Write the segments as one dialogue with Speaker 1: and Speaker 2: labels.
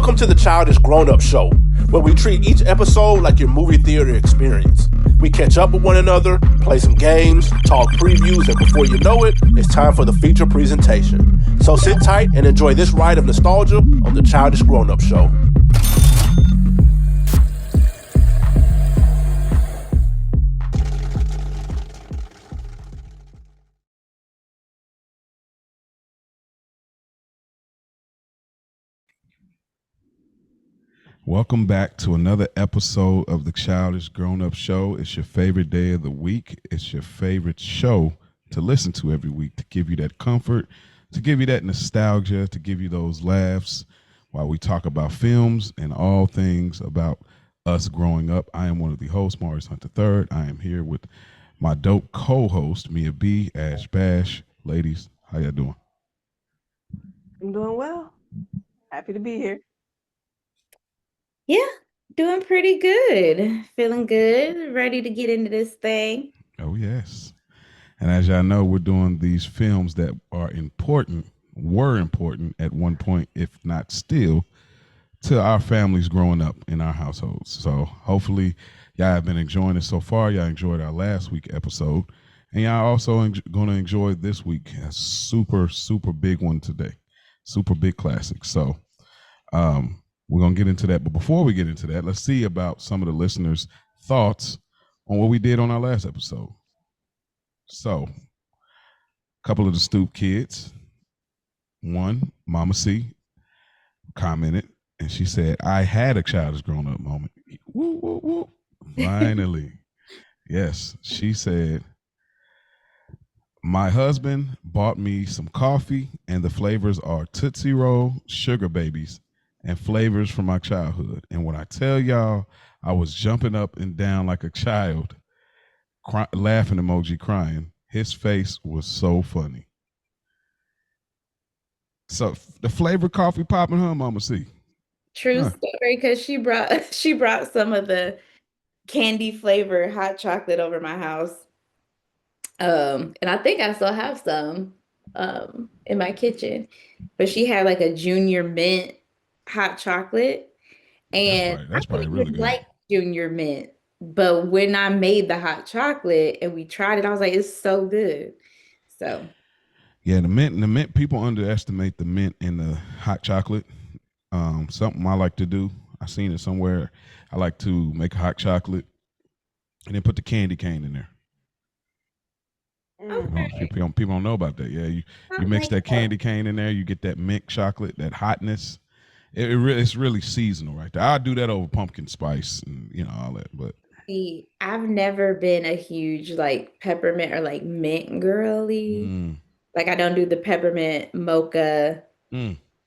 Speaker 1: Welcome to the Childish Grown-Up Show, where we treat each episode like your movie theater experience. We catch up with one another, play some games, talk previews, and before you know it, it's time for the feature presentation. So sit tight and enjoy this ride of nostalgia on the Childish Grown-Up Show.
Speaker 2: Welcome back to another episode of the Childish Grown-Up Show. It's your favorite day of the week. It's your favorite show to listen to every week, to give you that comfort, to give you that nostalgia, to give you those laughs while we talk about films and all things about us growing up. I am one of the hosts, Maurice Hunter III. I am here with my dope co-host, Mia B, Ash Bash. Ladies, how y'all doing?
Speaker 3: I'm doing well. Happy to be here.
Speaker 4: Yeah, doing pretty good. Feeling good. Ready to get into this thing.
Speaker 2: Oh, yes. And as y'all know, we're doing these films that are important, were important at one point, if not still, to our families growing up in our households. So hopefully y'all have been enjoying it so far. Y'all enjoyed our last week episode. And y'all also going to enjoy this week. A super, super big one today. Super big classic. So, we're going to get into that. But before we get into that, let's see about some of the listeners' thoughts on what we did on our last episode. So, a couple of the Stoop kids. One, Mama C, commented, and she said, I had a childish grown-up moment. Woo, woo, woo. Finally. Yes, she said, my husband bought me some coffee, and the flavors are Tootsie Roll, Sugar Babies, and flavors from my childhood. And when I tell y'all, I was jumping up and down like a child, laughing emoji, crying. His face was so funny. So the flavor coffee popping, huh, Mama C?
Speaker 4: True story, because she brought some of the candy flavor hot chocolate over my house. And I think I still have some in my kitchen. But she had like a junior mint hot chocolate, and
Speaker 2: that's probably
Speaker 4: I
Speaker 2: really good.
Speaker 4: like junior mint, but when I made the hot chocolate and we tried it, I was like, it's so good. So
Speaker 2: yeah, the mint people underestimate the mint in the hot chocolate. Something I like to do, I seen it somewhere, I like to make a hot chocolate and then put the candy cane in there.
Speaker 4: Okay.
Speaker 2: People don't know about that. Yeah, you mix that candy cane in there, you get that mint chocolate, that hotness. It's really seasonal right there. I'll do that over pumpkin spice and all that. But
Speaker 4: see, I've never been a huge like peppermint or like mint girly. Like I don't do the peppermint mocha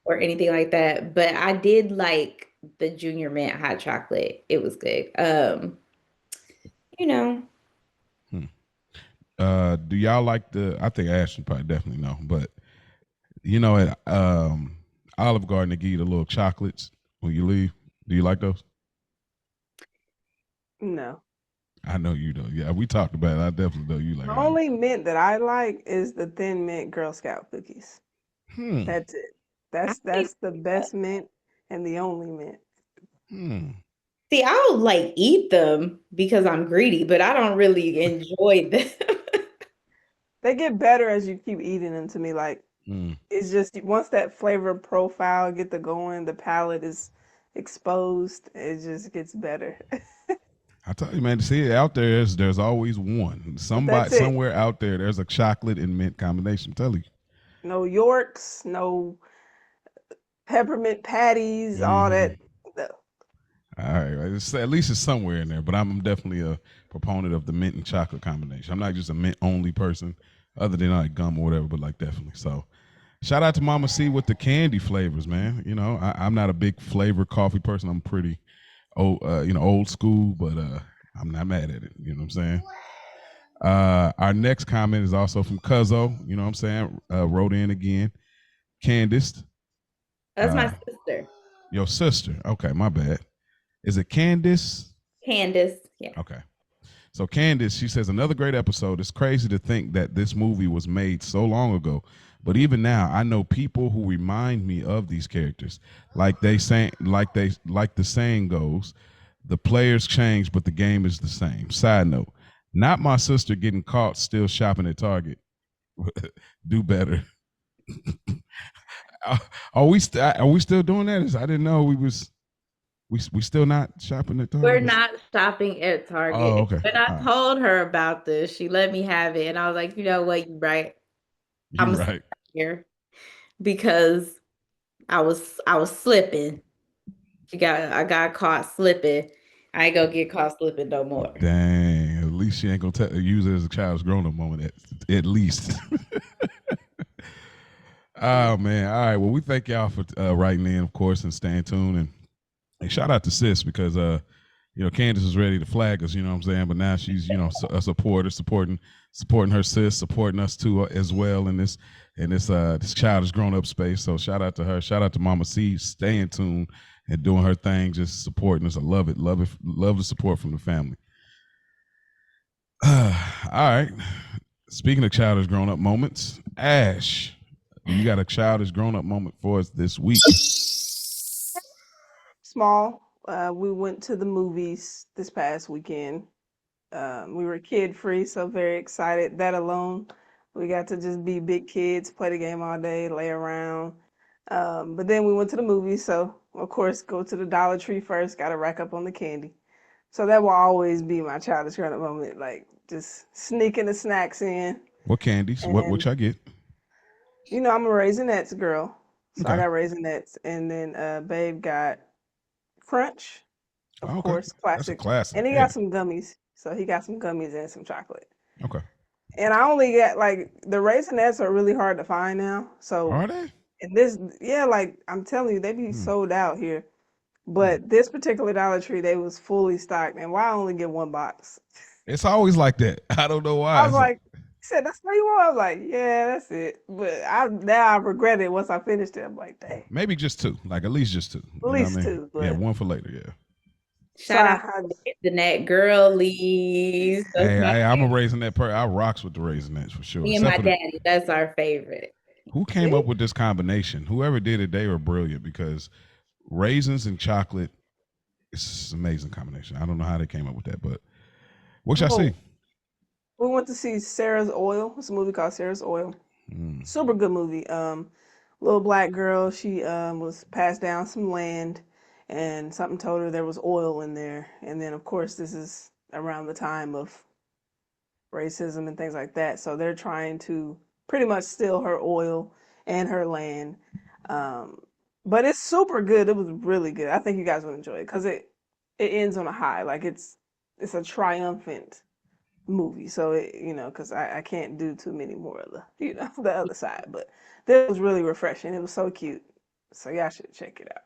Speaker 4: or anything like that. But I did like the junior mint hot chocolate. It was good.
Speaker 2: Do y'all like I think Ashton probably definitely know, but at Olive Garden they give you the little chocolates when you leave. Do you like those?
Speaker 3: No.
Speaker 2: I know you don't. Yeah, we talked about it. I definitely know you like it.
Speaker 3: The only mint that I like is the thin mint Girl Scout cookies. That's it. That's the best mint and the only mint.
Speaker 4: See, I'll like eat them because I'm greedy, but I don't really enjoy them.
Speaker 3: They get better as you keep eating them to me. Like it's just once that flavor profile get to going, the palate is exposed, it just gets better.
Speaker 2: I tell you, man, to see it out there, there's always one. Somebody somewhere out there, there's a chocolate and mint combination. I'm telling you.
Speaker 3: No Yorks, no peppermint patties, all that. No.
Speaker 2: All right. At least it's somewhere in there, but I'm definitely a proponent of the mint and chocolate combination. I'm not just a mint only person, other than like gum or whatever, but like definitely. So shout out to Mama C with the candy flavors, man. I'm not a big flavor coffee person. I'm pretty old school, but I'm not mad at it. You know what I'm saying? Our next comment is also from Cuzzo. You know what I'm saying? Wrote in again. Candice.
Speaker 4: That's my sister.
Speaker 2: Your sister. Okay, my bad. Is it Candice?
Speaker 4: Candice, yeah.
Speaker 2: Okay. So Candice, she says, another great episode. It's crazy to think that this movie was made so long ago, But even now, I know people who remind me of these characters. Like the saying goes, the players change, but the game is the same. Side note, not my sister getting caught still shopping at Target. Do better. Are we still doing that? I didn't know we still not shopping at Target.
Speaker 4: We're not shopping at Target.
Speaker 2: Oh, okay.
Speaker 4: When I told her about this, she let me have it, and I was like, you know what, you're right. I'm
Speaker 2: right
Speaker 4: here because I was slipping. I got caught slipping. I ain't gonna get caught slipping no more.
Speaker 2: Dang, at least she ain't gonna use it as a child's grown up moment. At least. Oh man! All right. Well, we thank y'all for writing in, of course, and staying tuned. And shout out to Sis because Candace was ready to flag us. You know what I'm saying? But now she's a supporter, supporting her sis, supporting us too as well in this childish grown up space. So shout out to her. Shout out to Mama C, staying tuned and doing her thing, just supporting us. I love it. Love the support from the family. All right. Speaking of childish grown up moments, Ash, you got a childish grown up moment for us this week?
Speaker 3: Small. We went to the movies this past weekend. We were kid free, so very excited. That alone, we got to just be big kids, play the game all day, lay around. But then we went to the movies, so of course go to the Dollar Tree first. Got to rack up on the candy. So that will always be my childish grown up moment, like just sneaking the snacks in.
Speaker 2: What candies? What y'all get?
Speaker 3: I'm a Raisinets girl, so I got Raisinets, and then Babe got Crunch, of course, classic.
Speaker 2: That's a classic.
Speaker 3: And he got some gummies, so he got some gummies and some chocolate.
Speaker 2: Okay.
Speaker 3: And I only got the Raisinets are really hard to find now. So
Speaker 2: are they?
Speaker 3: And this, yeah, I'm telling you, they be sold out here. But this particular Dollar Tree, they was fully stocked, and why only get one box?
Speaker 2: It's always like that. I don't know why.
Speaker 3: I was like, he said, that's what you want? I was like, yeah, that's it. But I regret it once I finished it. I'm like, dang.
Speaker 2: Maybe just two. Like at least just two.
Speaker 3: At least two.
Speaker 2: Yeah, one for later, yeah.
Speaker 4: Shout out to the Net Girlies.
Speaker 2: Hey, I'm a Raisinette person. I rocks with the Raisinets for sure.
Speaker 4: Me and my daddy, that's our favorite.
Speaker 2: Who came up with this combination? Whoever did it, they were brilliant because raisins and chocolate, it's an amazing combination. I don't know how they came up with that, but what y'all see?
Speaker 3: We went to see Sarah's Oil. It's a movie called Sarah's Oil. Super good movie. Little black girl, she was passed down some land and something told her there was oil in there. And then, of course, this is around the time of racism and things like that. So they're trying to pretty much steal her oil and her land. But it's super good. It was really good. I think you guys would enjoy it because it ends on a high. Like it's a triumphant movie. So because I can't do too many more of the other side. But this was really refreshing. It was so cute. So y'all should check it out.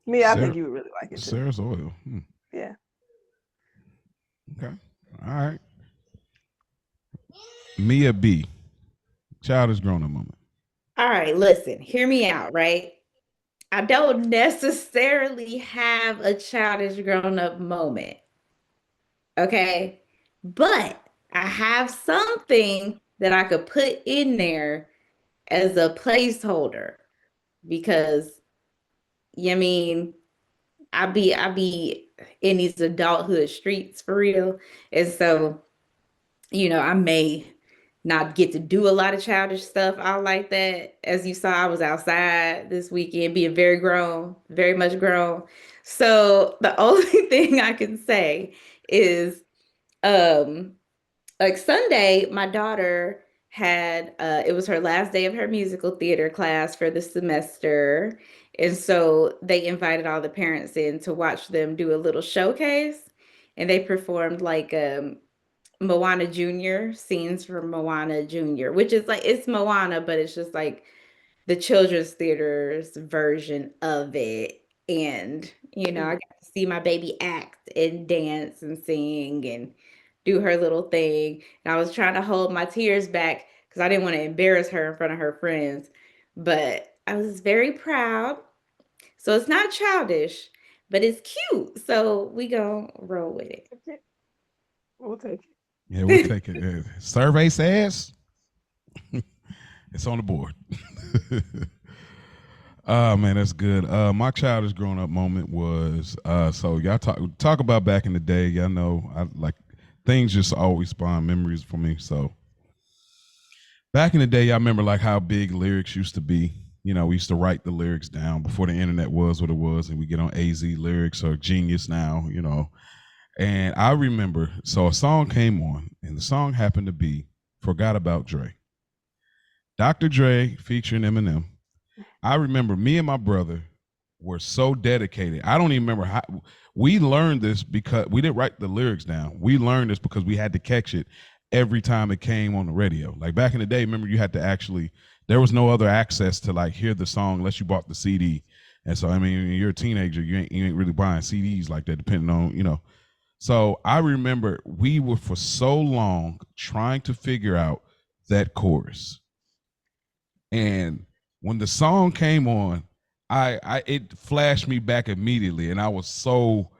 Speaker 3: I think you would really like it too.
Speaker 2: Sarah's Oil.
Speaker 3: Yeah.
Speaker 2: Okay. All right. Mia B. Childish grown-up moment.
Speaker 4: All right, listen, hear me out, right? I don't necessarily have a childish grown-up moment. Okay? But I have something that I could put in there as a placeholder because I be in these adulthood streets for real. And so, I may not get to do a lot of childish stuff out like that. As you saw, I was outside this weekend being very grown, very much grown. So the only thing I can say is like Sunday, my daughter had it was her last day of her musical theater class for the semester. And so they invited all the parents in to watch them do a little showcase. And they performed like Moana Junior, scenes from Moana Junior, which is like, it's Moana, but it's just like the children's theater's version of it. And, I got to see my baby act and dance and sing and do her little thing. And I was trying to hold my tears back because I didn't want to embarrass her in front of her friends. But I was very proud. So it's not childish, but it's cute. So we gonna roll with it.
Speaker 3: We'll take it.
Speaker 2: Yeah, we'll take it. Survey says. It's on the board. Oh man, that's good. My childish growing up moment was so y'all talk about back in the day. Y'all know I like things just always spawn memories for me. So back in the day, I remember like how big lyrics used to be. You know, we used to write the lyrics down before the internet was what it was, and we get on AZ lyrics or Genius now. You know, and I remember so a song came on, and the song happened to be "Forgot About Dre." Dr. Dre featuring Eminem. I remember me and my brother were so dedicated. I don't even remember how we learned this because we didn't write the lyrics down. We learned this because we had to catch it every time it came on the radio. Like back in the day, remember you had to actually there was no other access to like hear the song unless you bought the CD. And so I mean, when you're a teenager, you ain't really buying CDs like that, depending on, you know. So I remember we were for so long trying to figure out that chorus. And when the song came on, I it flashed me back immediately, and I was so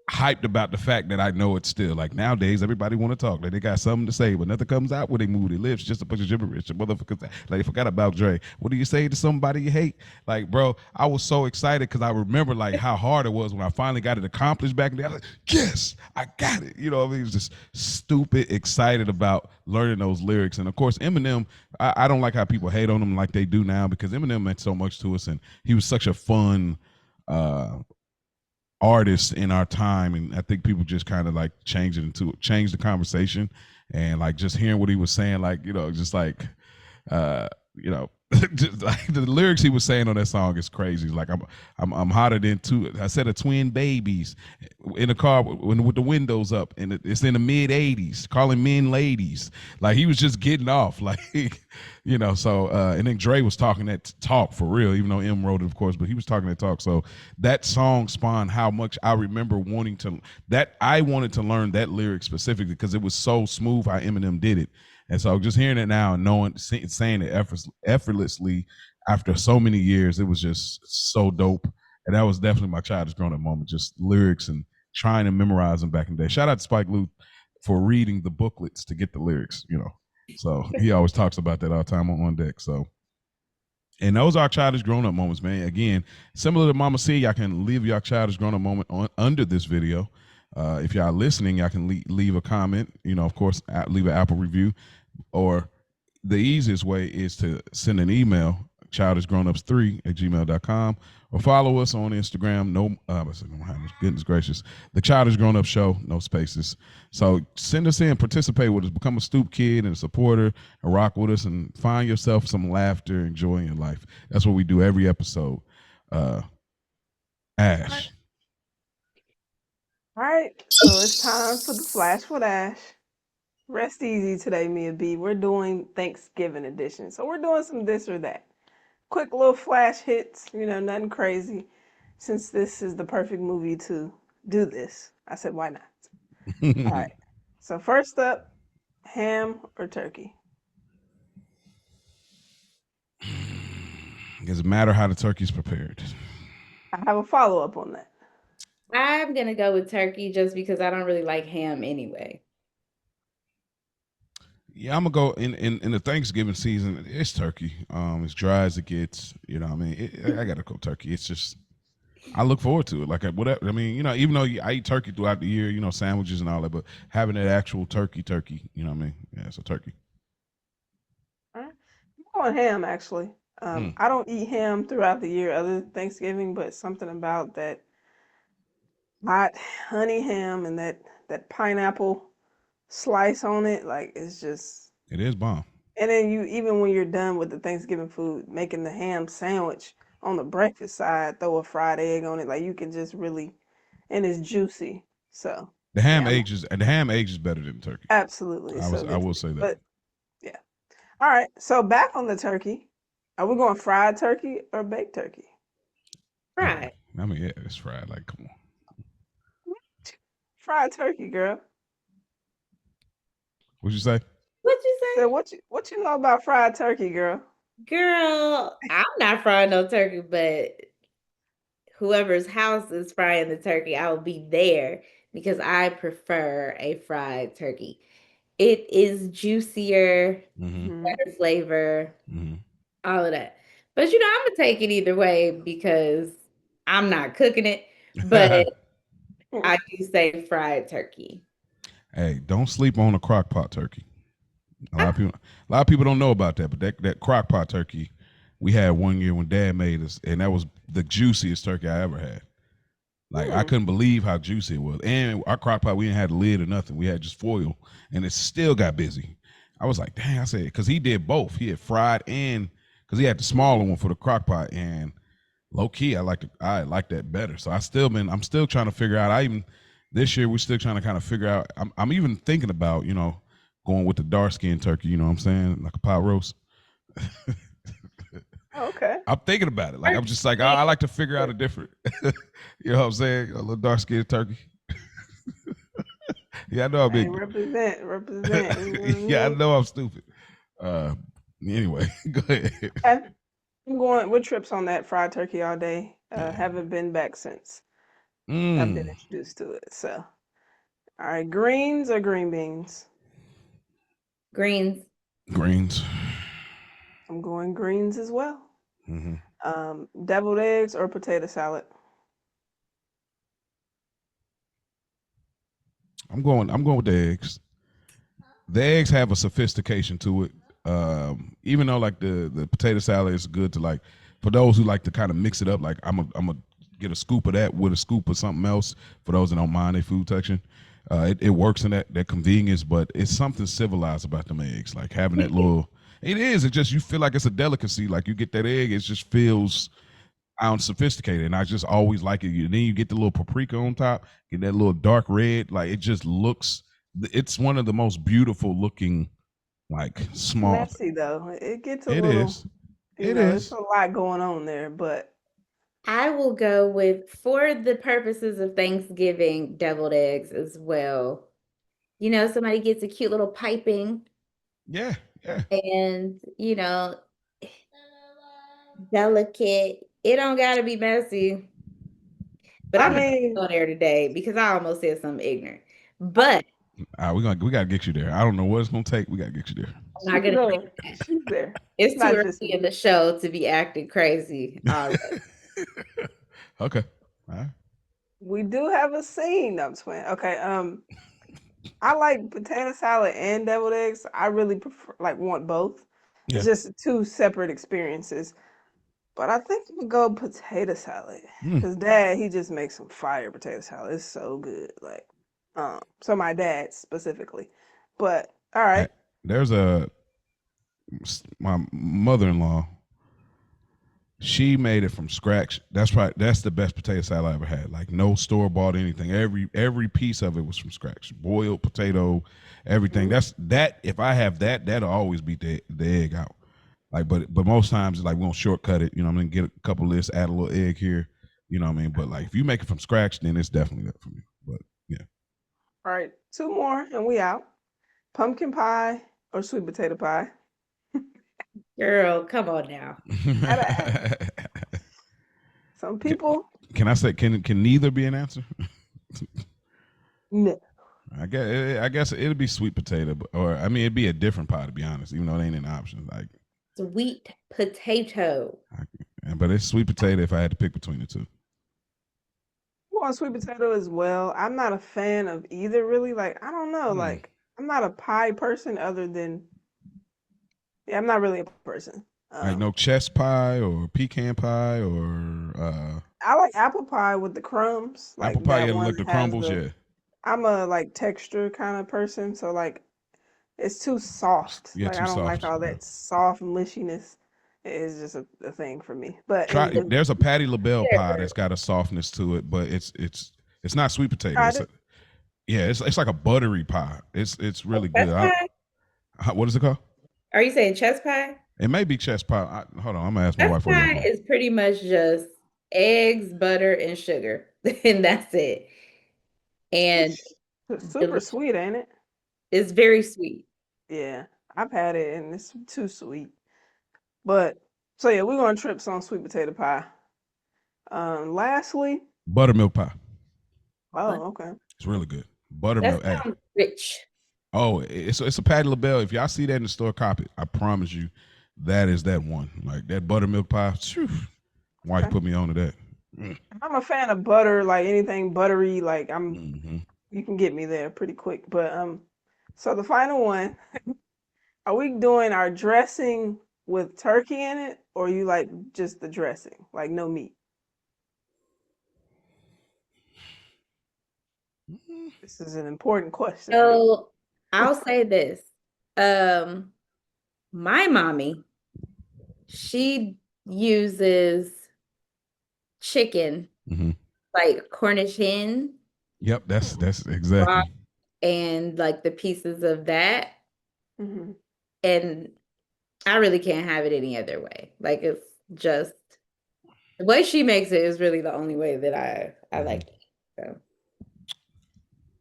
Speaker 2: hyped about the fact that I know it still. Like nowadays, everybody want to talk. Like they got something to say, but nothing comes out when they move their lips. Just a bunch of gibberish. Motherfuckers, like they forgot about Dre. What do you say to somebody you hate? Like, bro, I was so excited because I remember like how hard it was when I finally got it accomplished back in the day. I was like, yes, I got it. You know, I mean, it was just stupid excited about learning those lyrics. And of course, Eminem, I don't like how people hate on him like they do now because Eminem meant so much to us, and he was such a fun artists in our time, and I think people just kind of like change the conversation, and like just hearing what he was saying, like you know, just like you know, just like the lyrics he was saying on that song is crazy. Like I'm hotter than two. I said a twin babies in a car with the windows up, and it's in the mid '80s, calling men ladies. Like he was just getting off, like you know. So and then Dre was talking that talk for real, even though M wrote it, of course, but he was talking that talk. So that song spawned how much I remember wanting to that I wanted to learn that lyric specifically because it was so smooth how Eminem did it. And so just hearing it now and knowing, saying it effortlessly after so many years, it was just so dope. And that was definitely my childish grown up moment, just lyrics and trying to memorize them back in the day. Shout out to Spike Lee for reading the booklets to get the lyrics, you know. So he always talks about that all the time on deck. So, and those are childish grown up moments, man. Again, similar to Mama C, y'all can leave your childish grown up moment on under this video. If y'all listening, y'all can leave a comment. You know, of course, leave an Apple review, or the easiest way is to send an email, childishgrownups3@gmail.com, or follow us on Instagram. Goodness gracious, the Childish Grown Up Show, no spaces. So send us in, participate with us, become a stoop kid and a supporter, and rock with us, and find yourself some laughter and joy in your life. That's what we do every episode. Ash.
Speaker 3: All right, so it's time for the Flash with Ash. Rest easy today, Mia B. We're doing Thanksgiving edition. So we're doing some this or that. Quick little flash hits, you know, nothing crazy. Since this is the perfect movie to do this, I said, why not? All right. So first up, ham or turkey?
Speaker 2: Does it matter how the turkey's prepared?
Speaker 3: I have a follow up on that.
Speaker 4: I'm gonna go with turkey just because I don't really like ham anyway.
Speaker 2: Yeah, I'm gonna go in the Thanksgiving season. It's turkey. As dry as it gets. You know, what I mean, I gotta go turkey. It's just I look forward to it. Like whatever. I mean, you know, even though I eat turkey throughout the year, you know, sandwiches and all that, but having that actual turkey, you know what I mean? Yeah, it's a turkey.
Speaker 3: All right. I'm going ham, actually. I don't eat ham throughout the year other than Thanksgiving, but something about that hot honey ham and that pineapple slice on it, like it's just.
Speaker 2: It is bomb.
Speaker 3: And then you even when you're done with the Thanksgiving food, making the ham sandwich on the breakfast side, throw a fried egg on it, like you can just really, and it's juicy. So
Speaker 2: The ham
Speaker 3: yeah,
Speaker 2: ages better than turkey.
Speaker 3: absolutely
Speaker 2: I
Speaker 3: so
Speaker 2: I
Speaker 3: good.
Speaker 2: will say that.
Speaker 3: But yeah, all right. So back on the turkey, are we going fried turkey or baked turkey?
Speaker 4: Fried.
Speaker 2: I mean, yeah, it's fried. Like, come on.
Speaker 3: Fried turkey, girl.
Speaker 2: What'd you say?
Speaker 4: What'd you say?
Speaker 3: So what you know about fried turkey, girl?
Speaker 4: Girl, I'm not frying no turkey, but whoever's house is frying the turkey, I will be there because I prefer a fried turkey. It is juicier,
Speaker 2: Mm-hmm.
Speaker 4: better flavor,
Speaker 2: Mm-hmm.
Speaker 4: all of that. But I'm gonna take it either way because I'm not cooking it. But I do say fried turkey.
Speaker 2: Hey, don't sleep on a crock pot turkey. A
Speaker 4: I,
Speaker 2: lot of people don't know about that, but that crock pot turkey we had one year when Dad made us, and that was the juiciest turkey I ever had. Like I couldn't believe how juicy it was. And our crock pot, we didn't have the lid or nothing. We had just foil, and it still got busy. I was like, dang, I said, because he did both. He had fried and because he had the smaller one for the crock pot, and low key, I like that better. So I'm still trying to figure out. I even this year we're still trying to kind of figure out. I'm even thinking about going with the dark skinned turkey. You know what I'm saying, like a pot roast.
Speaker 3: Okay.
Speaker 2: I'm thinking about it. Like I'm just like I like to figure out a different. You know what I'm saying? A little dark skinned turkey. Yeah, I know I'm
Speaker 3: Hey,
Speaker 2: ignorant.
Speaker 3: represent. You know what I
Speaker 2: Yeah, I
Speaker 3: mean?
Speaker 2: know I'm stupid. Anyway, go ahead.
Speaker 3: I'm going with trips on that fried turkey all day. Haven't been back since I've been
Speaker 2: Mm.
Speaker 3: introduced to it. So, all right, greens or green beans?
Speaker 4: greens.
Speaker 2: Greens.
Speaker 3: I'm going greens as well.
Speaker 2: Mm-hmm.
Speaker 3: Deviled eggs or potato salad?
Speaker 2: I'm going with the eggs. The eggs have a sophistication to it. Even though like the potato salad is good to like for those who like to kind of mix it up. Like I'm a get a scoop of that with a scoop of something else for those that don't mind their food texture. It works in that convenience, but it's something civilized about them eggs. Like having that little, it is. It just you feel like it's a delicacy. Like you get that egg, it just feels sophisticated, and I just always like it. Then you get the little paprika on top, get that little dark red. Like it just looks. It's one of the most beautiful looking, like small.
Speaker 3: Messy though. It gets a
Speaker 2: It
Speaker 3: little,
Speaker 2: is. It
Speaker 3: it's
Speaker 2: is.
Speaker 3: a lot going on there, but
Speaker 4: I will go with, for the purposes of Thanksgiving, deviled eggs as well. Somebody gets a cute little piping
Speaker 2: Yeah. Yeah.
Speaker 4: and, delicate. It don't gotta be messy. But
Speaker 3: I
Speaker 4: I'm not
Speaker 3: mean,
Speaker 4: going there today because I almost said something ignorant. But
Speaker 2: We gotta get you there. I don't know what it's gonna take. We gotta get you there.
Speaker 4: I'm not
Speaker 3: she's
Speaker 4: gonna say
Speaker 3: there.
Speaker 4: that.
Speaker 3: She's there. It's
Speaker 4: It's too
Speaker 3: not
Speaker 4: early
Speaker 3: just
Speaker 4: in
Speaker 3: me.
Speaker 4: the show to be acting crazy already.
Speaker 2: Okay. All right.
Speaker 3: We do have a scene. No, I'm just playing. Okay. I like potato salad and deviled eggs. I really prefer, like, want both. It's
Speaker 2: Yeah.
Speaker 3: just two separate experiences. But I think I'm gonna go potato salad
Speaker 2: Mm.
Speaker 3: because Dad he just makes some fire potato salad. It's so good. Like, so my dad specifically. But all right,
Speaker 2: There's my mother-in-law. She made it from scratch. That's right. That's the best potato salad I ever had. Like no store bought anything. Every piece of it was from scratch. Boiled potato, everything.
Speaker 3: mhm.
Speaker 2: That's that. If I have that, that'll always beat the egg out. Like, but most times it's like we don't shortcut it. You know what I mean? Get a couple of this, add a little egg here. You know what I mean? But like if you make it from scratch, then it's definitely that for me. But yeah.
Speaker 3: All right, two more and we out. Pumpkin pie or sweet potato pie?
Speaker 4: Girl, come on now.
Speaker 3: Gotta ask. Some
Speaker 2: can,
Speaker 3: people,
Speaker 2: can I say can neither be an answer?
Speaker 3: no.
Speaker 2: I guess it'll be sweet potato, or I mean it'd be a different pie to be honest, even though it ain't an option. Like,
Speaker 4: Sweet potato.
Speaker 2: but it's sweet potato if I had to pick between the two.
Speaker 3: I want sweet potato as well. I'm not a fan of either, really. Like, I don't know.
Speaker 2: Hmm.
Speaker 3: Like, I'm not a pie person other than, yeah, I'm not really a person.
Speaker 2: Like no chess pie or pecan pie or
Speaker 3: I like apple pie with the crumbs.
Speaker 2: apple
Speaker 3: Like,
Speaker 2: pie.
Speaker 3: that
Speaker 2: Yeah,
Speaker 3: one
Speaker 2: look the
Speaker 3: has
Speaker 2: crumbles.
Speaker 3: the,
Speaker 2: Yeah,
Speaker 3: I'm a like texture kind of person. So, like, it's too soft.
Speaker 2: yeah,
Speaker 3: Like,
Speaker 2: too
Speaker 3: I don't like
Speaker 2: soft.
Speaker 3: all
Speaker 2: Yeah.
Speaker 3: that soft mushiness. It's just a thing for me. But
Speaker 2: Try.
Speaker 3: anywho,
Speaker 2: There's a Patty LaBelle pie
Speaker 4: Sure.
Speaker 2: that's got a softness to it, but it's not sweet potato.
Speaker 3: tried it.
Speaker 2: Yeah, it's like a buttery pie. It's really
Speaker 4: Chess
Speaker 2: good.
Speaker 4: pie?
Speaker 2: What is it called?
Speaker 4: Are you saying chess pie?
Speaker 2: It may be chess pie. Hold on, I'm gonna ask my
Speaker 4: Chess
Speaker 2: wife what it is.
Speaker 4: pie is pretty much just eggs, butter, and sugar, and that's it. And
Speaker 3: It's super
Speaker 4: delicious.
Speaker 3: sweet, ain't it?
Speaker 4: It's very sweet.
Speaker 3: Yeah, I've had it and it's too sweet. But so yeah, we're going trips on sweet potato pie. Lastly,
Speaker 2: Buttermilk pie.
Speaker 4: What?
Speaker 3: oh okay.
Speaker 2: It's really good.
Speaker 4: That
Speaker 2: Buttermilk. Hey.
Speaker 4: sounds rich.
Speaker 2: Oh, it's a Patti LaBelle. If y'all see that in the store, cop it. I promise you, that is that one. Like that buttermilk pie. Phew, wife
Speaker 3: Okay.
Speaker 2: put me on to that.
Speaker 3: I'm a fan of butter, like anything buttery. Like
Speaker 2: Mm-hmm.
Speaker 3: you can get me there pretty quick. But so the final one, are we doing our dressing with turkey in it, or you like just the dressing, like no meat? This is an important question, I know.
Speaker 4: So I'll say this. Um, my mommy, she uses chicken,
Speaker 2: Mm-hmm.
Speaker 4: like Cornish hen,
Speaker 2: Yep, that's
Speaker 4: raw,
Speaker 2: exactly.
Speaker 4: and like the pieces of that.
Speaker 3: Mm-hmm.
Speaker 4: And I really can't have it any other way. Like it's just the way she makes it is really the only way that I
Speaker 2: Mm-hmm.
Speaker 4: like it. So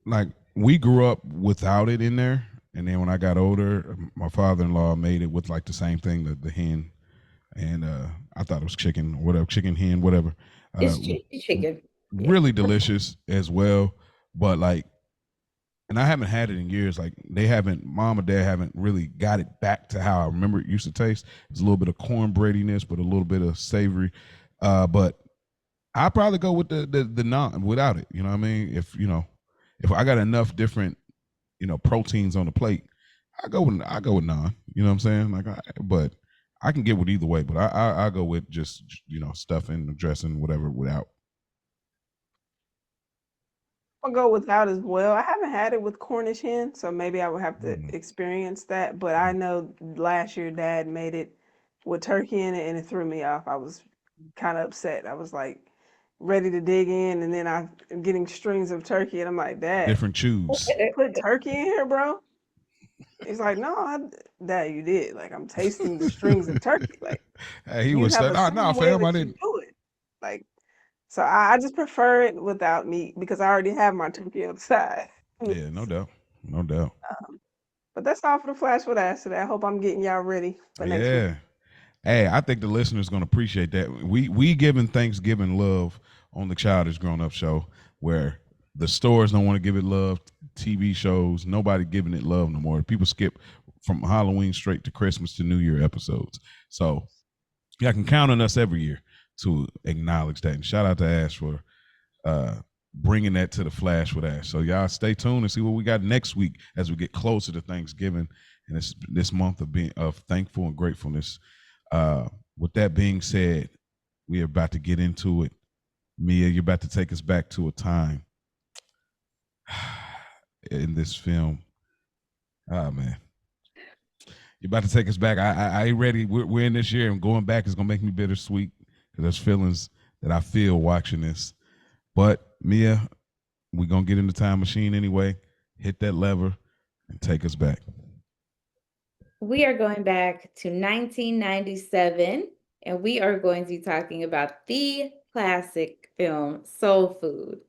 Speaker 2: Like we grew up without it in there, and then when I got older, my father-in-law made it with like the same thing, the hen, and I thought it was chicken or whatever, chicken hen, whatever. Uh,
Speaker 4: it's chicken. Yeah.
Speaker 2: really delicious as well, but like, and I haven't had it in years. Like they haven't, mom or dad haven't really got it back to how I remember it used to taste. It's a little bit of cornbreadiness, but a little bit of savory. But I probably go with the non without it. You know what I mean? If I got enough different proteins on the plate, I go with non. You know what I'm saying? But I can get with either way. But I go with just stuffing, dressing, whatever without.
Speaker 3: I'll go without as well. I haven't had it with Cornish hen, so maybe I would have to
Speaker 2: Mm.
Speaker 3: experience that. But I know last year Dad made it with turkey in it, and it threw me off. I was kind of upset. I was like ready to dig in, and then I'm getting strings of turkey, and I'm like, Dad,
Speaker 2: Different chews.
Speaker 3: you put turkey in here, bro? He's like, No, Dad, you did. Like I'm tasting the strings of turkey. Like
Speaker 2: Hey, he
Speaker 3: you
Speaker 2: was
Speaker 3: have
Speaker 2: saying,
Speaker 3: a
Speaker 2: no,
Speaker 3: certain way
Speaker 2: fam, I
Speaker 3: that you
Speaker 2: didn't.
Speaker 3: do it. Like so, I just prefer it without meat because I already have my turkey outside.
Speaker 2: Yeah, no doubt, no doubt.
Speaker 3: But that's all for the Flash What Ass today. I hope I'm getting y'all ready for next week.
Speaker 2: Yeah. Hey, I think the listeners gonna appreciate that. We giving Thanksgiving love on the Childish Grown Up Show, where the stores don't want to give it love, TV shows, nobody giving it love no more. People skip from Halloween straight to Christmas to New Year episodes. So y'all can count on us every year to acknowledge that. And shout out to Ash for uh, bringing that to the Flash with Ash. So y'all stay tuned and see what we got next week as we get closer to Thanksgiving and this month of thankful and gratefulness. With that being said, we are about to get into it. Mia, you're about to take us back to a time in this film. Oh man, you're about to take us back. I ain't ready. We're in this year, and going back is gonna make me bittersweet because there's feelings that I feel watching this. But Mia, we're gonna get in the time machine anyway. Hit that lever and take us back.
Speaker 4: We are going back to 1997, and we are going to be talking about the classic film Soul Food.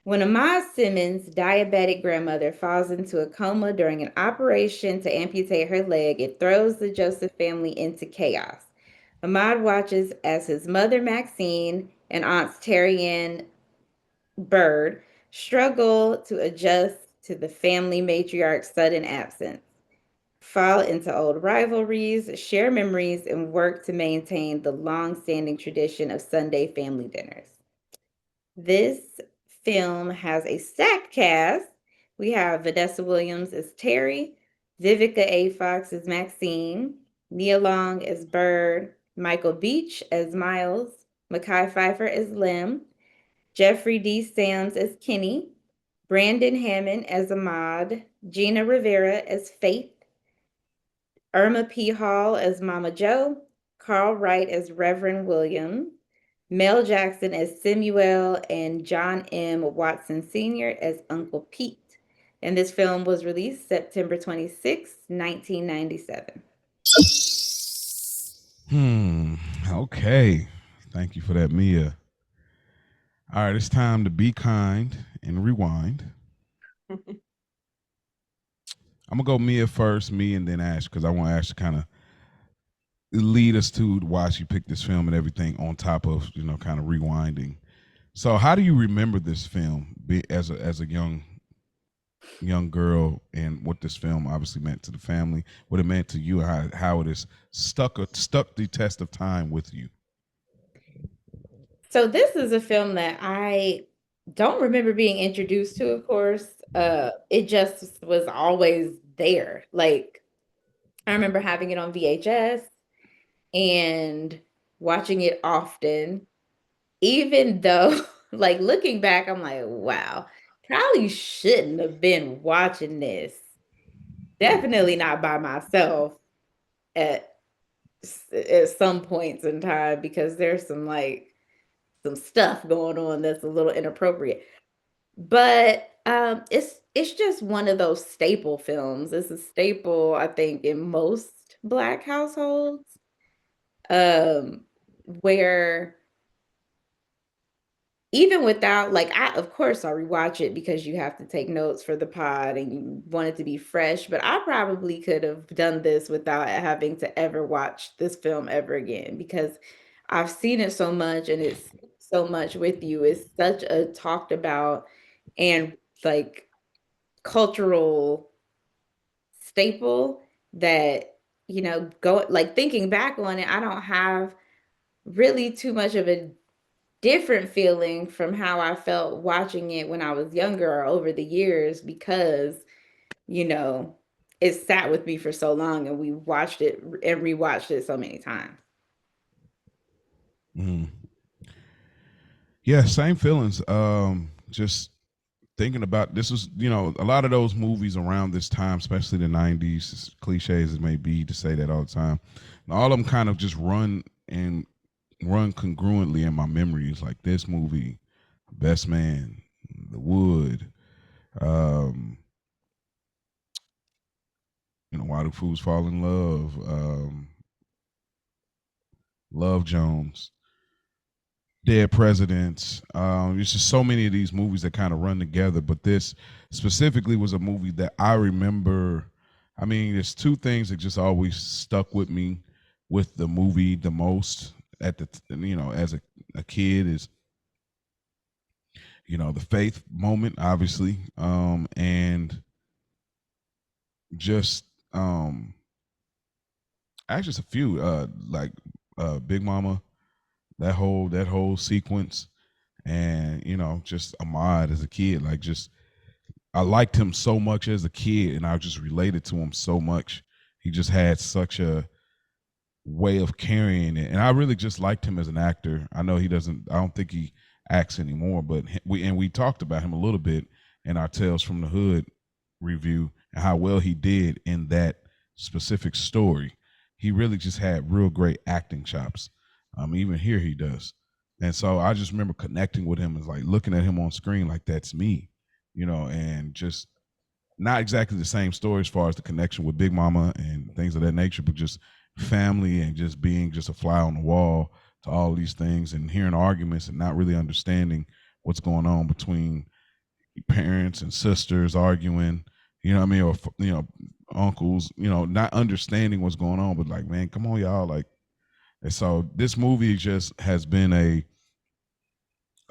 Speaker 4: When Ahmad Simmons' diabetic grandmother falls into a coma during an operation to amputate her leg, it throws the Joseph family into chaos. Ahmad watches as his mother Maxine and aunts Terry and Bird struggle to adjust to the family matriarch's sudden absence, fall into old rivalries, share memories, and work to maintain the long-standing tradition of Sunday family dinners. This film has a stacked cast. We have Vanessa Williams as Terry, Vivica A. Fox as Maxine, Nia Long as Bird, Michael Beach as Miles, Mackay Pfeiffer as Lim, Jeffrey D. Sams as Kenny, Brandon Hammond as Ahmad, Gina Rivera as Faith, Irma P. Hall as Mama Joe, Carl Wright as Reverend William, Mel Jackson as Samuel, and John M. Watson Sr. as Uncle Pete. And this film was released September 26, 1997.
Speaker 2: Okay. Thank you for that, Mia. All right, it's time to be kind and rewind. I'm gonna go Mia first, me, and then Ash, because I want Ash to kind of lead us to why she picked this film and everything on top of kind of rewinding. So, how do you remember this film as a young young girl and what this film obviously meant to the family, what it meant to you, and how it has stuck the test of time with you.
Speaker 4: So this is a film that I don't remember being introduced to, of course. It just was always there. Like I remember having it on VHS and watching it often, even though like looking back, I'm like, wow, probably shouldn't have been watching this. Definitely not by myself at at some points in time because there's some like some stuff going on that's a little inappropriate. But it's just one of those staple films. It's a staple, I think, in most Black households. Where even without like I of course I rewatch it because you have to take notes for the pod and you want it to be fresh, but I probably could have done this without having to ever watch this film ever again because I've seen it so much and it's so much with you. It's such a talked about and like cultural staple that go like thinking back on it, I don't have really too much of a different feeling from how I felt watching it when I was younger or over the years because, you know, it sat with me for so long and we watched it and rewatched it so many times.
Speaker 2: Mm. Yeah, same feelings. Just thinking about this was, a lot of those movies around this time, especially the '90s, as cliche as it may be to say that all the time, all of them kind of just run congruently in my memories. Like this movie, Best Man, The Wood, um, Why Do Fools Fall in Love, Love Jones, Dead Presidents. There's just so many of these movies that kind of run together, but this specifically was a movie that I remember. I mean, there's two things that just always stuck with me with the movie the most at the as a kid is the faith moment, obviously, and just actually just a few like Big Mama, that whole sequence, and just Ahmad as a kid, like just I liked him so much as a kid, and I just related to him so much. He just had such a way of carrying it, and I really just liked him as an actor. I know he doesn't. I don't think he acts anymore, but we talked about him a little bit in our Tales from the Hood review and how well he did in that specific story. He really just had real great acting chops. Even here he does, and so I just remember connecting with him as like looking at him on screen like that's me, and just not exactly the same story as far as the connection with Big Mama and things of that nature, but just family and just being just a fly on the wall to all these things and hearing arguments and not really understanding what's going on between parents and sisters arguing, what I mean, or uncles, not understanding what's going on, but like, man, come on, y'all, like. And so this movie just has been a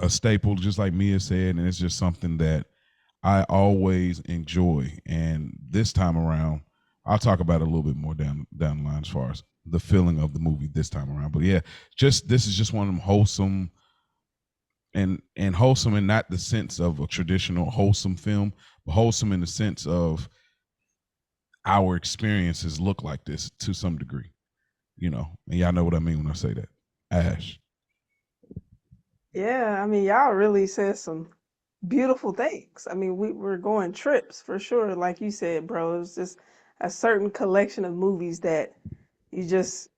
Speaker 2: staple, just like Mia said, and it's just something that I always enjoy. And this time around, I'll talk about it a little bit more down the line as far as the feeling of the movie this time around. But yeah, just this is just one of them wholesome and wholesome in not the sense of a traditional wholesome film, but wholesome in the sense of our experiences look like this to some degree. And y'all know what I mean when I say that. Ash.
Speaker 3: Yeah, I mean, y'all really said some beautiful things. I mean, we're going trips for sure. Like you said, bro, it's just a certain collection of movies that you just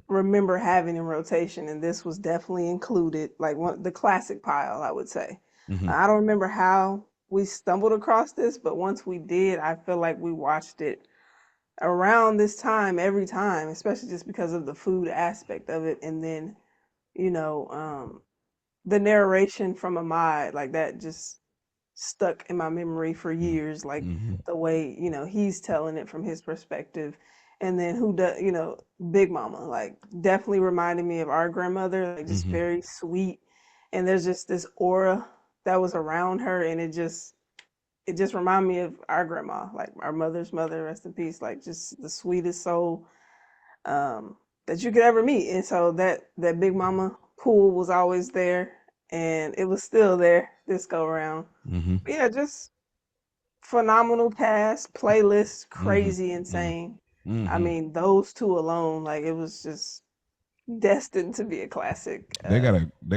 Speaker 3: remember having in rotation, and this was definitely included, like one the classic pile, I would say.
Speaker 2: Mm-hmm.
Speaker 3: I don't remember how we stumbled across this, but once we did, I feel like we watched it around this time every time, especially just because of the food aspect of it, and then you know, the narration from Ahmad, like that just stuck in my memory for years, like
Speaker 2: Mm-hmm.
Speaker 3: the way, he's telling it from his perspective. And then who does, Big Mama, like definitely reminded me of our grandmother, like just
Speaker 2: Mm-hmm.
Speaker 3: very sweet. And there's just this aura that was around her, and it just it just reminded me of our grandma, like our mother's mother, rest in peace, like just the sweetest soul that you could ever meet. And so that Big Mama pool was always there, and it was still there this go around.
Speaker 2: Mm-hmm.
Speaker 3: But yeah, just phenomenal cast, playlist,
Speaker 2: Mm-hmm.
Speaker 3: crazy insane. I
Speaker 2: Mm-hmm.
Speaker 3: mean, those two alone, like it was just destined to be a classic.
Speaker 2: They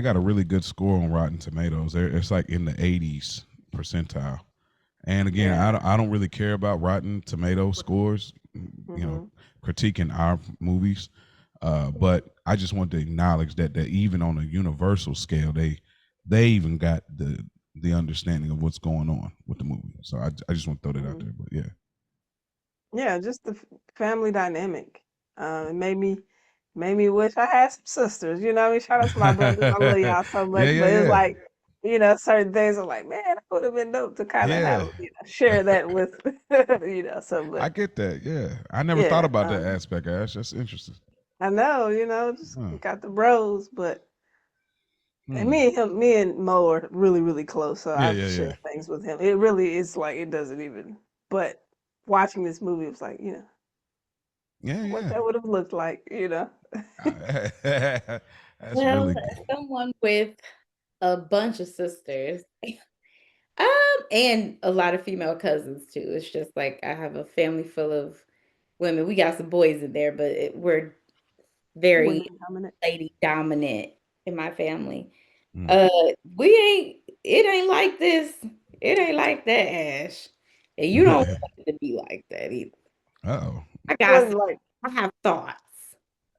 Speaker 2: got a really good score on Rotten Tomatoes. It's like in the 80s percentile. And again,
Speaker 3: Yeah.
Speaker 2: I don't really care about Rotten Tomato scores,
Speaker 3: Mm-hmm.
Speaker 2: critiquing our movies. But I just want to acknowledge that even on a universal scale, they even got the understanding of what's going on with the movie. So I just want to throw that out
Speaker 3: Mm-hmm.
Speaker 2: there. But yeah,
Speaker 3: Yeah, just the family dynamic. It made me wish I had some sisters. You know what I mean? Shout out to my brothers. I love y'all so
Speaker 2: yeah,
Speaker 3: much.
Speaker 2: yeah,
Speaker 3: But it's
Speaker 2: yeah,
Speaker 3: like, certain things are like, man, I would have been dope to kind of
Speaker 2: yeah.
Speaker 3: have, share that with, so,
Speaker 2: I
Speaker 3: but
Speaker 2: get that. Yeah, I never thought
Speaker 3: yeah,
Speaker 2: about that aspect. Ash, that's interesting.
Speaker 3: I know, just
Speaker 2: Huh.
Speaker 3: got the bros, but and
Speaker 2: Hmm.
Speaker 3: me and Mo are really, really close. So
Speaker 2: Yeah,
Speaker 3: I've
Speaker 2: yeah, yeah,
Speaker 3: shared things with him. It really is like, it doesn't even, but watching this movie, it was like,
Speaker 2: yeah,
Speaker 3: what
Speaker 2: yeah.
Speaker 3: that would have looked like.
Speaker 2: That's
Speaker 4: Well,
Speaker 2: really
Speaker 4: as
Speaker 2: good.
Speaker 4: someone with a bunch of sisters, and a lot of female cousins too. It's just like I have a family full of women. We got some boys in there, but we're very
Speaker 3: Women dominant.
Speaker 4: lady dominant in my family.
Speaker 2: Mm.
Speaker 4: Uh, we ain't. It ain't like this. It ain't like that, Ash. And you don't want it to be like that either.
Speaker 2: Uh-oh.
Speaker 4: I
Speaker 3: It
Speaker 4: got.
Speaker 3: wasn't like,
Speaker 4: I have thoughts.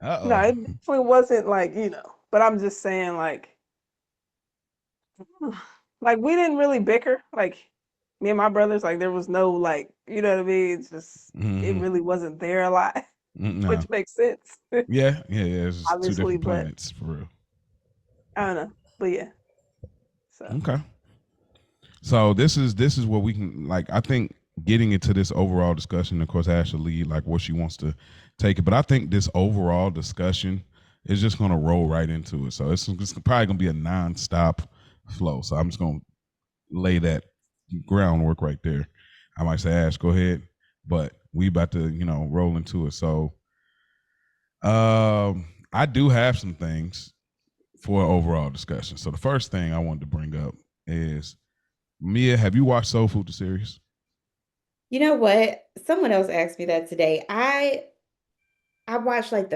Speaker 3: no,
Speaker 2: Uh-oh.
Speaker 3: it definitely wasn't like. But I'm just saying, like we didn't really bicker. Like me and my brothers, like there was no like, you know what I mean? It's just it
Speaker 2: Mm-hmm.
Speaker 3: really wasn't there a lot,
Speaker 2: No.
Speaker 3: which makes sense,
Speaker 2: Yeah, yeah, yeah. It's just two
Speaker 3: obviously.
Speaker 2: different
Speaker 3: But
Speaker 2: planets for real.
Speaker 3: I don't know. But yeah, so
Speaker 2: Okay. So this is what we can like. I think getting into this overall discussion, of course, Ash will lead like what she wants to take it, but I think this overall discussion is just going to roll right into it. So it's probably going to be a non-stop flow. So I'm just going to lay that groundwork right there. I might say, Ash, go ahead, but we about to roll into it. So I do have some things for overall discussion. So the first thing I wanted to bring up is Mia, have you watched Soul Food the series?
Speaker 4: You know what? Someone else asked me that today. I watched like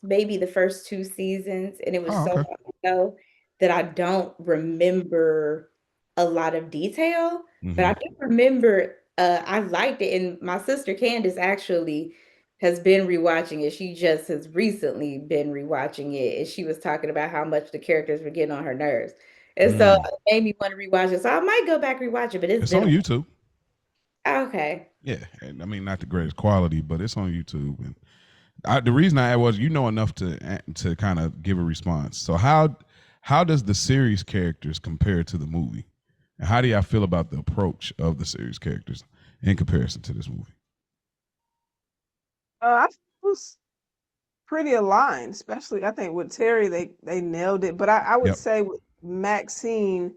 Speaker 4: maybe the first two seasons, and it was
Speaker 2: Oh,
Speaker 4: so
Speaker 2: okay.
Speaker 4: long ago that I don't remember a lot of detail, but
Speaker 2: Mm-hmm.
Speaker 4: I do remember I liked it. And my sister Candace actually has been rewatching it. She just has recently been rewatching it, and she was talking about how much the characters were getting on her nerves. And so
Speaker 2: Mm.
Speaker 4: it made me want to rewatch it. So I might go back rewatch it, but it's
Speaker 2: It's
Speaker 4: been
Speaker 2: on
Speaker 4: a
Speaker 2: YouTube.
Speaker 4: while. Okay.
Speaker 2: Yeah, and I mean not the greatest quality, but it's on YouTube. And the reason I was enough to kind of give a response. So how does the series characters compare to the movie, and how do y'all feel about the approach of the series characters in comparison to this movie?
Speaker 3: I was pretty aligned, especially I think with Terry they nailed it. But I would
Speaker 2: Yep.
Speaker 3: say with Maxine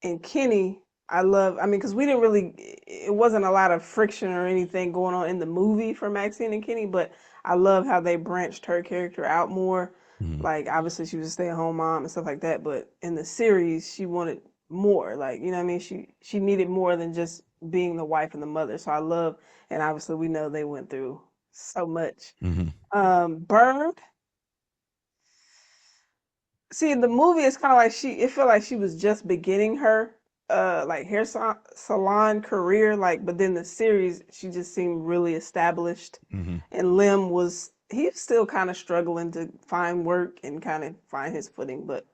Speaker 3: and Kenny, I mean, because we didn't really, it wasn't a lot of friction or anything going on in the movie for Maxine and Kenny, but I love how they branched her character out more.
Speaker 2: Mm-hmm.
Speaker 3: Like, obviously, she was a stay-at-home mom and stuff like that, but in the series, she wanted more. Like, you know what I mean? She needed more than just being the wife and the mother. So I love, and obviously, we know they went through so much.
Speaker 2: Mm-hmm.
Speaker 3: Bird, see, in the movie, it's kind of like it felt like she was just beginning her like salon career, like, but then the series she just seemed really established,
Speaker 2: Mm-hmm.
Speaker 3: and Lim was he's still kind of struggling to find work and kind of find his footing. But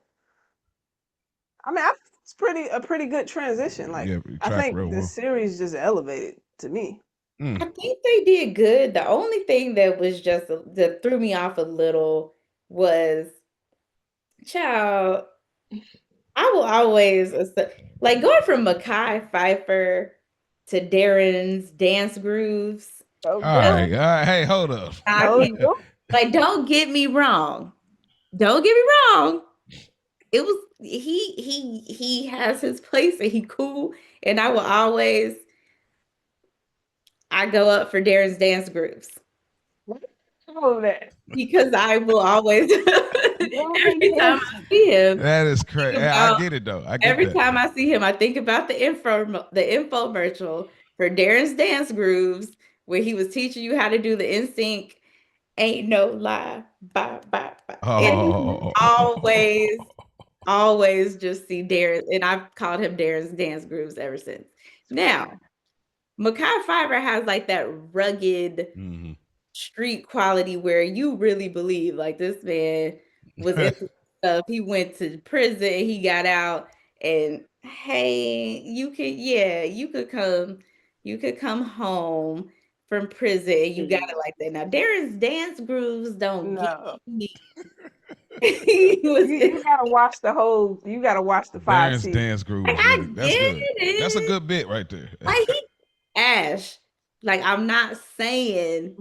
Speaker 3: I mean, I think it's a pretty good transition. Like,
Speaker 2: Yeah,
Speaker 3: I
Speaker 2: track
Speaker 3: think
Speaker 2: real
Speaker 3: the
Speaker 2: well.
Speaker 3: series just elevated to me.
Speaker 2: Mm.
Speaker 4: I think they did good. The only thing that was that threw me off a little was, child, I will always like going from Mackay Pfeiffer to Darren's dance grooves.
Speaker 2: All
Speaker 3: Okay,
Speaker 2: right, all right. Hey, hold up.
Speaker 4: I
Speaker 3: told
Speaker 4: can't,
Speaker 3: you.
Speaker 4: like, don't get me wrong. Don't get me wrong. it was he has his place and he cool, and I go up for Darren's dance groups.
Speaker 3: All of that.
Speaker 4: Because I will always every time I see him.
Speaker 2: That is crazy. I get it though. I get
Speaker 4: every
Speaker 2: that.
Speaker 4: time I see him, I think about the infomercial for Darren's Dance Grooves, where he was teaching you how to do the NSYNC "Ain't No Lie." Bye, bye, bye.
Speaker 2: Oh.
Speaker 4: Always just see Darren, and I've called him Darren's Dance Grooves ever since. Now, Mekhi Phifer has like that rugged street quality where you really believe like this man was into stuff. He went to prison, he got out, and hey, you could come home from prison and you got it like that. Now Darren's dance grooves don't get me.
Speaker 3: You gotta watch the 5
Speaker 2: Darren's
Speaker 3: seasons.
Speaker 2: dance grooves. That's good. That's a good bit right there.
Speaker 4: Like Ash. Like I'm not saying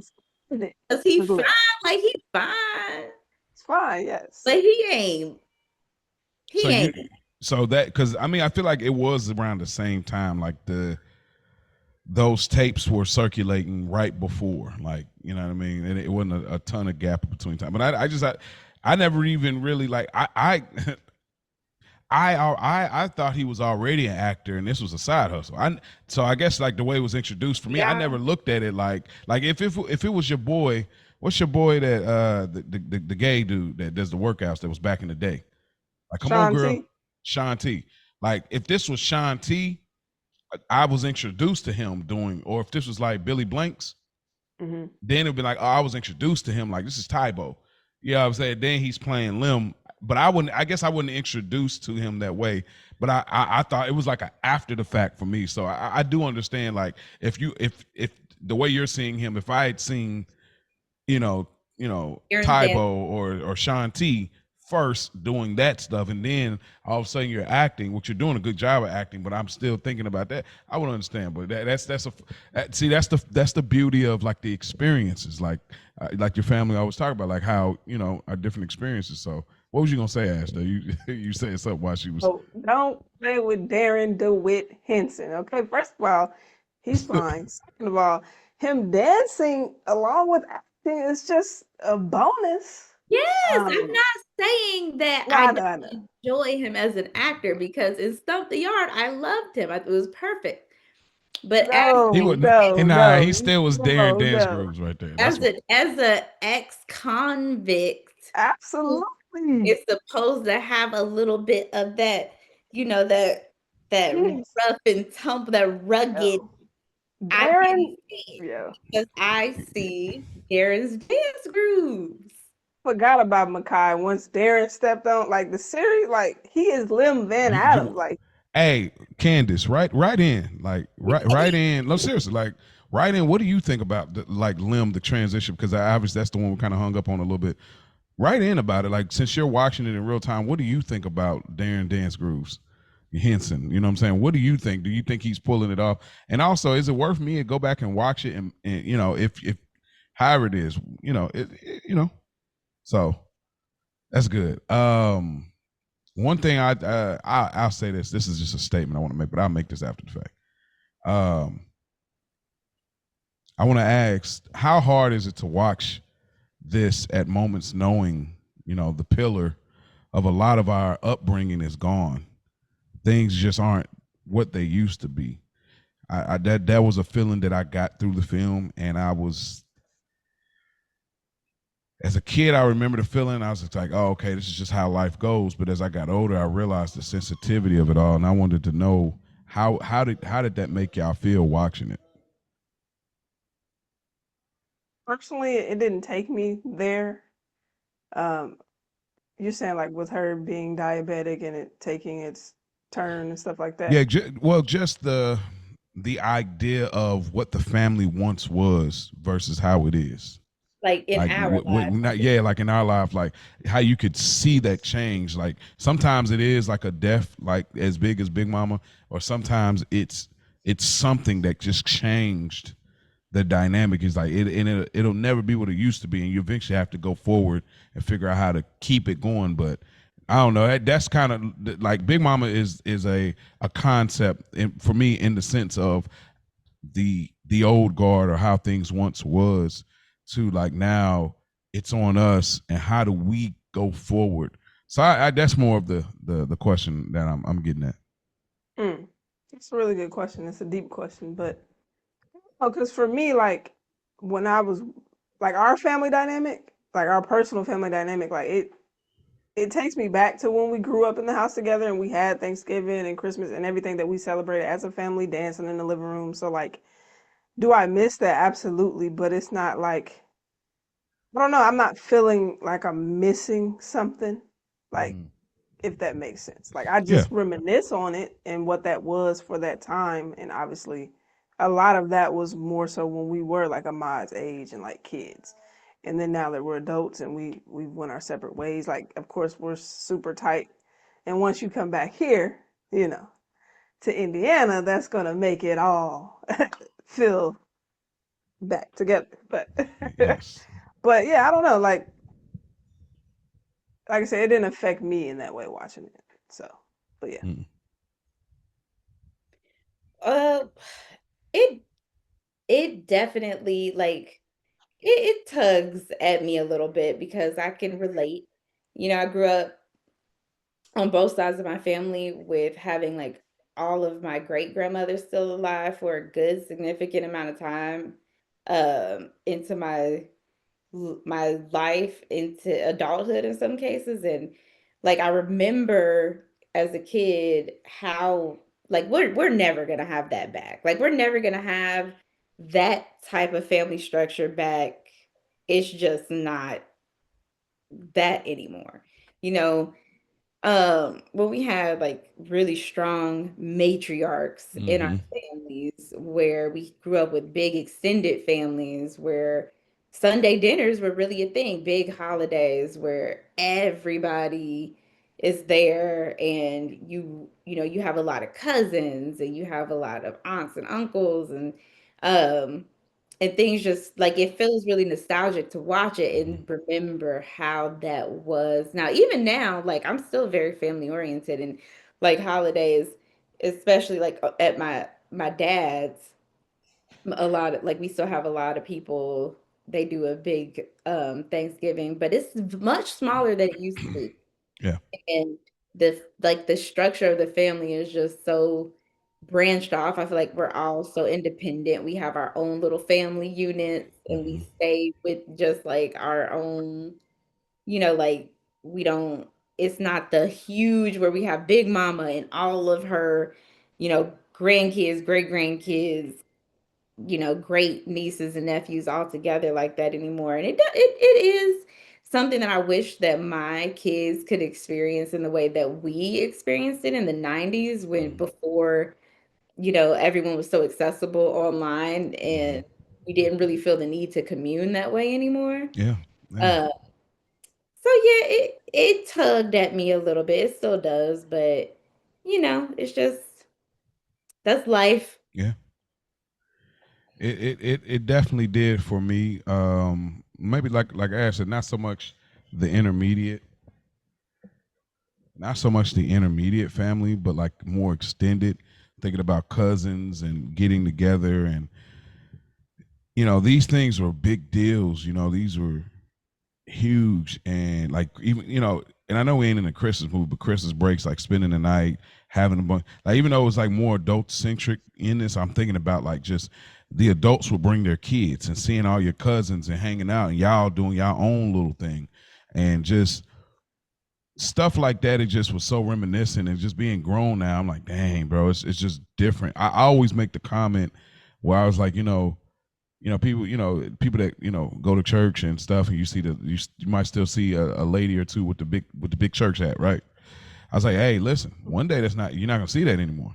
Speaker 4: because he fine. Like he fine.
Speaker 3: It's fine, yes.
Speaker 4: But he ain't.
Speaker 2: So that, because I mean, I feel like it was around the same time, like those tapes were circulating right before, like, you know what I mean, and it wasn't a ton of gap between time. But I never even really like I thought he was already an actor and this was a side hustle. So I guess like the way it was introduced for me, I never looked at it like if it was your boy, what's your boy that the gay dude that does the workouts that was back in the day? Like, come on, girl. Sean T. Like, if this was Sean T, I was introduced to him doing, or if this was like Billy Blanks, then it'd be like, oh, I was introduced to him like this is Tybo. You know what I'm saying? Then he's playing Lim. But I guess I wasn't introduced to him that way. But I thought it was like an after the fact for me. So I do understand, like, if the way you're seeing him, if I had seen, Tybo or Sean T first doing that stuff, and then all of a sudden you're acting, which you're doing a good job of acting, but I'm still thinking about that, I would understand. But that's the beauty of like the experiences, like your family always talk about, like how our different experiences. So what was you gonna say, Ash? Though you said something while she was.
Speaker 3: Oh, don't play with Darren DeWitt Henson. Okay, first of all, he's fine. Second of all, him dancing along with acting is just a bonus.
Speaker 4: Yes, I'm not saying that I don't enjoy him as an actor, because in Stump the Yard, I loved him. It was perfect. But
Speaker 2: he still was Darren Dance Grooves right there.
Speaker 4: As an ex-convict,
Speaker 3: absolutely,
Speaker 4: it's supposed to have a little bit of that, that rough and tumble, that rugged.
Speaker 3: Darren,
Speaker 4: because I see Darren's dance grooves.
Speaker 3: Forgot about Mekhi once Darren stepped on like the series, like he is Lim Van Adams. Like,
Speaker 2: hey, Candace, right in, like right in. No, seriously, like right in. What do you think about Lim, the transition? Because obviously that's the one we kind of hung up on a little bit. Right in about it, like since you're watching it in real time, what do you think about Darren Dance Grooves Henson? You know what I'm saying? What do you think? Do you think he's pulling it off? And also, is it worth me to go back and watch it? And if however it is, So that's good. One thing I'll say this. This is just a statement I want to make, but I'll make this after the fact. I want to ask, how hard is it to watch this at moments knowing, the pillar of a lot of our upbringing is gone. Things just aren't what they used to be. That was a feeling that I got through the film, and as a kid, I remember the feeling. I was just like, oh, okay, this is just how life goes. But as I got older, I realized the sensitivity of it all, and I wanted to know how did that make y'all feel watching it?
Speaker 3: Personally, it didn't take me there. You're saying like with her being diabetic and it taking its turn and stuff like that?
Speaker 2: Yeah, just the idea of what the family once was versus how it is.
Speaker 4: Like in our life.
Speaker 2: Like in our life, like how you could see that change. Like sometimes it is like a death, like as big as Big Mama, or sometimes it's something that just changed the dynamic. Is like it'll never be what it used to be, and you eventually have to go forward and figure out how to keep it going. But I don't know. That's kind of like Big Mama is a concept for me in the sense of the old guard or how things once was to like now it's on us and how do we go forward. So I that's more of the question that I'm getting at.
Speaker 3: It's a really good question. It's a deep question, but because for me, like when I was like our family dynamic, like our personal family dynamic, like it takes me back to when we grew up in the house together and we had Thanksgiving and Christmas and everything that we celebrated as a family, dancing in the living room. So like, do I miss that? Absolutely, but it's not like I don't know. I'm not feeling like I'm missing something. Like if that makes sense. Like I
Speaker 2: Yeah.
Speaker 3: just reminisce on it and what that was for that time, and obviously, a lot of that was more so when we were like Ahmad's age and like kids, and then now that we're adults and we went our separate ways. Like of course we're super tight, and once you come back here, you know, to Indiana, that's gonna make it all feel back together. But
Speaker 2: Yes.
Speaker 3: but yeah, I don't know. Like I said, it didn't affect me in that way watching it. So, but yeah.
Speaker 4: Uh, it it definitely like it tugs at me a little bit because I can relate. I grew up on both sides of my family with having like all of my great grandmothers still alive for a good significant amount of time into my life into adulthood in some cases. And like I remember as a kid how like we're never gonna have that back. Like we're never gonna have that type of family structure back. It's just not that anymore. You know, when we had like really strong matriarchs in our families where we grew up with big extended families where Sunday dinners were really a thing, big holidays where everybody is there and you have a lot of cousins and you have a lot of aunts and uncles um and things just like it feels really nostalgic to watch it and remember how that was. Now, even now, like I'm still very family oriented and like holidays, especially like at my dad's, a lot of like we still have a lot of people. They do a big Thanksgiving, but it's much smaller than it used to be.
Speaker 2: Yeah.
Speaker 4: And the structure of the family is just so branched off. I feel like we're all so independent. We have our own little family units and we stay with just like our own, like we don't it's not the huge where we have Big Mama and all of her, grandkids, great grandkids, great nieces and nephews all together like that anymore. And it is something that I wish that my kids could experience in the way that we experienced it in the 90s when before, everyone was so accessible online and we didn't really feel the need to commune that way anymore.
Speaker 2: Yeah. Yeah.
Speaker 4: Uh, so yeah, it tugged at me a little bit. It still does, but it's just that's life.
Speaker 2: Yeah. It definitely did for me. Maybe like I said, not so much the intermediate, not so much the intermediate family, but like more extended. Thinking about cousins and getting together, and these things were big deals. These were huge, and like even and I know we ain't in a Christmas movie, but Christmas breaks, like spending the night, having a bunch, like even though it's like more adult centric in this, I'm thinking about like just the adults will bring their kids and seeing all your cousins and hanging out and y'all doing y'all own little thing, and just stuff like that. It just was so reminiscent, and just being grown now, I'm like, dang, bro, it's just different. I always make the comment where I was like, people, people that go to church and stuff, and you see you might still see a lady or two with the big church hat, right? I was like, hey, listen, one day you're not gonna see that anymore.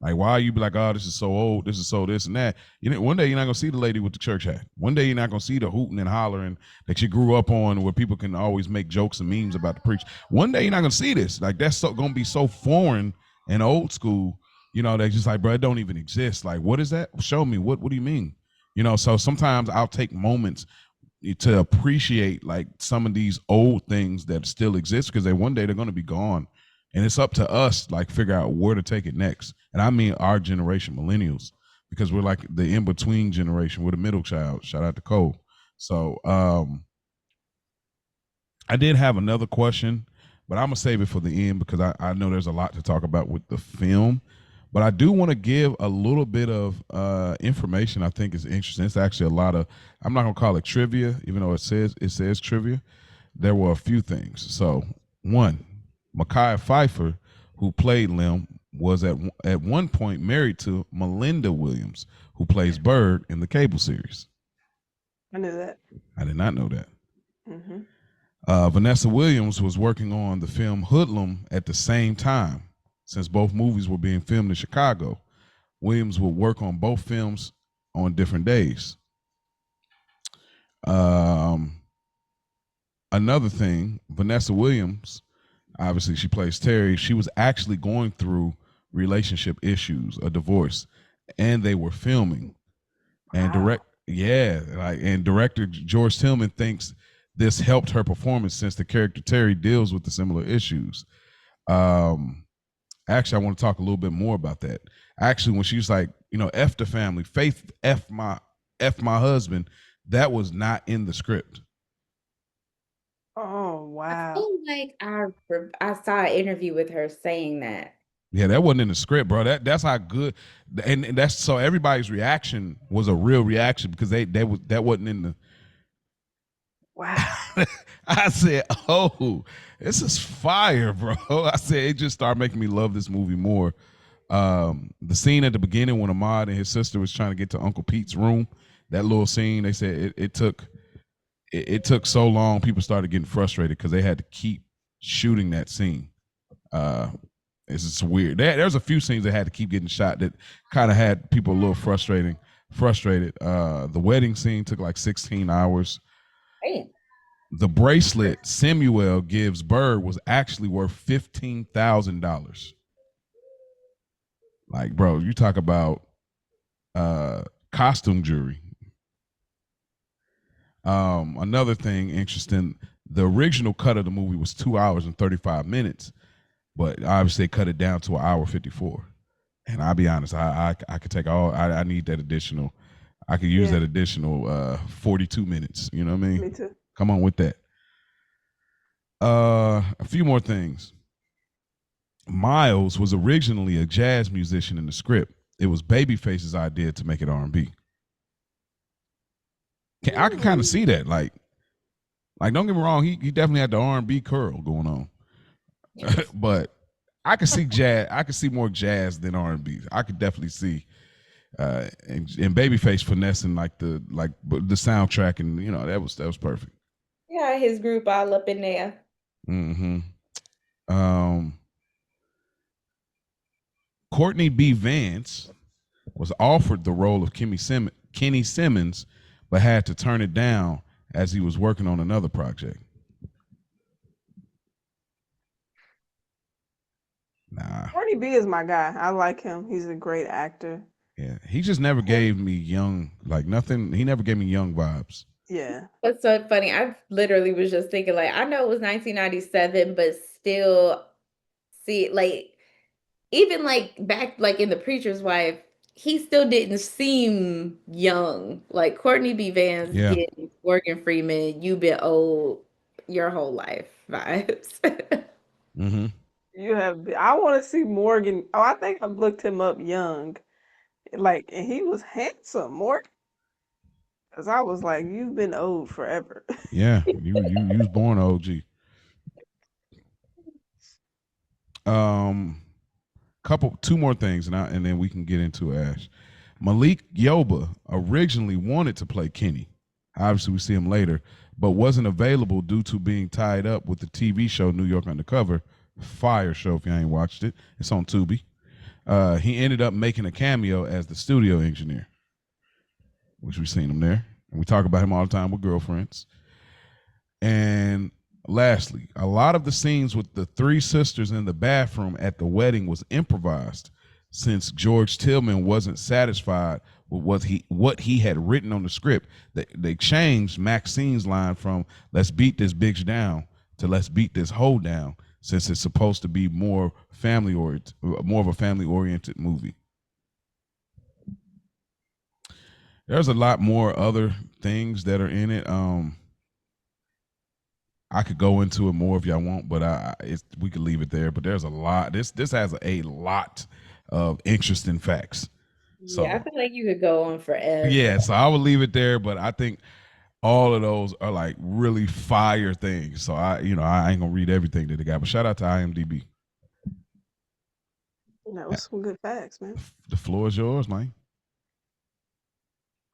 Speaker 2: Like, why you be like, oh, this is so old, this is so this and that. One day you're not gonna see the lady with the church hat. One day you're not gonna see the hooting and hollering that you grew up on, where people can always make jokes and memes about the preach. One day you're not gonna see this. Like, that's gonna be so foreign and old school. They're just like, bro, it don't even exist. Like, what is that? Show me. What do you mean? So sometimes I'll take moments to appreciate like some of these old things that still exist, because one day they're going to be gone, and it's up to us like figure out where to take it next. And I mean our generation, millennials, because we're like the in between generation. We're the middle child. Shout out to Cole. So I did have another question, but I'm gonna save it for the end because I know there's a lot to talk about with the film. But I do want to give a little bit of information I think is interesting. It's actually a lot of, I'm not gonna call it trivia, even though it says trivia. There were a few things. So one, Mekhi Phifer, who played Lim, was at one point married to Melinda Williams, who plays Bird in the cable series.
Speaker 3: I knew that.
Speaker 2: I did not know that.
Speaker 3: Mm-hmm.
Speaker 2: Vanessa Williams was working on the film Hoodlum at the same time. Since both movies were being filmed in Chicago, Williams would work on both films on different days. Another thing, Vanessa Williams, obviously she plays Terry. She was actually going through relationship issues, a divorce, and they were filming. And director George Tillman thinks this helped her performance since the character Terry deals with the similar issues. Actually, I want to talk a little bit more about that. Actually, when she's like, F the family, Faith F my husband, that was not in the script.
Speaker 3: Oh, wow.
Speaker 4: I feel like I saw an interview with her saying that.
Speaker 2: Yeah, that wasn't in the script, bro. That's how good, and that's so everybody's reaction was a real reaction because that wasn't in the.
Speaker 3: Wow.
Speaker 2: I said, "Oh, this is fire, bro." I said it just started making me love this movie more. The scene at the beginning when Ahmad and his sister was trying to get to Uncle Pete's room, that little scene, they said it took so long. People started getting frustrated because they had to keep shooting that scene. It's just weird. There's a few scenes that had to keep getting shot that kind of had people a little frustrated. The wedding scene took like 16 hours.
Speaker 4: Hey.
Speaker 2: The bracelet Samuel gives Bird was actually worth $15,000. Like, bro, you talk about costume jewelry. Another thing interesting, the original cut of the movie was 2 hours and 35 minutes, but obviously they cut it down to 1 hour 54. And I'll be honest, I could take I need that additional. I could use that additional 42 minutes. You know what I mean?
Speaker 3: Me too.
Speaker 2: Come on with that. A few more things. Miles was originally a jazz musician in the script. It was Babyface's idea to make it R&B. I can kind of see that. Like, don't get me wrong, he definitely had the R&B curl going on. But I could see jazz. I could see more jazz than R&B. I could definitely see and Babyface finessing like the soundtrack, and that was perfect.
Speaker 4: Yeah, his group all up in there.
Speaker 2: Mm-hmm. Courtney B. Vance was offered the role of Kenny Simmons, but had to turn it down as he was working on another project. Nah.
Speaker 3: Courtney B is my guy. I like him. He's a great actor.
Speaker 2: Yeah, he just never gave me young, like nothing. He never gave me young vibes.
Speaker 3: Yeah.
Speaker 4: That's so funny. I literally was just thinking, like, I know it was 1997, but still, see, like, even like back, like in The Preacher's Wife, he still didn't seem young. Like Courtney B. Vance getting Morgan Freeman, you've been old your whole life vibes.
Speaker 2: Mm-hmm.
Speaker 3: I want to see Morgan. Oh, I think I've looked him up young. Like, and he was handsome, Morgan. Because I was like, you've been old forever.
Speaker 2: Yeah, you was born OG. Two more things, and then we can get into Ash. Malik Yoba originally wanted to play Kenny. Obviously, we see him later, but wasn't available due to being tied up with the TV show New York Undercover. Fire show if you ain't watched it. It's on Tubi. He ended up making a cameo as the studio engineer, which we've seen him there. And we talk about him all the time with girlfriends. And lastly, a lot of the scenes with the three sisters in the bathroom at the wedding was improvised. since George Tillman wasn't satisfied with what he had written on the script, they changed Maxine's line from "Let's beat this bitch down" to "Let's beat this hoe down," since it's supposed to be more of a family oriented movie. There's a lot more other things that are in it. I could go into it more if y'all want, but we could leave it there. But there's a lot. This has a lot of interesting facts. So,
Speaker 4: yeah, I feel like you could go on forever.
Speaker 2: Yeah, so I would leave it there, but I think all of those are like really fire things. So I ain't gonna read everything that they got, but shout out to IMDb.
Speaker 3: That was some good facts, man.
Speaker 2: The floor is yours, man.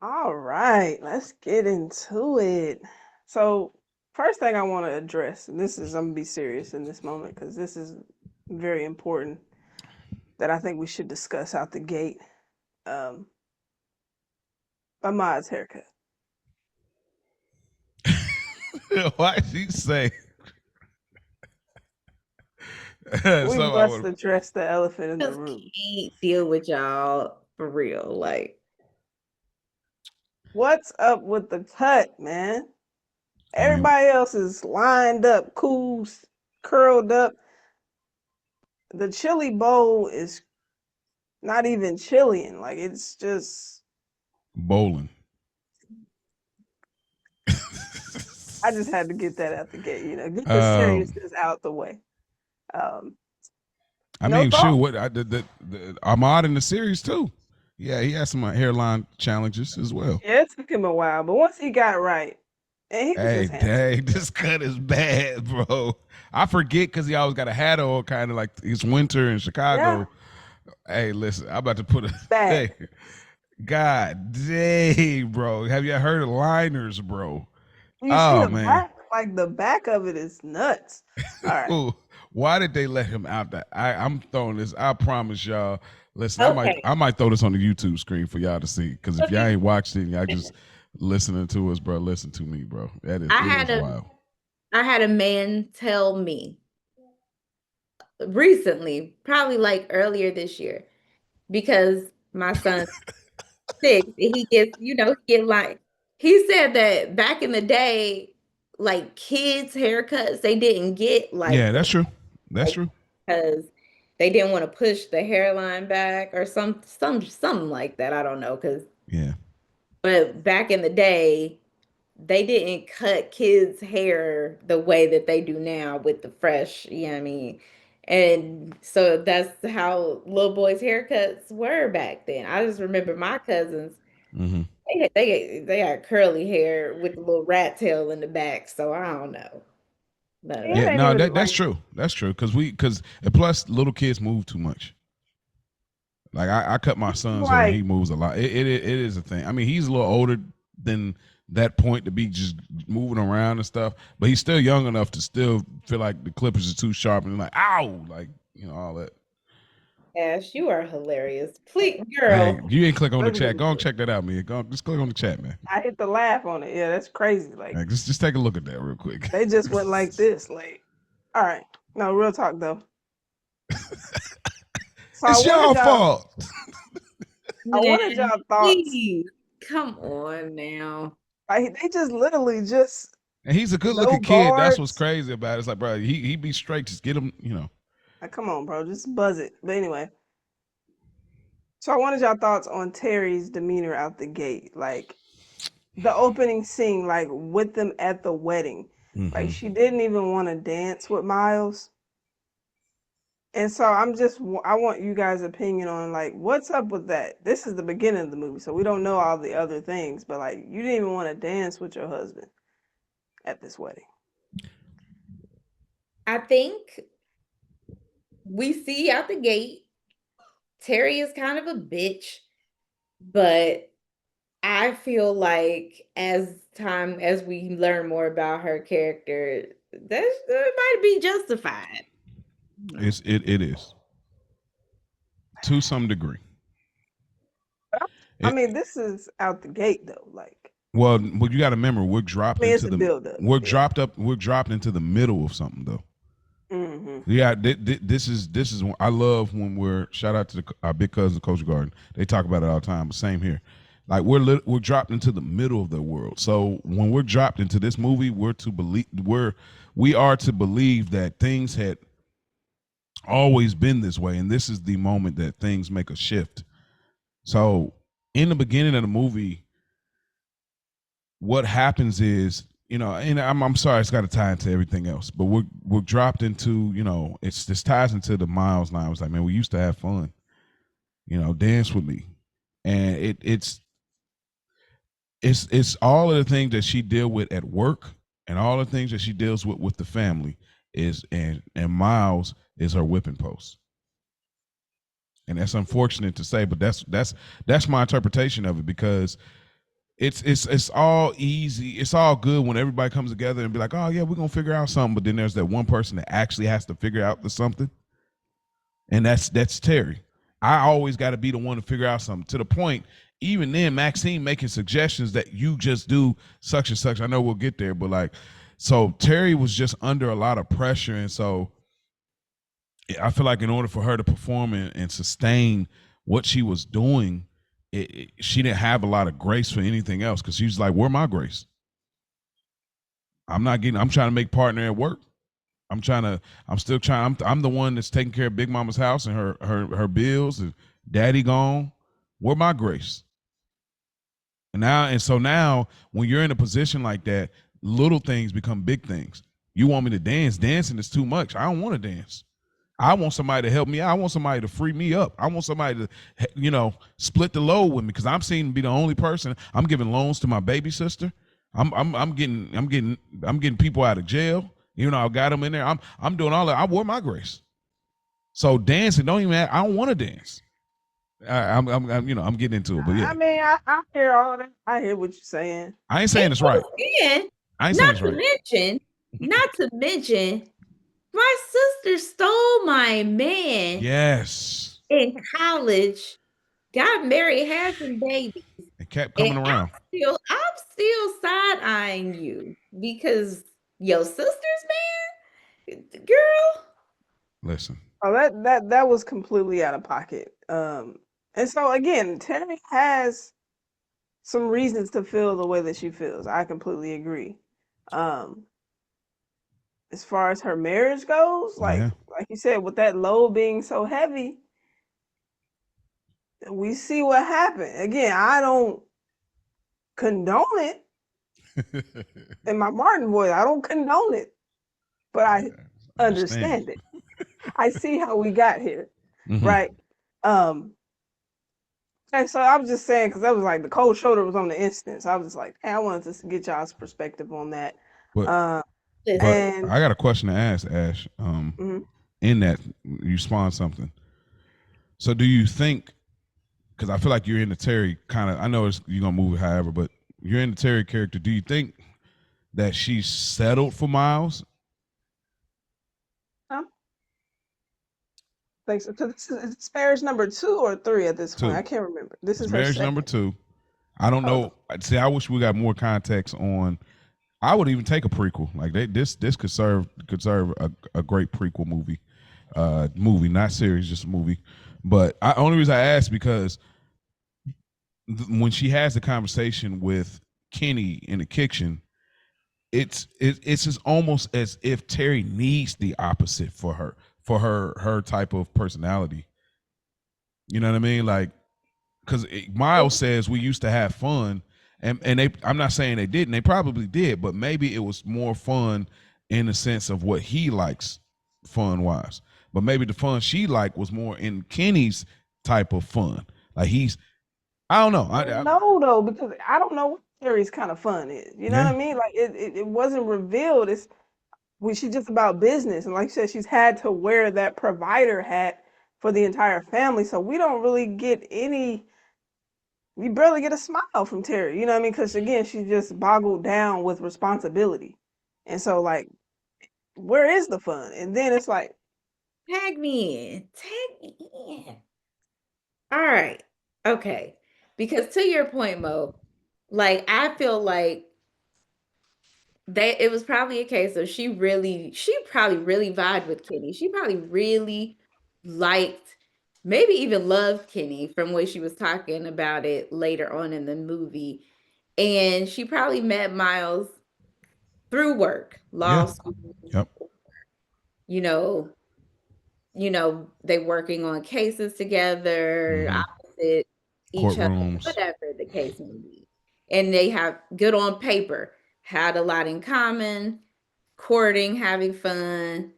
Speaker 3: All right, let's get into it. So, first thing I want to address, and I'm gonna be serious in this moment because this is very important that I think we should discuss out the gate. Ahmad's haircut.
Speaker 2: Why did you say?
Speaker 3: We must address the elephant in the room.
Speaker 4: Can't deal with y'all for real. Like,
Speaker 3: what's up with the cut, man? Everybody else is lined up, cool, curled up. The chili bowl is not even chilling. Like, it's just
Speaker 2: bowling.
Speaker 3: I just had to get that out the gate, get the seriousness out the way.
Speaker 2: I mean, shoot, what the Ahmad in the series too. Yeah, he had some hairline challenges as well.
Speaker 3: Yeah, it took him a while, but once he got right, and he was
Speaker 2: dang, this cut is bad, bro. I forget because he always got a hat on, kind of like it's winter in Chicago. Yeah. Hey, listen, I'm about to put a
Speaker 3: bad.
Speaker 2: Hey, God dang, bro. Have you heard of liners, bro?
Speaker 3: You see the back? Like the back of it is nuts. All right.
Speaker 2: Why did they let him out? I'm throwing this. I promise y'all. Listen, I might throw this on the YouTube screen for y'all to see. Because if y'all ain't watched it, y'all just listening to us, bro. Listen to me, bro. That is wild.
Speaker 4: I had a man tell me recently, probably like earlier this year, because my son's 6, and he gets, he said that back in the day, like kids' haircuts, they didn't get like.
Speaker 2: Yeah, that's true. That's true.
Speaker 4: Because they didn't want to push the hairline back or something like that. I don't know.
Speaker 2: Yeah.
Speaker 4: But back in the day, they didn't cut kids' hair the way that they do now with the fresh, you know what I mean? And so that's how little boys' haircuts were back then. I just remember my cousins, they had curly hair with a little rat tail in the back. So I don't know.
Speaker 2: Yeah, no, that's true. That's true. Because plus little kids move too much. Like I cut my son's hair, and he moves a lot. It is a thing. I mean, he's a little older than that point to be just moving around and stuff, but he's still young enough to still feel like the clippers are too sharp and like, ow, like, all that.
Speaker 4: Ash, you are hilarious. Please, girl.
Speaker 2: Hey, you ain't click on the chat. Go and check that out, man. Just click on the chat, man.
Speaker 3: I hit the laugh on it. Yeah, that's crazy. Like,
Speaker 2: just take a look at that real quick.
Speaker 3: They just went like this. Like, all right. No, real talk though.
Speaker 2: So it's y'all fault.
Speaker 3: I wanted y'all thoughts.
Speaker 4: Please, come on now.
Speaker 3: They just literally just.
Speaker 2: And he's a good-looking kid. That's what's crazy about it. It's like, bro, he be straight. Just get him,
Speaker 3: Like, come on, bro. Just buzz it. But anyway. So I wanted y'all thoughts on Terry's demeanor out the gate. Like, the opening scene, like, with them at the wedding. Mm-hmm. Like, she didn't even want to dance with Miles. And so I want you guys' opinion on, like, what's up with that? This is the beginning of the movie, so we don't know all the other things. But, like, you didn't even want to dance with your husband at this wedding.
Speaker 4: I think we see out the gate, Terry is kind of a bitch, but I feel like as we learn more about her character, that might be justified.
Speaker 2: It is to some degree.
Speaker 3: I mean, this is out the gate though. Like,
Speaker 2: well, you got to remember we're dropped into
Speaker 3: the build-up.
Speaker 2: We're dropped into the middle of something though.
Speaker 3: Mm-hmm.
Speaker 2: Yeah, this is I love when we're shout out to our big cousin Coach Garden. They talk about it all the time. But same here. Like we're dropped into the middle of the world. So when we're dropped into this movie, we are to believe that things had always been this way, and this is the moment that things make a shift. So in the beginning of the movie, what happens is, and I'm sorry, it's got to tie into everything else, but we're dropped into, it's this ties into the Miles line. It's like, man, we used to have fun, dance with me, and it's all of the things that she deal with at work, and all the things that she deals with the family is, and Miles is her whipping post. And that's unfortunate to say, but that's my interpretation of it, because it's all easy. It's all good when everybody comes together and be like, oh yeah, we're gonna figure out something. But then there's that one person that actually has to figure out the something, and that's Terry. I always got to be the one to figure out something. To the point, even then, Maxine making suggestions that you just do such and such. I know we'll get there, but like, so Terry was just under a lot of pressure, and so I feel like in order for her to perform and sustain what she was doing, she didn't have a lot of grace for anything else, because she was like, where my grace? I'm not getting, I'm trying to make partner at work. I'm still trying, I'm the one that's taking care of Big Mama's house and her bills, and daddy gone. Where my grace? And so now when you're in a position like that, little things become big things. You want me to dance? Dancing is too much. I don't want to dance. I want somebody to help me out. I want somebody to free me up. I want somebody to, split the load with me, because I'm seen to be the only person. I'm giving loans to my baby sister. I'm getting people out of jail. I got them in there. I'm doing all that. I wore my grace. So dancing don't even. I don't want to dance. I'm getting into it, but yeah.
Speaker 3: I mean, I hear all that. I hear what you're saying.
Speaker 2: I ain't saying it's right.
Speaker 4: And
Speaker 2: I ain't saying it's right.
Speaker 4: Not to mention, my sister stole my man.
Speaker 2: Yes.
Speaker 4: In college, got married, had some babies.
Speaker 2: It kept coming around.
Speaker 4: I'm still side eyeing you because your sister's man, girl.
Speaker 2: Listen.
Speaker 3: Oh, that was completely out of pocket. And so again, Terry has some reasons to feel the way that she feels. I completely agree. As far as her marriage goes, like you said, with that load being so heavy, we see what happened. Again, I don't condone it. In my Martin voice, I don't condone it, but I understand it. I see how we got here, right? And so I was just saying, because that was like the cold shoulder was on the instance. I was just like, hey, I wanted to get y'all's perspective on that.
Speaker 2: But I got a question to ask, Ash. In that, you spawned something. So do you think, because I feel like you're in the Terry kind of, I know you're going to move it however, but you're in the Terry character. Do you think that she's settled for Miles?
Speaker 3: Thanks. So this is marriage number 2 or 3 at this point. I can't remember. This is
Speaker 2: marriage number 2. I don't know. See, I wish we got more context on. I would even take a prequel. Like this could serve a great prequel movie. Not series, just a movie. But only reason I asked because when she has the conversation with Kenny in the kitchen, it's just almost as if Terry needs the opposite for her type of personality. You know what I mean? Like, because Miles says we used to have fun, and they. I'm not saying they didn't. They probably did, but maybe it was more fun in the sense of what he likes, fun wise. But maybe the fun she liked was more in Kenny's type of fun. Like I don't know.
Speaker 3: No, though, because I don't know what Terry's kind of fun is. You know what I mean? Like it wasn't revealed. She's just about business, and like you said, she's had to wear that provider hat for the entire family. So we don't really get we barely get a smile from Terry. You know what I mean? Because again, she's just boggled down with responsibility, and so like, where is the fun? And then it's like,
Speaker 4: tag me in. All right, okay. Because to your point, Mo, like I feel like it was probably a case of she probably really vibed with Kenny. She probably really liked, maybe even loved Kenny from what she was talking about it later on in the movie. And she probably met Miles through work, law
Speaker 2: Yeah.
Speaker 4: school,
Speaker 2: Yep.
Speaker 4: you know, they working on cases together,
Speaker 2: Hmm.
Speaker 4: opposite each other,
Speaker 2: Courtrooms.
Speaker 4: whatever the case may be. And they have good on paper, had a lot in common, courting, having fun.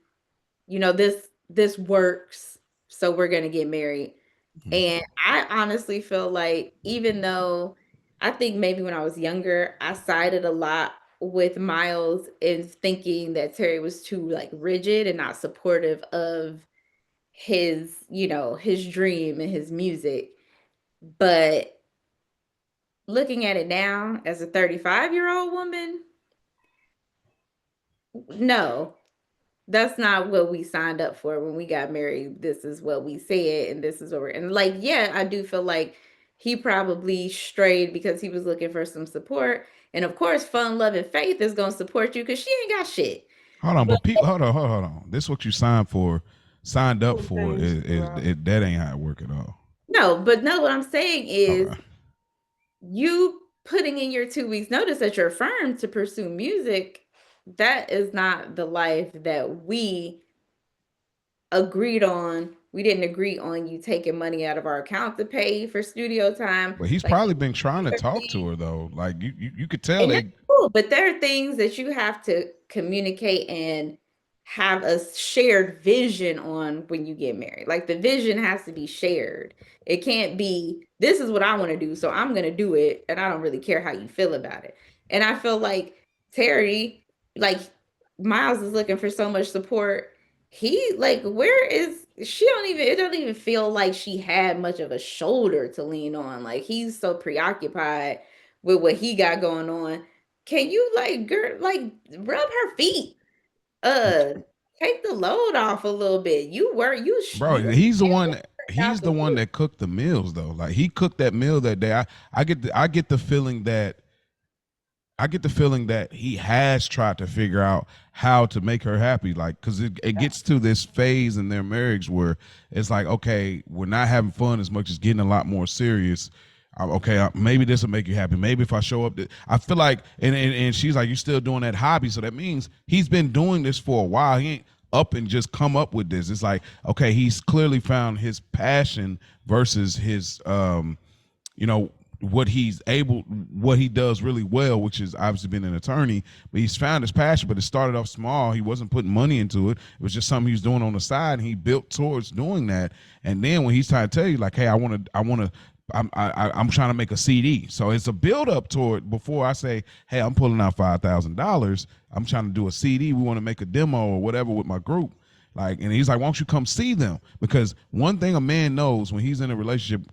Speaker 4: This works, so we're gonna get married.
Speaker 2: Mhm.
Speaker 4: And I honestly feel like even though I think maybe when I was younger, I sided a lot with Miles in thinking that Terry was too like rigid and not supportive of his dream and his music. But looking at it now as a 35-year-old woman, no, that's not what we signed up for when we got married. This is what we said, and this is what we're and like, yeah, I do feel like he probably strayed because he was looking for some support. And of course, fun, love, and faith is gonna support you because she ain't got shit.
Speaker 2: Hold on,
Speaker 4: But
Speaker 2: but people, hold on. This what you signed up
Speaker 3: Cool
Speaker 2: for
Speaker 3: things
Speaker 2: is
Speaker 3: throughout.
Speaker 2: that ain't how it work at all.
Speaker 4: no, what I'm saying is
Speaker 2: Okay.
Speaker 4: you putting in your 2 weeks notice that you're firm to pursue music, that is not the life that we agreed on. We didn't agree on you taking money out of our account to pay for studio time.
Speaker 2: But he's
Speaker 4: Like,
Speaker 2: probably been trying to
Speaker 4: there are
Speaker 2: talk to
Speaker 4: things,
Speaker 2: her though. Like you could tell
Speaker 4: and that's
Speaker 2: they.
Speaker 4: cool, but there are things that you have to communicate and have a shared vision on when you get married. Like the vision has to be shared. It can't be, this is what I want to do, so I'm going to do it, and I don't really care how you feel about it. And I feel like Terry, like Miles is looking for so much support. He like, where is she? Don't even, it don't even feel like she had much of a shoulder to lean on. Like he's so preoccupied with what he got going on. Can you like girl like rub her feet? Uh Take the load off a little bit.
Speaker 2: Bro,
Speaker 4: You
Speaker 2: he's
Speaker 4: out
Speaker 2: the
Speaker 4: the
Speaker 2: one
Speaker 4: loop.
Speaker 2: that cooked the meals though. Like he cooked that meal that day. I get the feeling that he has tried to figure out how to make her happy. Like, because it gets to this phase in their marriage where it's like, okay, we're not having fun as much as getting a lot more serious. Okay, maybe this will make you happy. Maybe if I show up, I feel like, and she's like, you still doing that hobby. So that means he's been doing this for a while. He ain't up and just come up with this. It's like, okay, he's clearly found his passion versus his you know what he does really well, which is obviously being an attorney. But he's found his passion, but it started off small. He wasn't putting money into it. It was just something he was doing on the side, and he built towards doing that. And then when he's trying to tell you like, hey, I'm trying to make a CD. So it's a build up toward before I say, hey, I'm pulling out $5,000. I'm trying to do a CD. We want to make a demo or whatever with my group. Like, and he's like, why don't you come see them? Because one thing a man knows when he's in a relationship,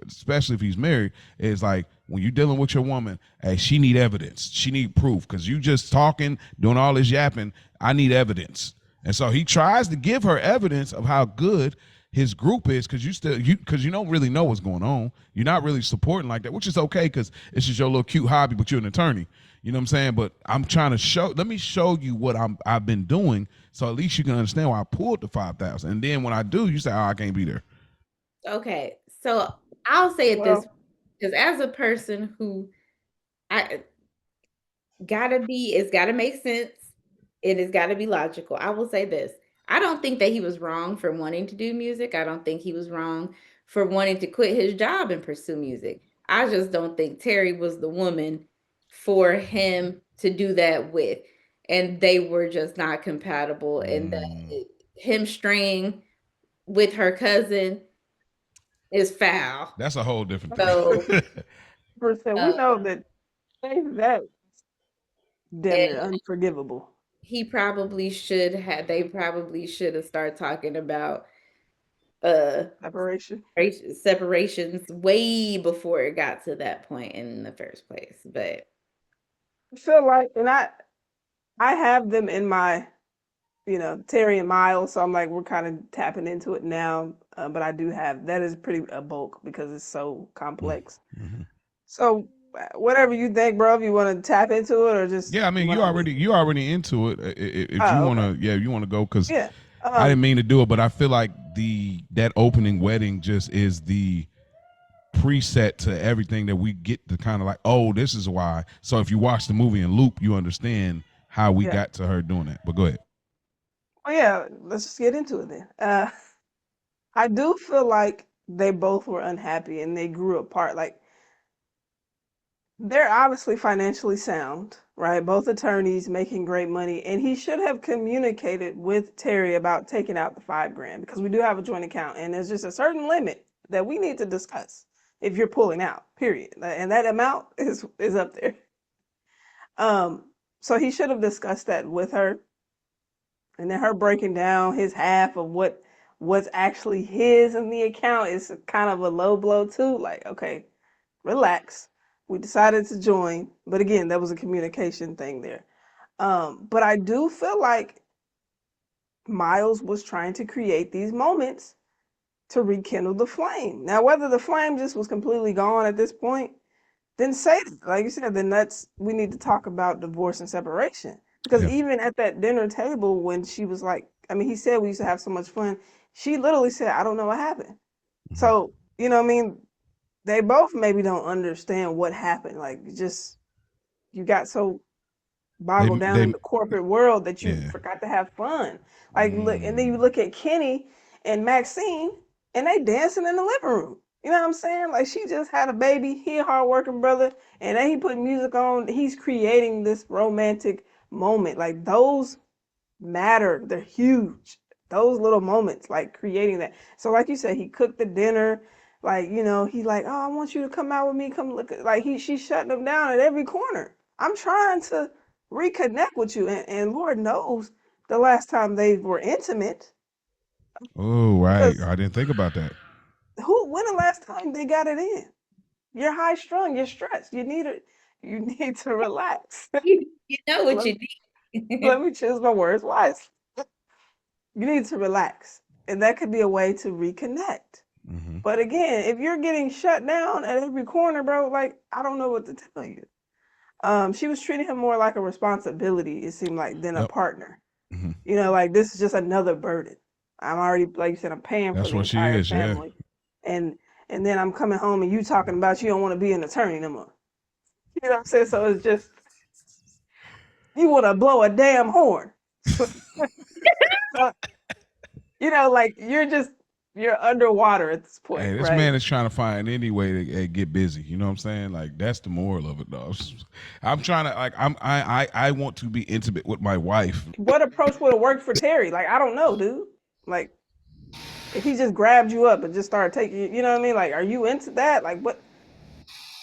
Speaker 2: especially if he's married, is like when you're dealing with your woman, hey, she need evidence. She need proof. Because you just talking, doing all this yapping, I need evidence. And so he tries to give her evidence of how good his group is, because you don't really know what's going on. You're not really supporting like that, which is okay because it's just your little cute hobby, but you're an attorney. You know what I'm saying? But I'm trying to let me show you what I've been doing, so at least you can understand why I pulled the 5,000. And then when I do, you say, oh, I can't be there.
Speaker 4: Okay. So I'll say it this,
Speaker 3: Well,
Speaker 4: because as a person who I it's gotta make sense. It has gotta be logical. I will say this. I don't think that he was wrong for wanting to do music. I don't think he was wrong for wanting to quit his job and pursue music. I just don't think Terry was the woman for him to do that with. And they were just not compatible. And that
Speaker 2: Mm,
Speaker 4: him straying with her cousin is foul.
Speaker 2: that's a whole different
Speaker 4: So,
Speaker 2: thing.
Speaker 3: percent, we
Speaker 4: uh,
Speaker 3: know that that damn near
Speaker 4: and
Speaker 3: unforgivable
Speaker 4: they probably should have started talking about uh
Speaker 3: separation.
Speaker 4: separations way before it got to that point in the first place. But
Speaker 3: I feel like, and I have them in my, Terry and Miles, so I'm like, we're kind of tapping into it now. But I do have that is pretty a bulk because it's so complex.
Speaker 2: Mhm.
Speaker 3: So whatever you think, bro. If you want to tap into it or just
Speaker 2: Yeah, I mean, you already into it. If you want to, you want to go, because
Speaker 3: yeah.
Speaker 2: I didn't mean to do it, but I feel like that opening wedding just is the preset to everything that we get to kind of like, oh, this is why. So if you watch the movie in loop, you understand how we got to her doing that. But go ahead.
Speaker 3: Oh yeah, let's just get into it then. I do feel like they both were unhappy and they grew apart. Like they're obviously financially sound, right? Both attorneys making great money, and he should have communicated with Terry about taking out the $5,000 because we do have a joint account, and there's just a certain limit that we need to discuss if you're pulling out. Period, and that amount is up there. So he should have discussed that with her, and then her breaking down his half of what's actually his in the account is kind of a low blow too. Like, okay, relax. We decided to join, but again, that was a communication thing there. But I do feel like Miles was trying to create these moments to rekindle the flame. Now, whether the flame just was completely gone at this point, then say it. Like you said, then we need to talk about divorce and separation. Because even at that dinner table, when she was like, I mean, he said we used to have so much fun. She literally said, I don't know what happened. Mm-hmm. So, you know what I mean? They both maybe don't understand what happened. Like, you got so boggled down in the corporate world that you forgot to have fun. Like, look, and then you look at Kenny and Maxine, and they dancing in the living room. You know what I'm saying? Like, she just had a baby. He a hardworking brother, and then he put music on. He's creating this romantic moment. Like, those matter. They're huge. Those little moments, like creating that. So, like you said, he cooked the dinner. Like, you know, he like, oh, I want you to come out with me. Come look at, like, she's shutting him down at every corner. I'm trying to reconnect with you. And Lord knows the last time they were intimate.
Speaker 2: Oh, right. I didn't think about that.
Speaker 3: When the last time they got it in? You're high strung. You're stressed. You need to relax.
Speaker 4: You know what you need.
Speaker 3: Let me choose my words wisely. You need to relax. And that could be a way to reconnect. Mm-hmm. But again, if you're getting shut down at every corner, bro, like, I don't know what to tell you. She was treating him more like a responsibility, it seemed like, than a partner. Mm-hmm. You know, like, this is just another burden. I'm already, like you said, I'm paying for the entire family. Yeah. And then I'm coming home and you talking about you don't want to be an attorney no more. You know what I'm saying? So it's just, you want to blow a damn horn. So, you know, like, you're underwater at this point.
Speaker 2: Hey, this man is trying to find any way to get busy. You know what I'm saying? Like, that's the moral of it, dog. I'm trying to, like, I want to be intimate with my wife.
Speaker 3: What approach would have worked for Terry? Like, I don't know, dude. Like, if he just grabbed you up and just started taking you, you know what I mean? Like, are you into that? Like, what?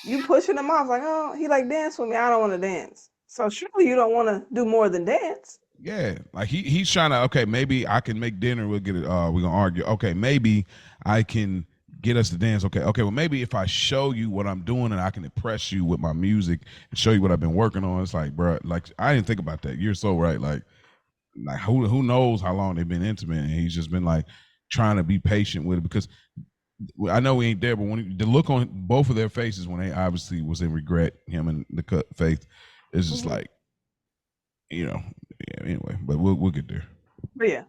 Speaker 3: You pushing him off? Like, oh, he like dance with me. I don't want to dance. So surely you don't want to do more than dance.
Speaker 2: Yeah, like he's trying to, okay, maybe I can make dinner, we'll get it, we're gonna argue. Okay, maybe I can get us to dance. Okay, well, maybe if I show you what I'm doing and I can impress you with my music and show you what I've been working on. It's like, bro, like, I didn't think about that. You're so right. Like who knows how long they've been intimate, and he's just been like trying to be patient with it, because I know he ain't there, but when the look on both of their faces when they obviously was in regret, him and the Faith, is just like, you know. Yeah, anyway, but we'll get there.
Speaker 3: But yeah,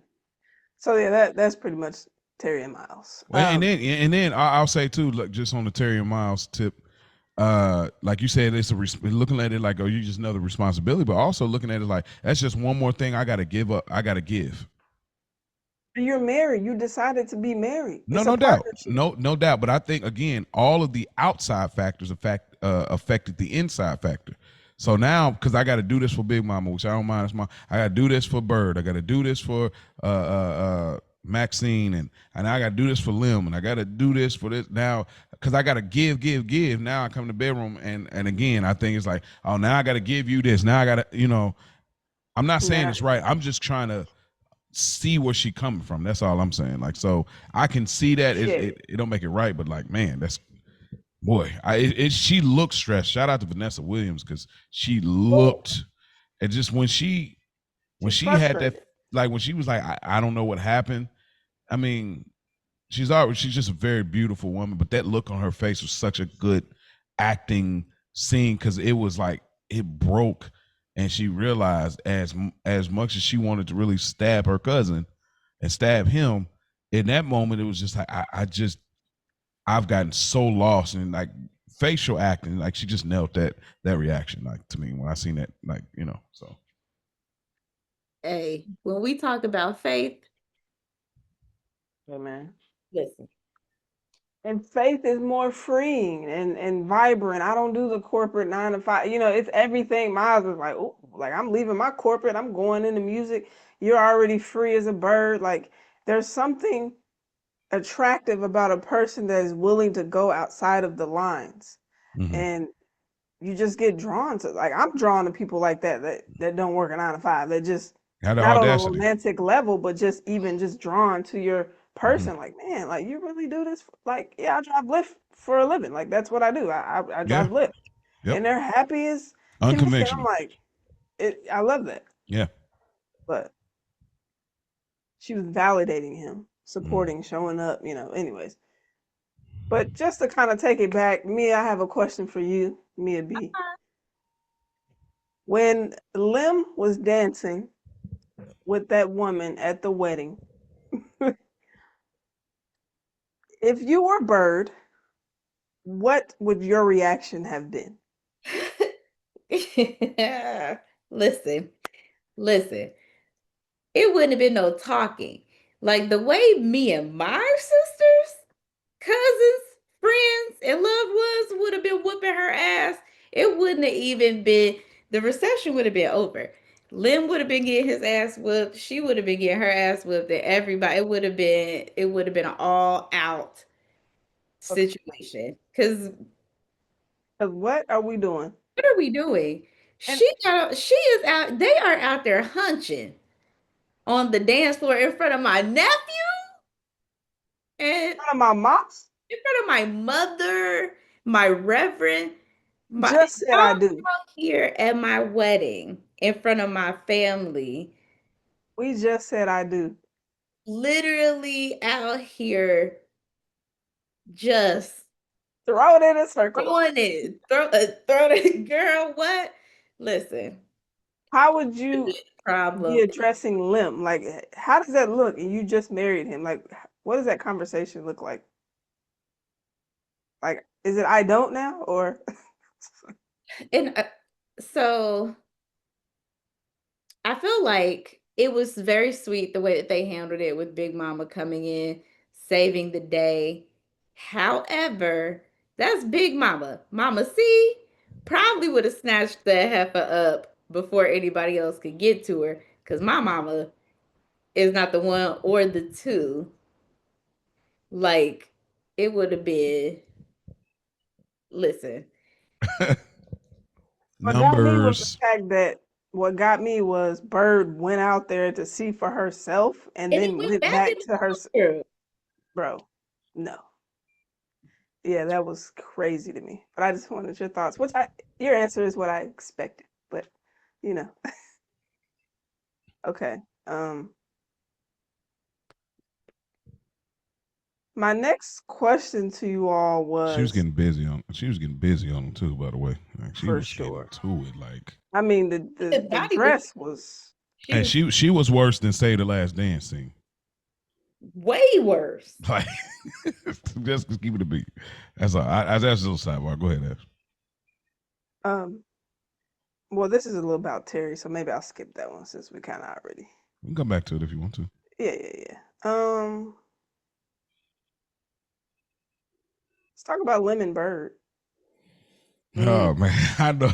Speaker 3: so yeah, that's pretty much Terry and Miles.
Speaker 2: And then I'll say too, like, just on the Terry and Miles tip, like you said, it's looking at it like, oh, you just another responsibility, but also looking at it like, that's just one more thing I got to give up. I got to give.
Speaker 3: You're married. You decided to be married.
Speaker 2: No doubt. No doubt. But I think, again, all of the outside factors affected the inside factor. So now, because I got to do this for Big Mama, which I don't mind. I got to do this for Bird. I got to do this for Maxine, and I got to do this for Lim, and I got to do this for this now, because I got to give. Now I come to the bedroom, and again, I think it's like, oh, now I got to give you this. Now I got to, you know, I'm not saying it's right. I'm just trying to see where she coming from. That's all I'm saying. Like, so I can see that it don't make it right, but like, man, that's. Boy, she looked stressed. Shout out to Vanessa Williams, because she looked, and just when she had that, like when she was like, I don't know what happened. I mean, she's just a very beautiful woman, but that look on her face was such a good acting scene because it was like it broke, and she realized as much as she wanted to really stab her cousin and stab him, in that moment it was just like I've gotten so lost in like facial acting, like she just nailed that reaction, like to me when I seen that, like so.
Speaker 4: Hey, when we talk about faith,
Speaker 3: Yeah, man.
Speaker 4: listen.
Speaker 3: And faith is more freeing and vibrant. I don't do the corporate 9 to 5. It's everything. Miles is like, oh, like I'm leaving my corporate. I'm going into music. You're already free as a bird. Like there's something attractive about a person that is willing to go outside of the lines.
Speaker 2: Mm-hmm.
Speaker 3: And you just get drawn to, like, I'm drawn to people like that don't work a 9 to 5. That just
Speaker 2: Had the
Speaker 3: not on a
Speaker 2: audacity.
Speaker 3: romantic level, but just drawn to your person.
Speaker 2: Mm-hmm.
Speaker 3: Like, man, like you really do this? Like, yeah, I drive Lyft for a living. Like that's what I do. I drive Lyft,
Speaker 2: Yep.
Speaker 3: and they're happy as can be. I'm
Speaker 2: Unconventional.
Speaker 3: like, I love that.
Speaker 2: Yeah.
Speaker 3: But she was validating him, supporting, showing up. Anyways. But just to kind of take it back, Mia, I have a question for you, Mia B. When Lim was dancing with that woman at the wedding, if you were Bird, what would your reaction have been?
Speaker 4: Listen. It wouldn't have been no talking. Like the way me and my sisters, cousins, friends, and loved ones would have been whooping her ass, it wouldn't have even been, the reception would have been over. Lim would have been getting his ass whooped. She would have been getting her ass whooped. And everybody, it would have been an all out situation. Because
Speaker 3: What are we doing?
Speaker 4: what are we doing?
Speaker 3: And
Speaker 4: She is out. They are out there hunching on the dance floor in front of my nephew and
Speaker 3: one of my moms
Speaker 4: in front of my mother, my reverend,
Speaker 3: just said I do.
Speaker 4: out here at my wedding in front of my family.
Speaker 3: We just said I do.
Speaker 4: Literally out here just
Speaker 3: Throw it in a circle.
Speaker 4: throwing it. Throw it. Girl, what? Listen.
Speaker 3: How would you
Speaker 4: Problem.
Speaker 3: be addressing Lim? Like, how does that look? And you just married him. Like, what does that conversation look like? Like, is it I don't now or?
Speaker 4: And so I feel like it was very sweet the way that they handled it with Big Mama coming in, saving the day. However, that's Big Mama. Mama C probably would have snatched the heifer up before anybody else could get to her because my mama is not the one or the two. Like, it would have been, listen.
Speaker 3: What got me was the
Speaker 2: Numbers.
Speaker 3: fact that what got me was Bird went out there to see for herself and
Speaker 4: And
Speaker 3: then
Speaker 4: he
Speaker 3: went back to her.
Speaker 4: her.
Speaker 3: Bro, no. Yeah, that was crazy to me. But I just wanted your thoughts. Your answer is what I expected. But you know. Okay. My next question to you all was
Speaker 2: She was getting busy on them too, by the way. Like she
Speaker 3: for
Speaker 2: was
Speaker 3: sure.
Speaker 2: getting to it. Like,
Speaker 3: I mean, the dress was
Speaker 2: and she was worse than Say the Last Dance scene.
Speaker 4: Way worse.
Speaker 2: Like, just keep it a beat. That's all. That's a little sidebar. Go ahead, Ash.
Speaker 3: Well, this is a little about Terry, so maybe I'll skip that one since we kind of already.
Speaker 2: You can come back to it if you want to.
Speaker 3: Yeah. Let's talk about Lemon Bird.
Speaker 2: Oh man, I know.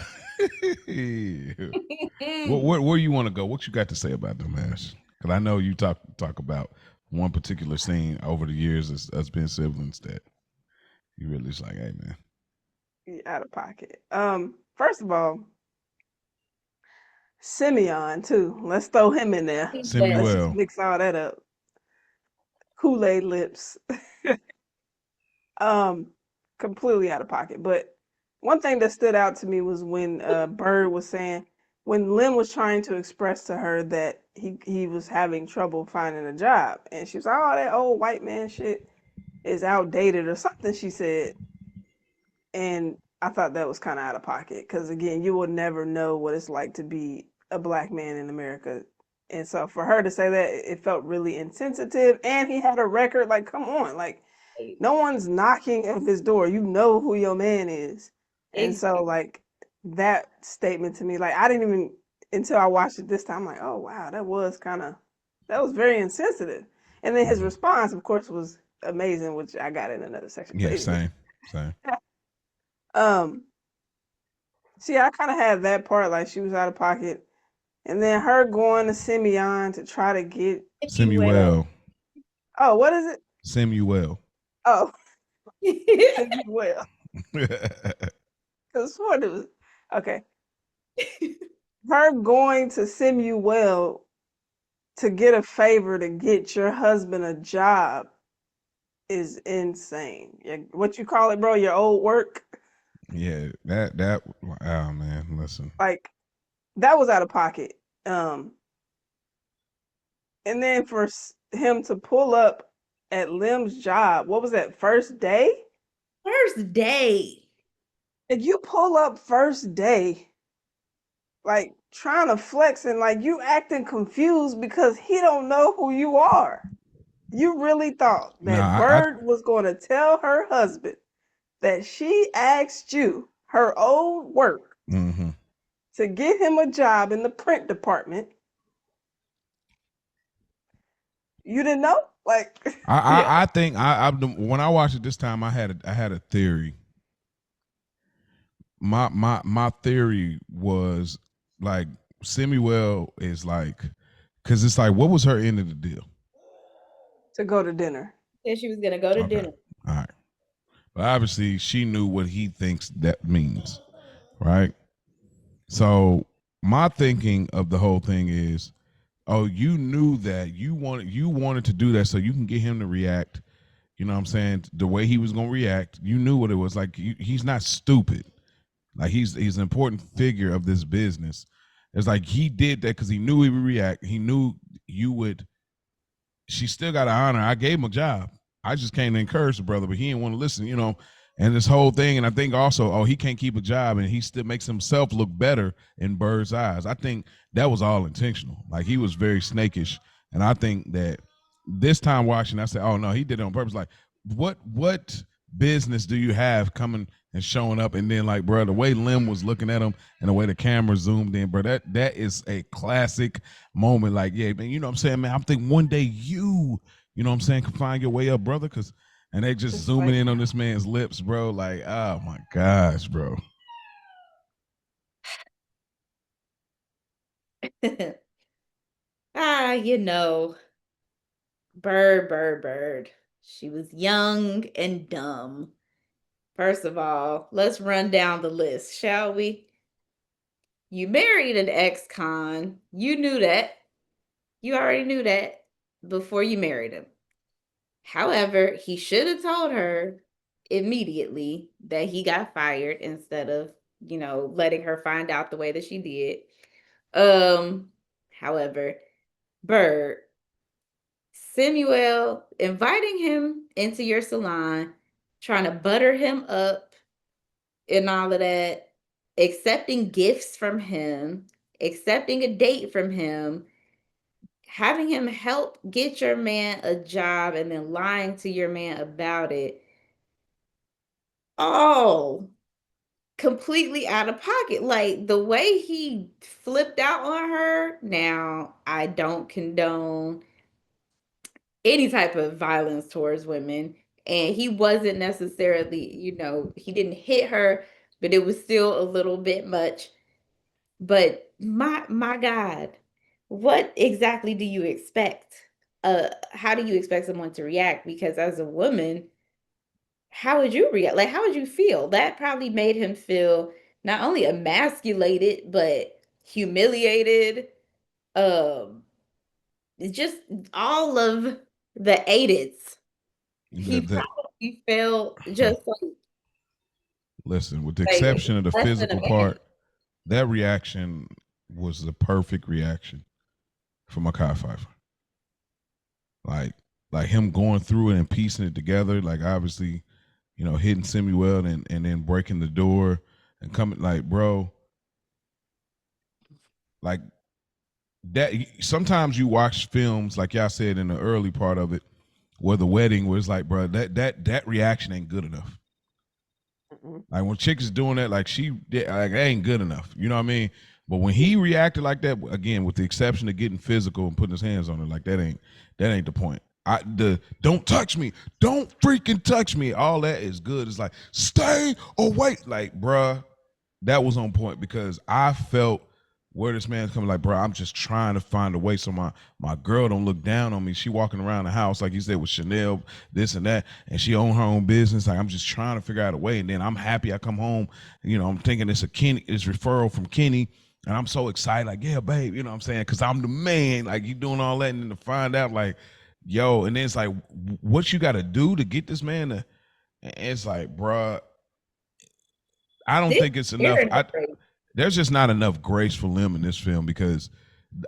Speaker 2: Where you want to go? What you got to say about them, Ash? Because I know you talk about one particular scene over the years as being siblings that you really just like, hey man,
Speaker 3: out of pocket. First of all, Simeon too. Let's throw him in there. Let's just mix all that up. Kool-Aid lips. Completely out of pocket. But one thing that stood out to me was when Bird was saying, when Lim was trying to express to her that he was having trouble finding a job, and she was like, "Oh, that old white man shit is outdated," or something she said. And I thought that was kind of out of pocket because again, you will never know what it's like to be a black man in America, and so for her to say that, it felt really insensitive. And he had a record. Like, come on, like no one's knocking at his door. You know who your man is, and so like that statement to me, like I didn't even until I watched it this time. Like, oh wow, that was very insensitive. And then his response, of course, was amazing, which I got in another section.
Speaker 2: Yeah,
Speaker 3: But anyway.
Speaker 2: same.
Speaker 3: See, I kind of had that part, like she was out of pocket, and then her going to Simeon to try to get
Speaker 2: Samuel.
Speaker 3: Oh, what is it?
Speaker 2: Samuel.
Speaker 3: Oh, Samuel. Because what it was okay. Her going to Samuel to get a favor to get your husband a job is insane. What you call it, bro? Your old work?
Speaker 2: Yeah, that oh man, listen.
Speaker 3: Like that was out of pocket. And then for him to pull up at Lim's job, what was that, first day?
Speaker 4: First day.
Speaker 3: If you pull up first day, like trying to flex and like you acting confused because he don't know who you are. You really thought that Bird was going to tell her husband that she asked you, her old work, to get him a job in the print department? You didn't know? Like
Speaker 2: I think when I watched it this time, I had a theory. My theory was like Samuel is like, because it's like, what was her end of the deal?
Speaker 3: To go to dinner.
Speaker 4: Yeah, she was gonna go to dinner.
Speaker 2: All right. But obviously she knew what he thinks that means, right? So my thinking of the whole thing is, oh, you knew that you wanted to do that so you can get him to react. You know what I'm saying? The way he was gonna react, you knew what it was like. He's not stupid. Like he's an important figure of this business. It's like he did that because he knew he would react. He knew you would. She still got to honor. I gave him a job. I just came to encourage the brother, but he didn't want to listen, you know. And this whole thing, and I think also, oh, he can't keep a job, and he still makes himself look better in Bird's eyes. I think that was all intentional. Like he was very snakish, and I think that this time watching, I said, oh no, he did it on purpose. Like, what business do you have coming and showing up? And then, like, bro, the way Lim was looking at him and the way the camera zoomed in, bro, that is a classic moment. Like, yeah, man, you know what I'm saying, man? I'm thinking one day you know what I'm saying, can find your way up, brother, because. And they just zooming in on this man's lips, bro. Like, oh my gosh, bro.
Speaker 4: You know, Bird. She was young and dumb. First of all, let's run down the list, shall we? You married an ex-con. You knew that. You already knew that before you married him. However, he should have told her immediately that he got fired instead of, you know, letting her find out the way that she did. However, Bird, Samuel inviting him into your salon, trying to butter him up and all of that, accepting gifts from him, accepting a date from him, having him help get your man a job and then lying to your man about it, all completely out of pocket. Like the way he flipped out on her, now I don't condone any type of violence towards women. And he wasn't necessarily, you know, he didn't hit her, but it was still a little bit much. But my God, what exactly do you expect? How do you expect someone to react? Because as a woman, how would you react? Like, how would you feel? That probably made him feel not only emasculated, but humiliated. Just all of the aids. He probably felt just like.
Speaker 2: Listen, with the exception of the physical part, that reaction was the perfect reaction for Mekhi Phifer. Like him going through it and piecing it together. Like obviously, hitting Samuel and then breaking the door and coming like, bro, like that. Sometimes you watch films like y'all said in the early part of it, where the wedding was like, bro, that reaction ain't good enough. Like when chick is doing that, like she did, like that ain't good enough. You know what I mean? But when he reacted like that, again, with the exception of getting physical and putting his hands on her, like that ain't the point. The don't touch me, don't freaking touch me. All that is good. It's like stay away, like bruh, that was on point because I felt where this man's coming like, bro, I'm just trying to find a way so my girl don't look down on me. She walking around the house like you said with Chanel, this and that, and she own her own business. Like I'm just trying to figure out a way. And then I'm happy I come home. I'm thinking it's it's referral from Kenny. And I'm so excited, like, yeah, babe, you know what I'm saying? Because I'm the man, like, you doing all that, and then to find out, like, yo, and then it's like, what you got to do to get this man to, and it's like, bruh, I don't think it's enough. There's just not enough grace for Lim in this film because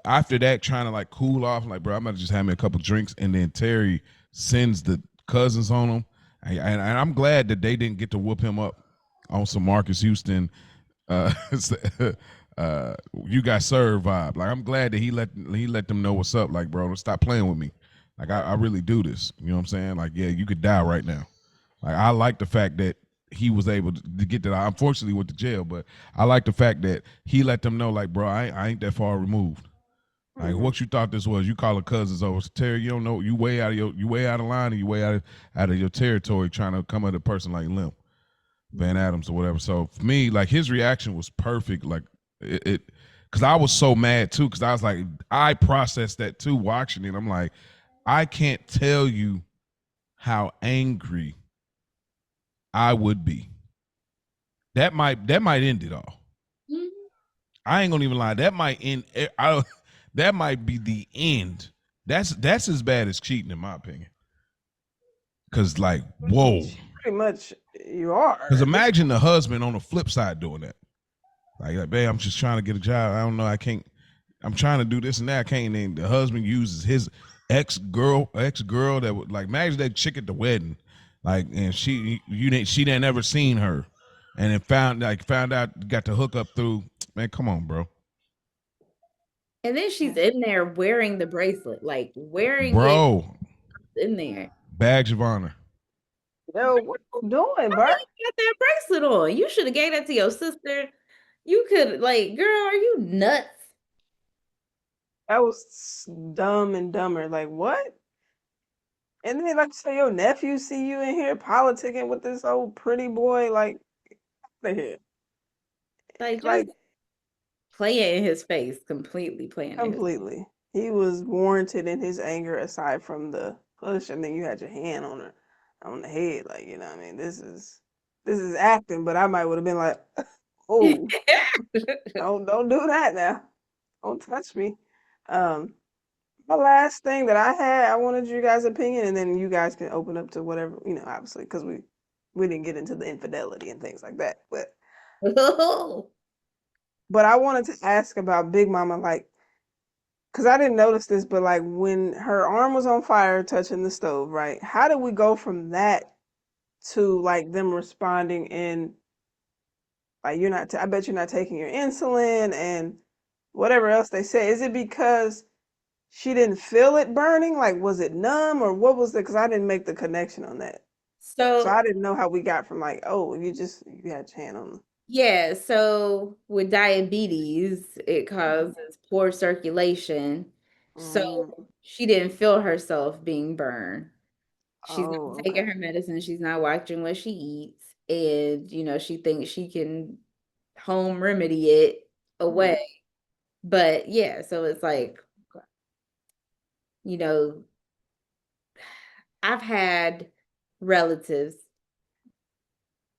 Speaker 2: after that, trying to like cool off, like, bro, I'm gonna just have me a couple drinks, and then Terry sends the cousins on him, and I'm glad that they didn't get to whoop him up on some Marcus Houston, uh, you got served vibe. Like I'm glad that he let them know what's up. Like, bro, stop playing with me. Like I really do this. You know what I'm saying? Like, yeah, you could die right now. Like I like the fact that he was able to get that. Unfortunately, went to jail, but I like the fact that he let them know, like, bro, I ain't that far removed. Like, what you thought this was? You calling cousins over, Terry? You don't know. You way out of you way out of line, and you way out of your territory, trying to come at a person like Lim, Van Adams or whatever. So for me, like his reaction was perfect. Like it because I was so mad too. Because I was like, I processed that too watching it. I'm like, I can't tell you how angry I would be. That might end it all. Mm-hmm. I ain't gonna even lie. That might end. That might be the end. That's as bad as cheating, in my opinion. Cause like, whoa.
Speaker 3: Pretty much, you are.
Speaker 2: Cause imagine the husband on the flip side doing that. Like, babe, I'm just trying to get a job. I don't know. I can't. I'm trying to do this and that. I can't. And the husband uses his ex girl that would like imagine that chick at the wedding, like, and she didn't ever seen her, and then found out got to hook up through. Man, come on, bro.
Speaker 4: And then she's in there wearing the bracelet, like wearing it in there.
Speaker 2: Badge of honor.
Speaker 3: Yo, what you doing, bro?
Speaker 4: You got that bracelet on. You should have gave that to your sister. You could, like, girl, are you nuts?
Speaker 3: That was dumb and dumber. Like, what? And then, like, say your nephew see you in here politicking with this old pretty boy. Like, out of here.
Speaker 4: Like playing in his face, completely playing.
Speaker 3: Completely. He was warranted in his anger aside from the push, and then you had your hand on the head. Like, you know what I mean? This is acting, but I might would have been like, oh, don't do that now. Don't touch me. My last thing that I wanted you guys' opinion, and then you guys can open up to whatever, obviously, because we didn't get into the infidelity and things like that. But but I wanted to ask about Big Mama, like, because I didn't notice this, but like when her arm was on fire touching the stove, right? How did we go from that to like them responding in like I bet you're not taking your insulin and whatever else they say? Is it because she didn't feel it burning? Like, was it numb or what was it? Because I didn't make the connection on that. So I didn't know how we got from like, oh, you had your hand on them.
Speaker 4: Yeah, so with diabetes, it causes poor circulation. So she didn't feel herself being burned. She's not taking her medicine. She's not watching what she eats. And, she thinks she can home remedy it away. But yeah, so it's like, I've had relatives,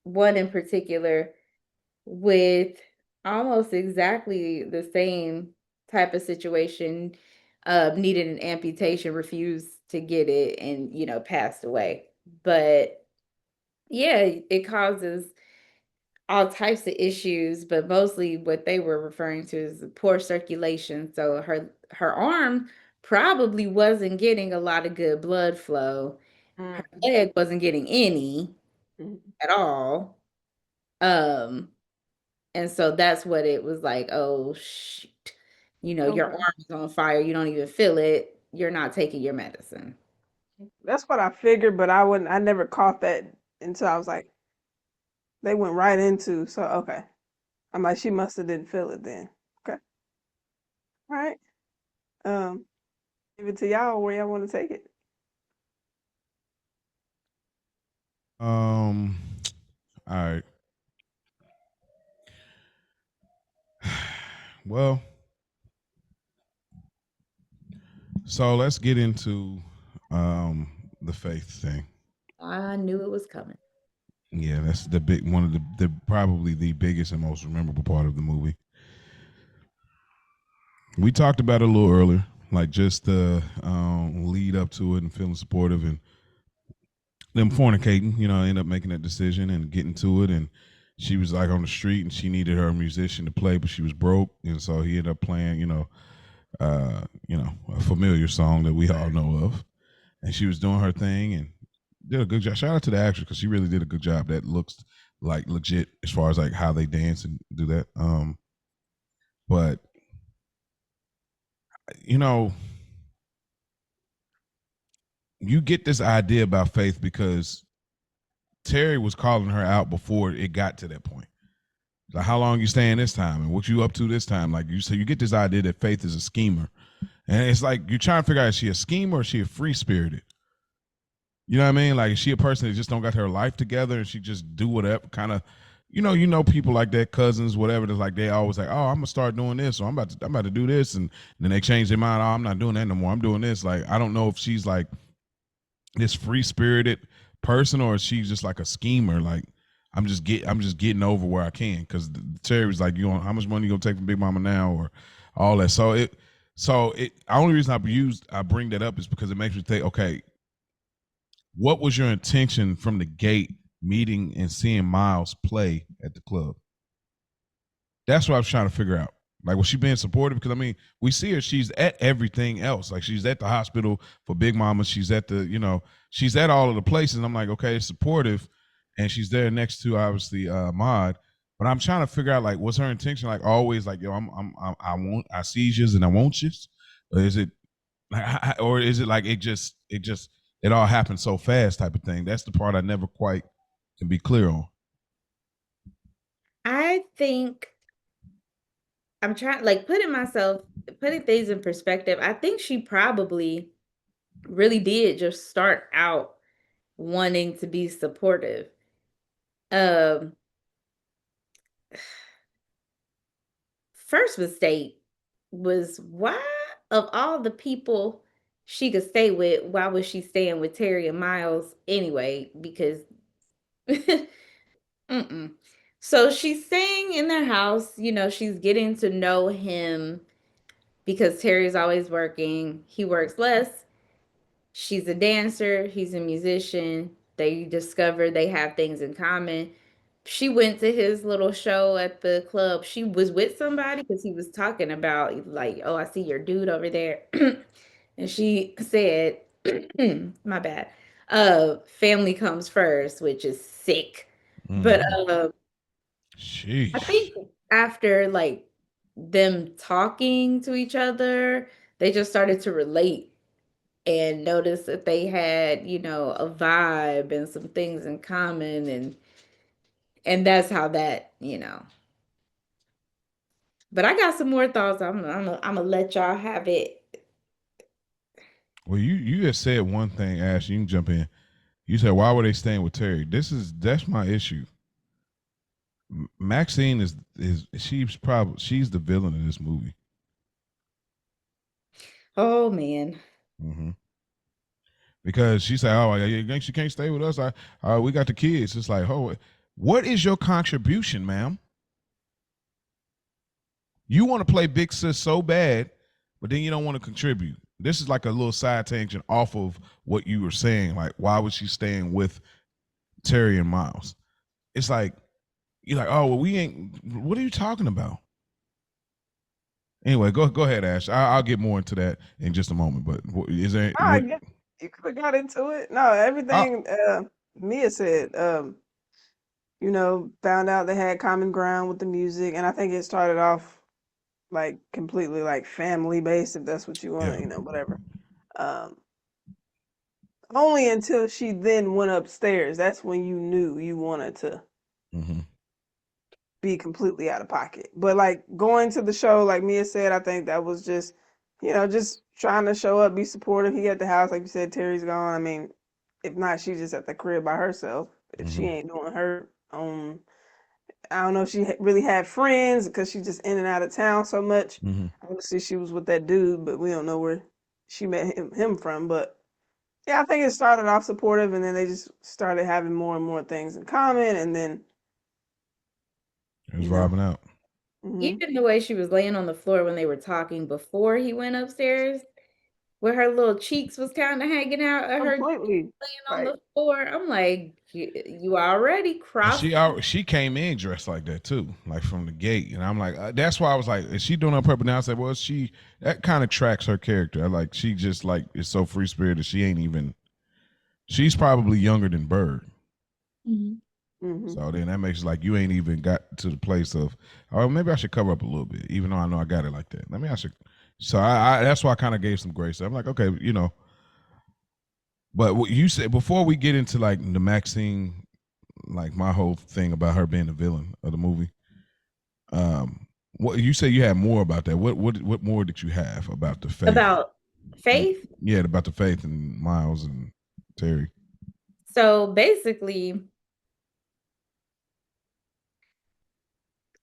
Speaker 4: one in particular, with almost exactly the same type of situation, needed an amputation, refused to get it, and passed away. But yeah, it causes all types of issues, but mostly what they were referring to is poor circulation. So her arm probably wasn't getting a lot of good blood flow. Her leg wasn't getting any. at all. And so that's what it was like, oh shoot. Your
Speaker 3: Okay.
Speaker 4: arm is on fire, you don't even feel it. You're not taking your medicine.
Speaker 3: That's what I figured, but I never caught that until I was like, they went right into, so okay. I'm like, she must have didn't feel it then. Okay. All right. Um, Give it to y'all where y'all want to take it.
Speaker 2: All right. Well, so let's get into the faith thing.
Speaker 4: I knew it was coming.
Speaker 2: Yeah, that's the big one of the probably the biggest and most memorable part of the movie. We talked about it a little earlier, like just the lead up to it and feeling supportive and them fornicating, end up making that decision and getting to it. And she was like on the street and she needed her musician to play, but she was broke. And so he ended up playing, a familiar song that we all know of. And she was doing her thing and did a good job. Shout out to the actress because she really did a good job. That looks like legit as far as like how they dance and do that. But you get this idea about faith because Terry was calling her out before it got to that point. Like, how long you staying this time and what you up to this time? Like, you get this idea that Faith is a schemer. And it's like you're trying to figure out, is she a schemer or is she a free spirited? You know what I mean? Like, is she a person that just don't got her life together and she just do whatever kind of, people like that, cousins, whatever. That's like they always like, oh, I'm gonna start doing this, or I'm about to do this, and then they change their mind. Oh, I'm not doing that no more. I'm doing this. Like, I don't know if she's like this free spirited person or is she just like a schemer. Like, I'm just getting over where I can because Terry was like, how much money you gonna take from Big Mama now or all that. So the only reason I bring that up is because it makes me think, okay, what was your intention from the gate meeting and seeing Miles play at the club? That's what I was trying to figure out. Like, was she being supportive? Because, I mean, we see her. She's at everything else. Like, she's at the hospital for Big Mama. She's at she's at all of the places. And I'm like, okay, it's supportive. And she's there next to, obviously, Maud. But I'm trying to figure out, like, what's her intention? Like, always, like, yo, I see yous and I want yous? Or is it like it all happened so fast type of thing? That's the part I never quite can be clear on.
Speaker 4: I think I'm trying, like, putting things in perspective. I think she probably really did just start out wanting to be supportive. Um, First mistake was, why, of all the people she could stay with, why was she staying with Terry and Miles anyway? Because mm-mm. So she's staying in their house, she's getting to know him because Terry's always working. He works less. She's a dancer, he's a musician. They discover they have things in common. She went to his little show at the club. She was with somebody because he was talking about, like, oh, I see your dude over there. And she said, my bad. Family comes first, which is sick. But I
Speaker 2: Sheesh.
Speaker 4: think after like them talking to each other, they just started to relate and notice that they had, a vibe and some things in common, and that's how that. But I got some more thoughts. I'm gonna let y'all have it.
Speaker 2: Well, you just said one thing, Ash. You can jump in. You said, why were they staying with Terry? That's my issue. Maxine she's the villain in this movie.
Speaker 4: Oh man.
Speaker 2: Mm-hmm. Because she said, "Oh, she can't stay with us. We got the kids." It's like, oh, what is your contribution, ma'am? You want to play big sis so bad, but then you don't want to contribute. This is like a little side tangent off of what you were saying. Like, why was she staying with Terry and Miles? It's like, you're like, oh, well, we ain't. What are you talking about? Anyway, go ahead, Ash. I'll get more into that in just a moment. But is there?
Speaker 3: You could have got into it. No, everything Mia said. found out they had common ground with the music, and I think it started off like completely like family based, if that's what you want, whatever. Um, only until she then went upstairs, that's when you knew you wanted to be completely out of pocket. But like going to the show, like Mia said, I think that was just, just trying to show up, be supportive. He at the house, like you said, Terry's gone. I mean, if not, she's just at the crib by herself. If she ain't doing her own, I don't know if she really had friends because she's just in and out of town so much. Obviously, she was with that dude, but we don't know where she met him from. But yeah, I think it started off supportive, and then they just started having more and more things in common, and then
Speaker 2: it was vibing out.
Speaker 4: Even the way she was laying on the floor when they were talking before he went upstairs, where her little cheeks was kind of hanging out of her laying on the floor. I'm like, you already crossed.
Speaker 2: She came in dressed like that too, like from the gate, and I'm like, that's why I was like, is she doing on purpose? Now I said, well, that kind of tracks her character. Like she just like is so free spirited. She ain't even. She's probably younger than Bird. So then that makes it like you ain't even got to the place of, oh, maybe I should cover up a little bit, even though I know I got it like that. I should. So I that's why I kind of gave some grace. I'm like, okay, But what you said before we get into like the Maxine, like my whole thing about her being the villain of the movie. What you say you had more about that? What more did you have about the faith?
Speaker 4: About Faith?
Speaker 2: Yeah, about the Faith and Miles and Terry.
Speaker 4: So basically,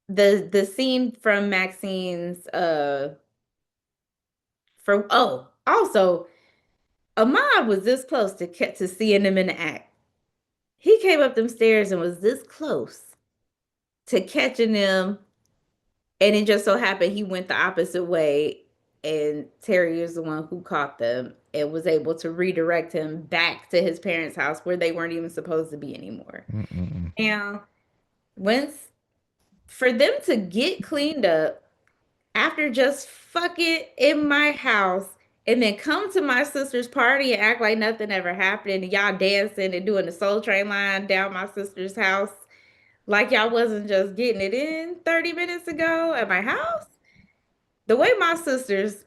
Speaker 4: the scene from Maxine's also Ahmad was this close to seeing him in the act. He came up them stairs and was this close to catching them, and it just so happened he went the opposite way, and Terry is the one who caught them and was able to redirect him back to his parents' house where they weren't even supposed to be anymore. Now, for them to get cleaned up after just fucking in my house and then come to my sister's party and act like nothing ever happened and y'all dancing and doing the Soul Train line down my sister's house like y'all wasn't just getting it in 30 minutes ago at my house. The way my sisters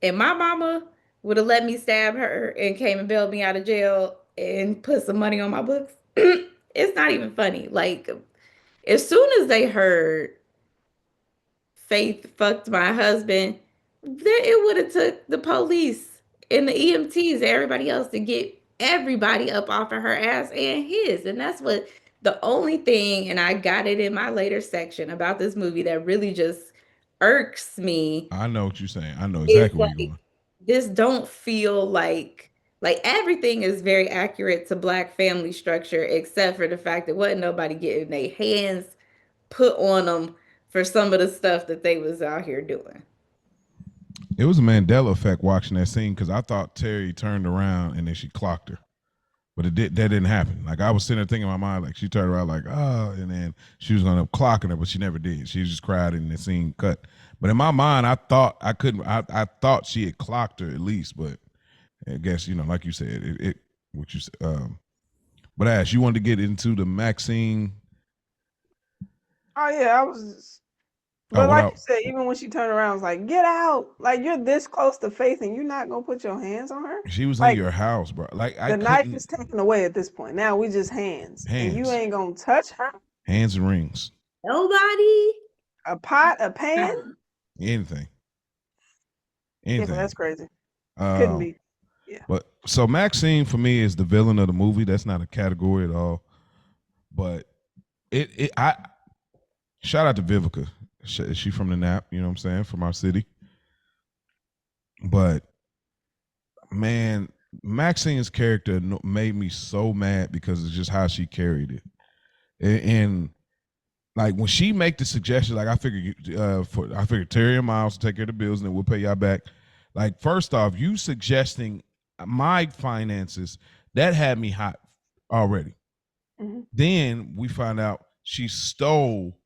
Speaker 4: and my mama would have let me stab her and came and bailed me out of jail and put some money on my books, it's not even funny. Like, as soon as they heard Faith fucked my husband, it would have took the police and the EMTs, everybody else to get everybody up off of her ass and his. And that's what the only thing, and I got it in my later section about this movie that really just irks me.
Speaker 2: I know what you're saying. I know exactly where you're going.
Speaker 4: This don't feel like everything is very accurate to Black family structure, except for the fact that wasn't nobody getting their hands put on them for some of the stuff that they was out here doing.
Speaker 2: It was a Mandela effect watching that scene because I thought Terry turned around and then she clocked her. But that didn't happen. Like I was sitting there thinking in my mind, like she turned around like, oh, and then she was gonna clocking her, but she never did. She just cried and the scene cut. But in my mind, I thought I thought she had clocked her at least, but I guess, like you said, what you said. But Ash, you wanted to get into the Maxine.
Speaker 3: Oh yeah, I was. But like you said, even when she turned around, I was like, "Get out! Like you're this close to Faith, and you're not gonna put your hands on her."
Speaker 2: She was in your house, bro. Like
Speaker 3: the knife is taken away at this point. Now we just hands, and you ain't gonna touch her.
Speaker 2: Hands and rings.
Speaker 4: Nobody.
Speaker 3: A pot, a pan.
Speaker 2: Anything.
Speaker 3: Yeah, that's crazy. Couldn't be. Yeah.
Speaker 2: But so Maxine for me is the villain of the movie. That's not a category at all. But I shout out to Vivica. She from the Nap, you know what I'm saying, from our city. But man, Maxine's character made me so mad because it's just how she carried it. And like when she make the suggestion, like I figured Terry and Miles will take care of the bills and then we'll pay y'all back. Like first off, you suggesting my finances, that had me hot already. Then we find out she stole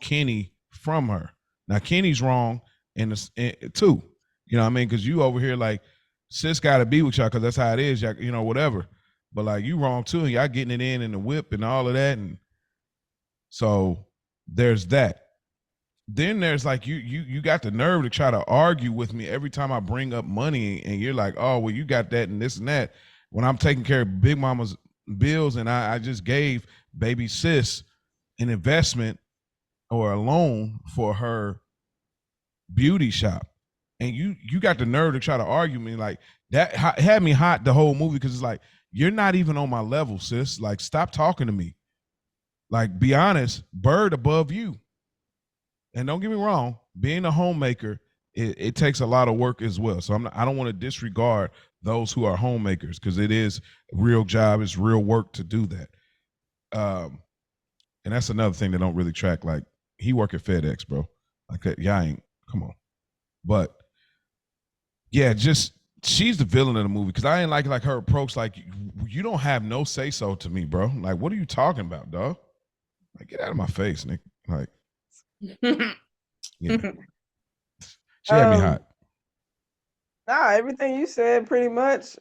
Speaker 2: Kenny from her. Now Kenny's wrong too. You know what I mean? Because you over here like, sis got to be with y'all because that's how it is, y'all, whatever. but like you wrong too. Y'all getting it in the whip and all of that, and so there's that. Then there's like you got the nerve to try to argue with me every time I bring up money, and you're like, oh well, you got that and this and that. When I'm taking care of Big Mama's bills, and I just gave baby sis an investment or a loan for her beauty shop, and you got the nerve to try to argue me like that. Had me hot the whole movie, because it's like, you're not even on my level, sis. Like, stop talking to me. Like, be honest, Bird above you. And don't get me wrong, being a homemaker, it takes a lot of work as well. So I don't want to disregard those who are homemakers, because it is a real job, it's real work to do that. And that's another thing that don't really track. Like, he work at FedEx, bro. Like, y'all ain't, come on. But yeah, just she's the villain of the movie, because I ain't like her approach. Like, you don't have no say so to me, bro. Like, what are you talking about, dog? Like, get out of my face, Nick. Like, yeah. She had me hot.
Speaker 3: Nah, everything you said pretty much.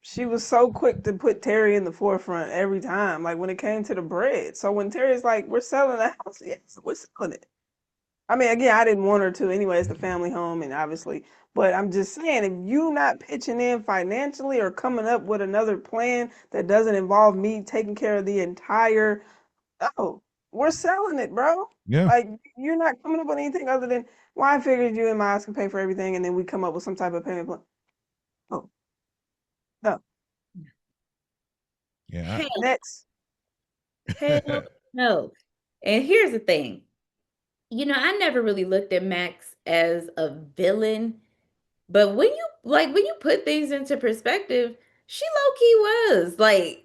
Speaker 3: She was so quick to put Terry in the forefront every time. Like when it came to the bread. So when Terry's like, "We're selling the house," yes, we're selling it. I mean, again, I didn't want her to anyway. It's the family home, and obviously, but I'm just saying, if you not pitching in financially or coming up with another plan that doesn't involve me taking care of the entire, we're selling it, bro.
Speaker 2: Yeah.
Speaker 3: Like, you're not coming up with anything other than, well, I figured you and Miles can pay for everything, and then we come up with some type of payment plan. Oh, no.
Speaker 2: Yeah.
Speaker 3: Next.
Speaker 4: Hell no. And here's the thing. You know, I never really looked at Max as a villain, but when you put things into perspective, she low-key was. Like,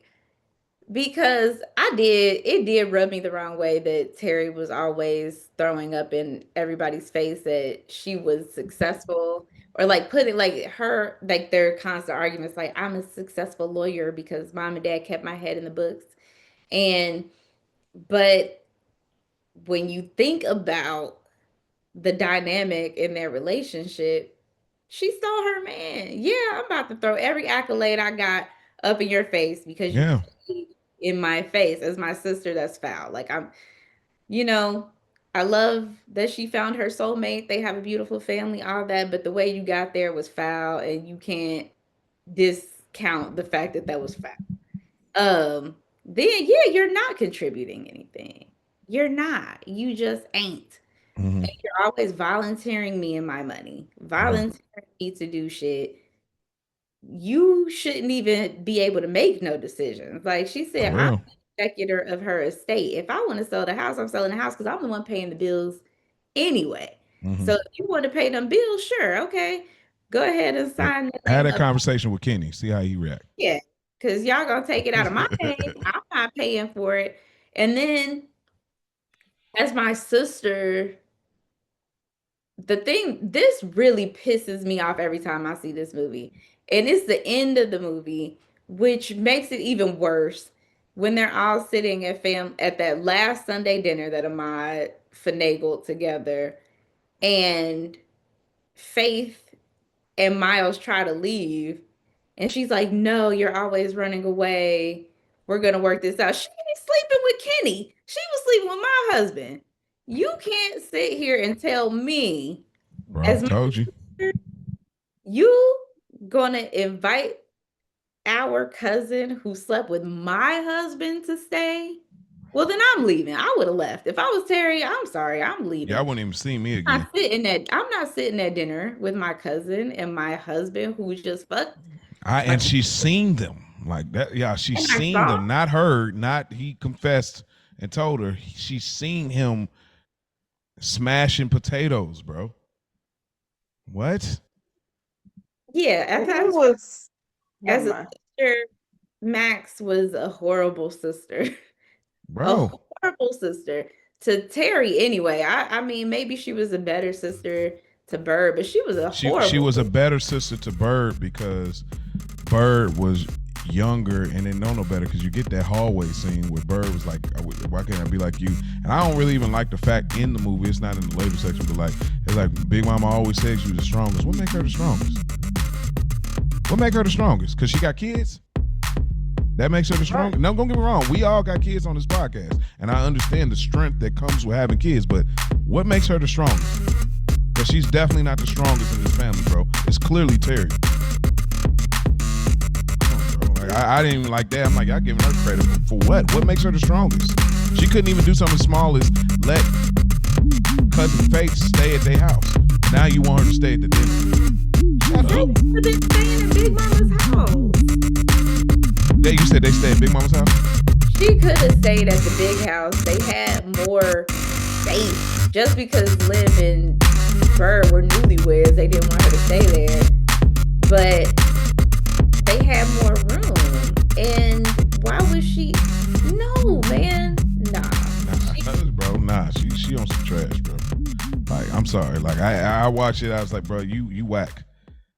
Speaker 4: because it did rub me the wrong way that Terry was always throwing up in everybody's face that she was successful, or like putting like her, like their constant arguments, like, I'm a successful lawyer because mom and dad kept my head in the books. But when you think about the dynamic in their relationship, she stole her man. Yeah, I'm about to throw every accolade I got up in your face because you played in my face as my sister that's foul. Like, I love that she found her soulmate. They have a beautiful family, all that, but the way you got there was foul, and you can't discount the fact that that was foul. Then yeah, you're not contributing anything. You're not. You just ain't.
Speaker 2: Mm-hmm.
Speaker 4: And you're always volunteering me and my money, volunteering me to do shit. You shouldn't even be able to make no decisions. Like she said, I'm the executor of her estate. If I want to sell the house, I'm selling the house because I'm the one paying the bills anyway.
Speaker 2: Mm-hmm.
Speaker 4: So if you want to pay them bills, sure, okay. Go ahead and sign that.
Speaker 2: Had a conversation with Kenny. See how he react.
Speaker 4: Yeah, because y'all gonna take it out of my name. I'm not paying for it. And then, as my sister, this really pisses me off every time I see this movie. And it's the end of the movie, which makes it even worse when they're all sitting at that last Sunday dinner that Ahmad finagled together, and Faith and Miles try to leave, and she's like, "No, you're always running away. We're gonna work this out." She was sleeping with Kenny. She was sleeping with my husband. You can't sit here and tell me,
Speaker 2: bro, as I told you,
Speaker 4: you gonna invite our cousin who slept with my husband to stay? Well, then I'm leaving. I would have left. If I was Terry, I'm sorry, I'm leaving.
Speaker 2: Yeah, I wouldn't even see me again.
Speaker 4: I'm not sitting at dinner with my cousin and my husband who just fucked.
Speaker 2: And she's seen them like that. Yeah, she's seen them, not heard, not he confessed and told her. She's seen him smashing potatoes, bro. What?
Speaker 4: Yeah, as a sister, Max was a horrible sister.
Speaker 2: Bro.
Speaker 4: A horrible sister to Terry anyway. I mean, maybe she was a better sister to Bird, but she was
Speaker 2: she was a better sister to Bird because Bird was younger and didn't know no better, because you get that hallway scene where Bird was like, why can't I be like you? And I don't really even like the fact in the movie, it's not in the later section, but like, it's like Big Mama always said she was the strongest. What make her the strongest? What make her the strongest? Because she got kids? That makes her the strongest. No, don't get me wrong. We all got kids on this podcast, and I understand the strength that comes with having kids. But what makes her the strongest? Because she's definitely not the strongest in this family, bro. It's clearly Terry. Like, I didn't even like that. I'm like, y'all giving her credit for what? What makes her the strongest? She couldn't even do something small as let cousin Faith stay at their house. Now you want her to stay at the dinner. Shut up.
Speaker 4: They could have been staying at Big Mama's house.
Speaker 2: You said they stay at Big Mama's house?
Speaker 4: She could have stayed at the big house. They had more space. Just because Lim and Bird were newlyweds, they didn't want her to stay there. But they had more room. And why was she? No, man. Nah.
Speaker 2: She on some trash, bro. Like, I'm sorry. Like, I watched it. I was like, bro, you whack.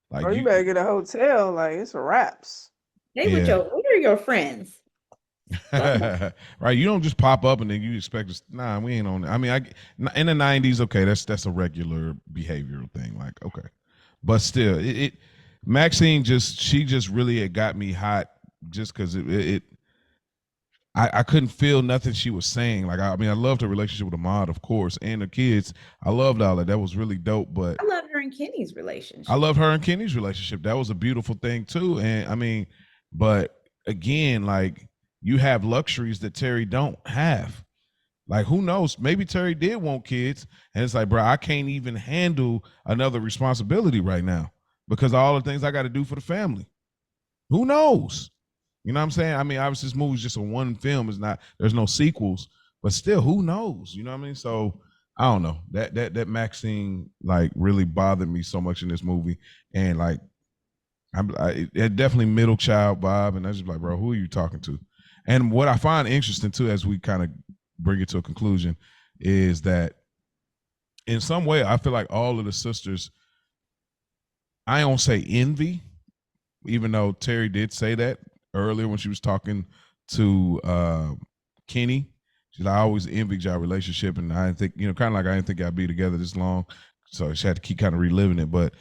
Speaker 2: Like,
Speaker 3: bro, you better get a hotel. Like, it's a wraps.
Speaker 4: What are your friends?
Speaker 2: Right, you don't just pop up and then you expect us. Nah, we ain't on. I mean, in the 90s, okay, that's a regular behavioral thing. Like, okay, but still, Maxine she just really it got me hot just because I couldn't feel nothing she was saying. Like, I mean, I loved her relationship with Ahmad, of course, and the kids. I loved all that. That was really dope. But
Speaker 4: I love her and Kenny's relationship.
Speaker 2: I love her and Kenny's relationship. That was a beautiful thing too. And I mean, but again, like, you have luxuries that Terry don't have. Like, who knows? Maybe Terry did want kids, and it's like, bro, I can't even handle another responsibility right now because of all the things I got to do for the family. Who knows? You know what I'm saying? I mean, obviously, this movie's just a one film. There's no sequels, but still, who knows? You know what I mean? So I don't know. That Maxine like really bothered me so much in this movie, and like, it definitely middle child vibe, and I was just like, bro, who are you talking to? And what I find interesting too, as we kind of bring it to a conclusion, is that in some way, I feel like all of the sisters, I don't say envy, even though Terry did say that earlier when she was talking to Kenny. She's like, I always envied y'all relationship, and I didn't think, kind of like I didn't think y'all be together this long, so she had to keep kind of reliving it. But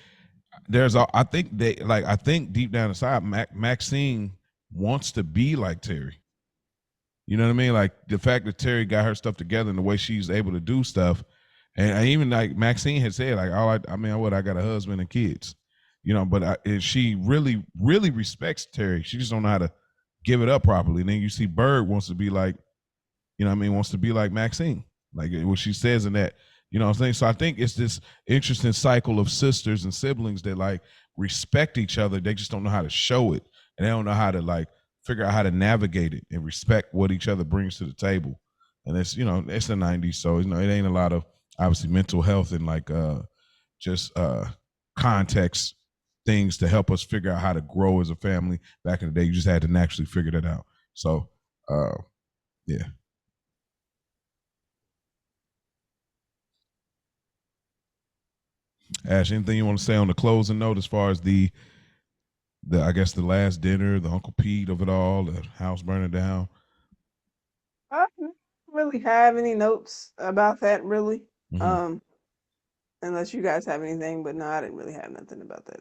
Speaker 2: I think deep down inside, Maxine wants to be like Terry. You know what I mean? Like, the fact that Terry got her stuff together and the way she's able to do stuff. And even like Maxine had said, like, I got a husband and kids, but she really, really respects Terry. She just don't know how to give it up properly. And then you see Bird wants to be like, wants to be like Maxine, like what she says in that, what I'm saying? So I think it's this interesting cycle of sisters and siblings that like respect each other. They just don't know how to show it. And they don't know how to like figure out how to navigate it and respect what each other brings to the table. And it's the 90s, so it ain't a lot of obviously mental health and like just context things to help us figure out how to grow as a family. Back in the day, you just had to naturally figure that out. So yeah. Ash, anything you want to say on the closing note as far as the I guess the last dinner, the Uncle Pete of it all, the house burning down?
Speaker 3: I don't really have any notes about that, really.
Speaker 2: Mm-hmm.
Speaker 3: Unless you guys have anything, but no, I didn't really have nothing about that.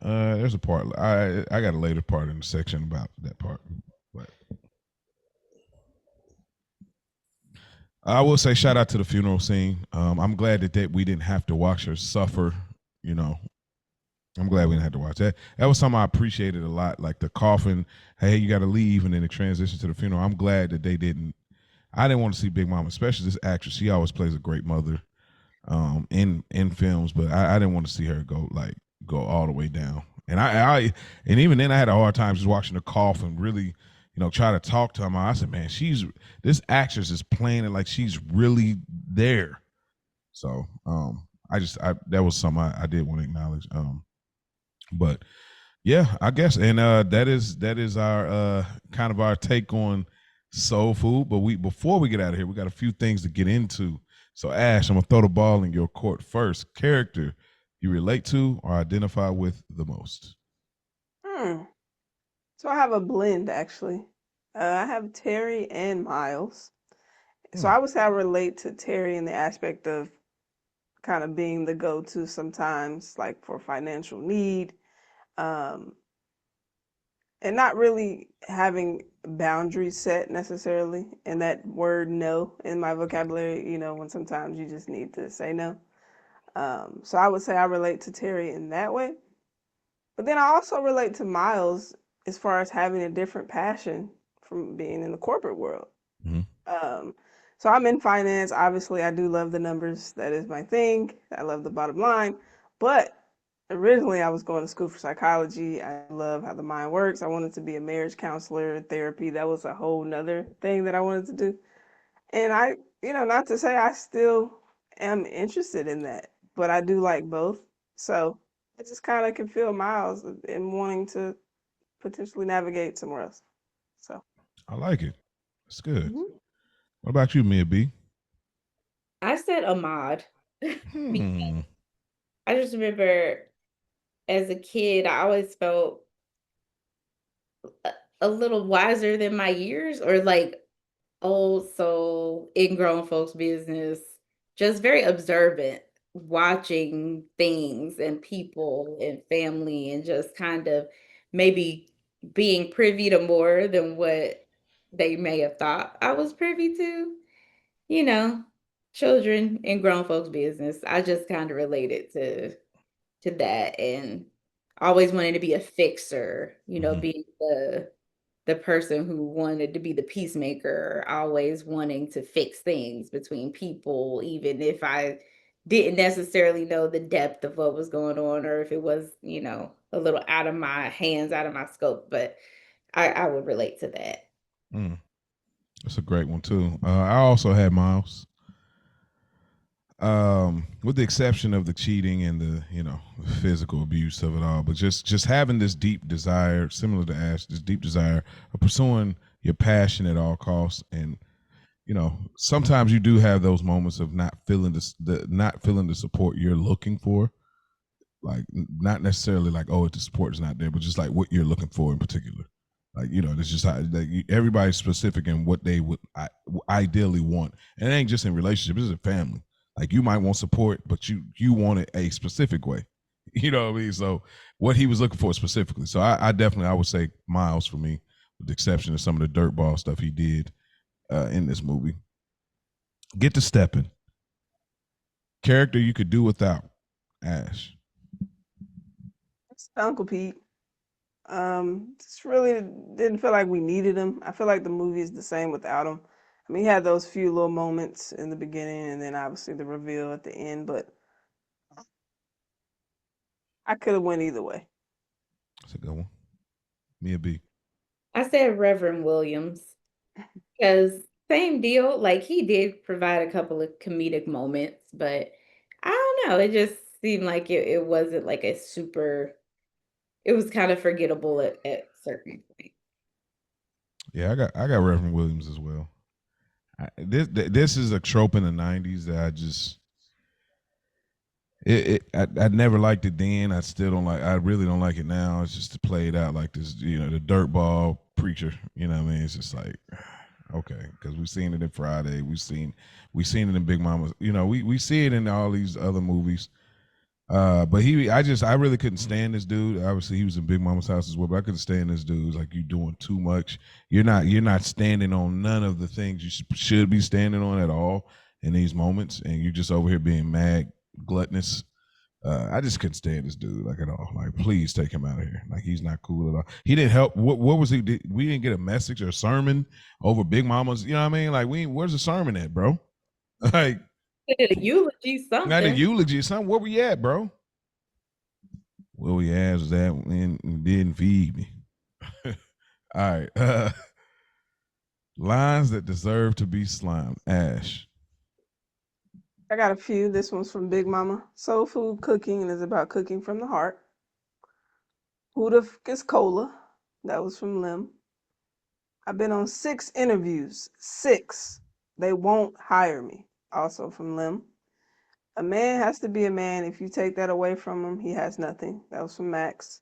Speaker 2: There's a part I got a later part in the section about that part, but I will say shout out to the funeral scene. I'm glad that we didn't have to watch her suffer. I'm glad we didn't have to watch that. That was something I appreciated a lot. Like the coffin, hey, you got to leave, and then the transition to the funeral. I'm glad that they didn't. I didn't want to see Big Mama, especially this actress. She always plays a great mother, in films, but I didn't want to see her go all the way down. And and even then I had a hard time just watching her cough and really, try to talk to her. I said, man, this actress is playing it like she's really there. So that was something I did want to acknowledge. But yeah, I guess, and that is our kind of our take on soul food. But before we get out of here, we got a few things to get into. So Ash, I'm gonna throw the ball in your court first. Character you relate to or identify with the most?
Speaker 3: So I have a blend actually. I have Terry and Miles. So I would say I relate to Terry in the aspect of kind of being the go-to sometimes, like for financial need. and not really having boundaries set necessarily, and that word no in my vocabulary, when sometimes you just need to say no. So I would say I relate to Terry in that way. But then I also relate to Miles as far as having a different passion from being in the corporate world.
Speaker 2: Mm-hmm.
Speaker 3: Um, so I'm in finance. Obviously, I do love the numbers. That is my thing. I love the bottom line. But originally, I was going to school for psychology. I love how the mind works. I wanted to be a marriage counselor, therapy. That was a whole nother thing that I wanted to do. And not to say I still am interested in that, but I do like both. So I just kind of can feel Miles in wanting to potentially navigate somewhere else. So.
Speaker 2: I like it. It's good.
Speaker 3: Mhm.
Speaker 2: What about you, Mia B?
Speaker 4: I said Ahmad.
Speaker 2: Hmm.
Speaker 4: I just remember as a kid, I always felt a little wiser than my years, or like old soul in grown folks' business, just very observant, watching things and people and family, and just kind of maybe being privy to more than what they may have thought I was privy to. You know, children in grown folks' business. I just kind of related to that, and always wanted to be a fixer,
Speaker 2: Mm-hmm.
Speaker 4: being the person who wanted to be the peacemaker, always wanting to fix things between people, even if I didn't necessarily know the depth of what was going on, or if it was, a little out of my hands, out of my scope. But I would relate to that.
Speaker 2: Mm. That's a great one too. I also had Miles. With the exception of the cheating and the physical abuse of it all, but just having this deep desire, similar to Ash, this deep desire of pursuing your passion at all costs. And sometimes you do have those moments of not feeling not feeling the support you're looking for, like not necessarily like, oh, the support is not there, but just like what you're looking for in particular. Like, that's just how, like, everybody's specific in what they would ideally want, and it ain't just in relationships; it's in family. Like, you might want support, but you want it a specific way. You know what I mean? So what he was looking for specifically. So I definitely, I would say Miles for me, with the exception of some of the dirtball stuff he did in this movie. Get to stepping. Character you could do without. Ash.
Speaker 3: It's Uncle Pete. Just really didn't feel like we needed him. I feel like the movie is the same without him. I mean, he had those few little moments in the beginning, and then obviously the reveal at the end. But I could have went either way.
Speaker 2: That's a good one. Mia B.
Speaker 4: I said Reverend Williams, because same deal. Like, he did provide a couple of comedic moments, but I don't know. It just seemed like it wasn't like a super. It was kind of forgettable at certain points.
Speaker 2: Yeah, I got Reverend Williams as well. This is a trope in the '90s that I just I never liked it then. I still don't like. I really don't like it now. It's just played out like this. The dirtball preacher. You know what I mean? It's just like, okay, because we've seen it in Friday. We've seen it in Big Mama. We see it in all these other movies. But I really couldn't stand this dude. Obviously, he was in Big Mama's house as well, but I couldn't stand this dude. It's like, you doing too much. You're not standing on none of the things you should be standing on at all in these moments, and you're just over here being mad, gluttonous. I just couldn't stand this dude like at all. Like, please take him out of here. Like, he's not cool at all. He didn't help. What was he? We didn't get a message or a sermon over Big Mama's. You know what I mean? Like, where's the sermon at, bro? Like,
Speaker 4: A eulogy,
Speaker 2: not a
Speaker 4: something.
Speaker 2: eulogy, something. Where we at, bro? Where we at was that and didn't feed me. All right. Lines that deserve to be slimed. Ash.
Speaker 3: I got a few. This one's from Big Mama. Soul food cooking and is about cooking from the heart. Who the f is cola? That was from Lim. I've been on 6 interviews. 6. They won't hire me. Also from Lim. A man has to be a man. If you take that away from him, he has nothing. That was from Max.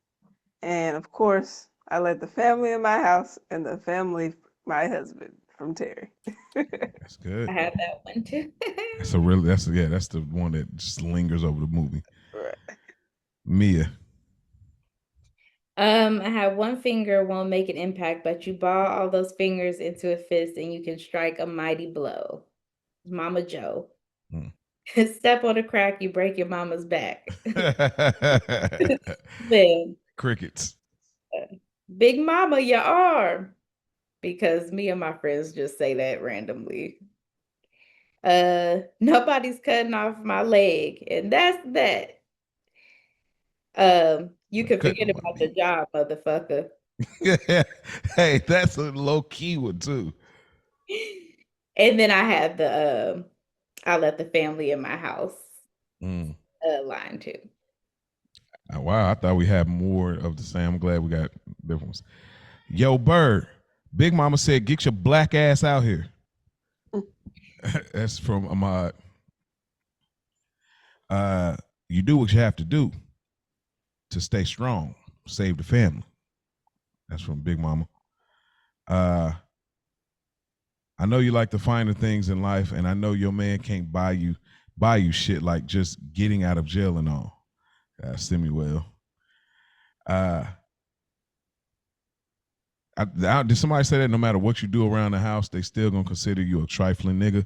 Speaker 3: And of course, I let the family in my house and the family my husband from Terry.
Speaker 2: That's good.
Speaker 4: I had that one too.
Speaker 2: That's the one that just lingers over the movie.
Speaker 3: Right.
Speaker 2: Mia.
Speaker 4: I have one finger won't make an impact, but you ball all those fingers into a fist and you can strike a mighty blow. Mama Joe.
Speaker 2: Hmm.
Speaker 4: Step on a crack, you break your mama's back. Then,
Speaker 2: Crickets.
Speaker 4: Big Mama, your arm. Because me and my friends just say that randomly. Nobody's cutting off my leg, and that's that. You can forget
Speaker 2: Cutting my
Speaker 4: about the
Speaker 2: knee.
Speaker 4: job, motherfucker.
Speaker 2: Hey, that's a low key one too.
Speaker 4: And then I had the I let the family in my house line too.
Speaker 2: Oh, wow, I thought we had more of the same. I'm glad we got different ones. Yo, Bird, Big Mama said, "Get your black ass out here." That's from Ahmad. You do what you have to do to stay strong, save the family. That's from Big Mama. I know you like the finer things in life, and I know your man can't buy you shit like just getting out of jail and all. Simuel. Did somebody say that no matter what you do around the house, they still gonna consider you a trifling nigga?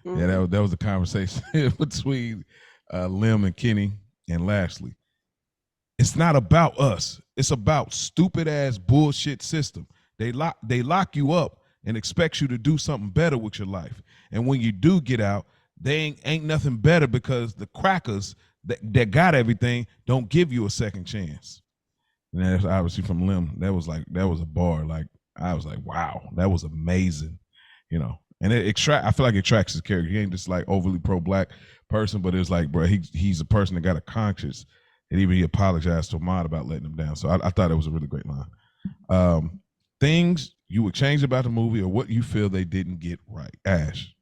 Speaker 2: Mm-hmm. Yeah, that was the conversation between Lim and Kenny and Lashley. It's not about us. It's about stupid ass bullshit system. They lock you up and expect you to do something better with your life. And when you do get out, they ain't nothing better because the crackers that got everything don't give you a second chance. And that's obviously from Lim. That was a bar. Like, I was like, wow, that was amazing, you know. And I feel like it tracks his character. He ain't just like overly pro-black person, but it's like, bro, he's a person that got a conscience. And even he apologized to Ahmad about letting him down. So I thought it was a really great line. Things you would change about the movie or what you feel they didn't get right. Ash.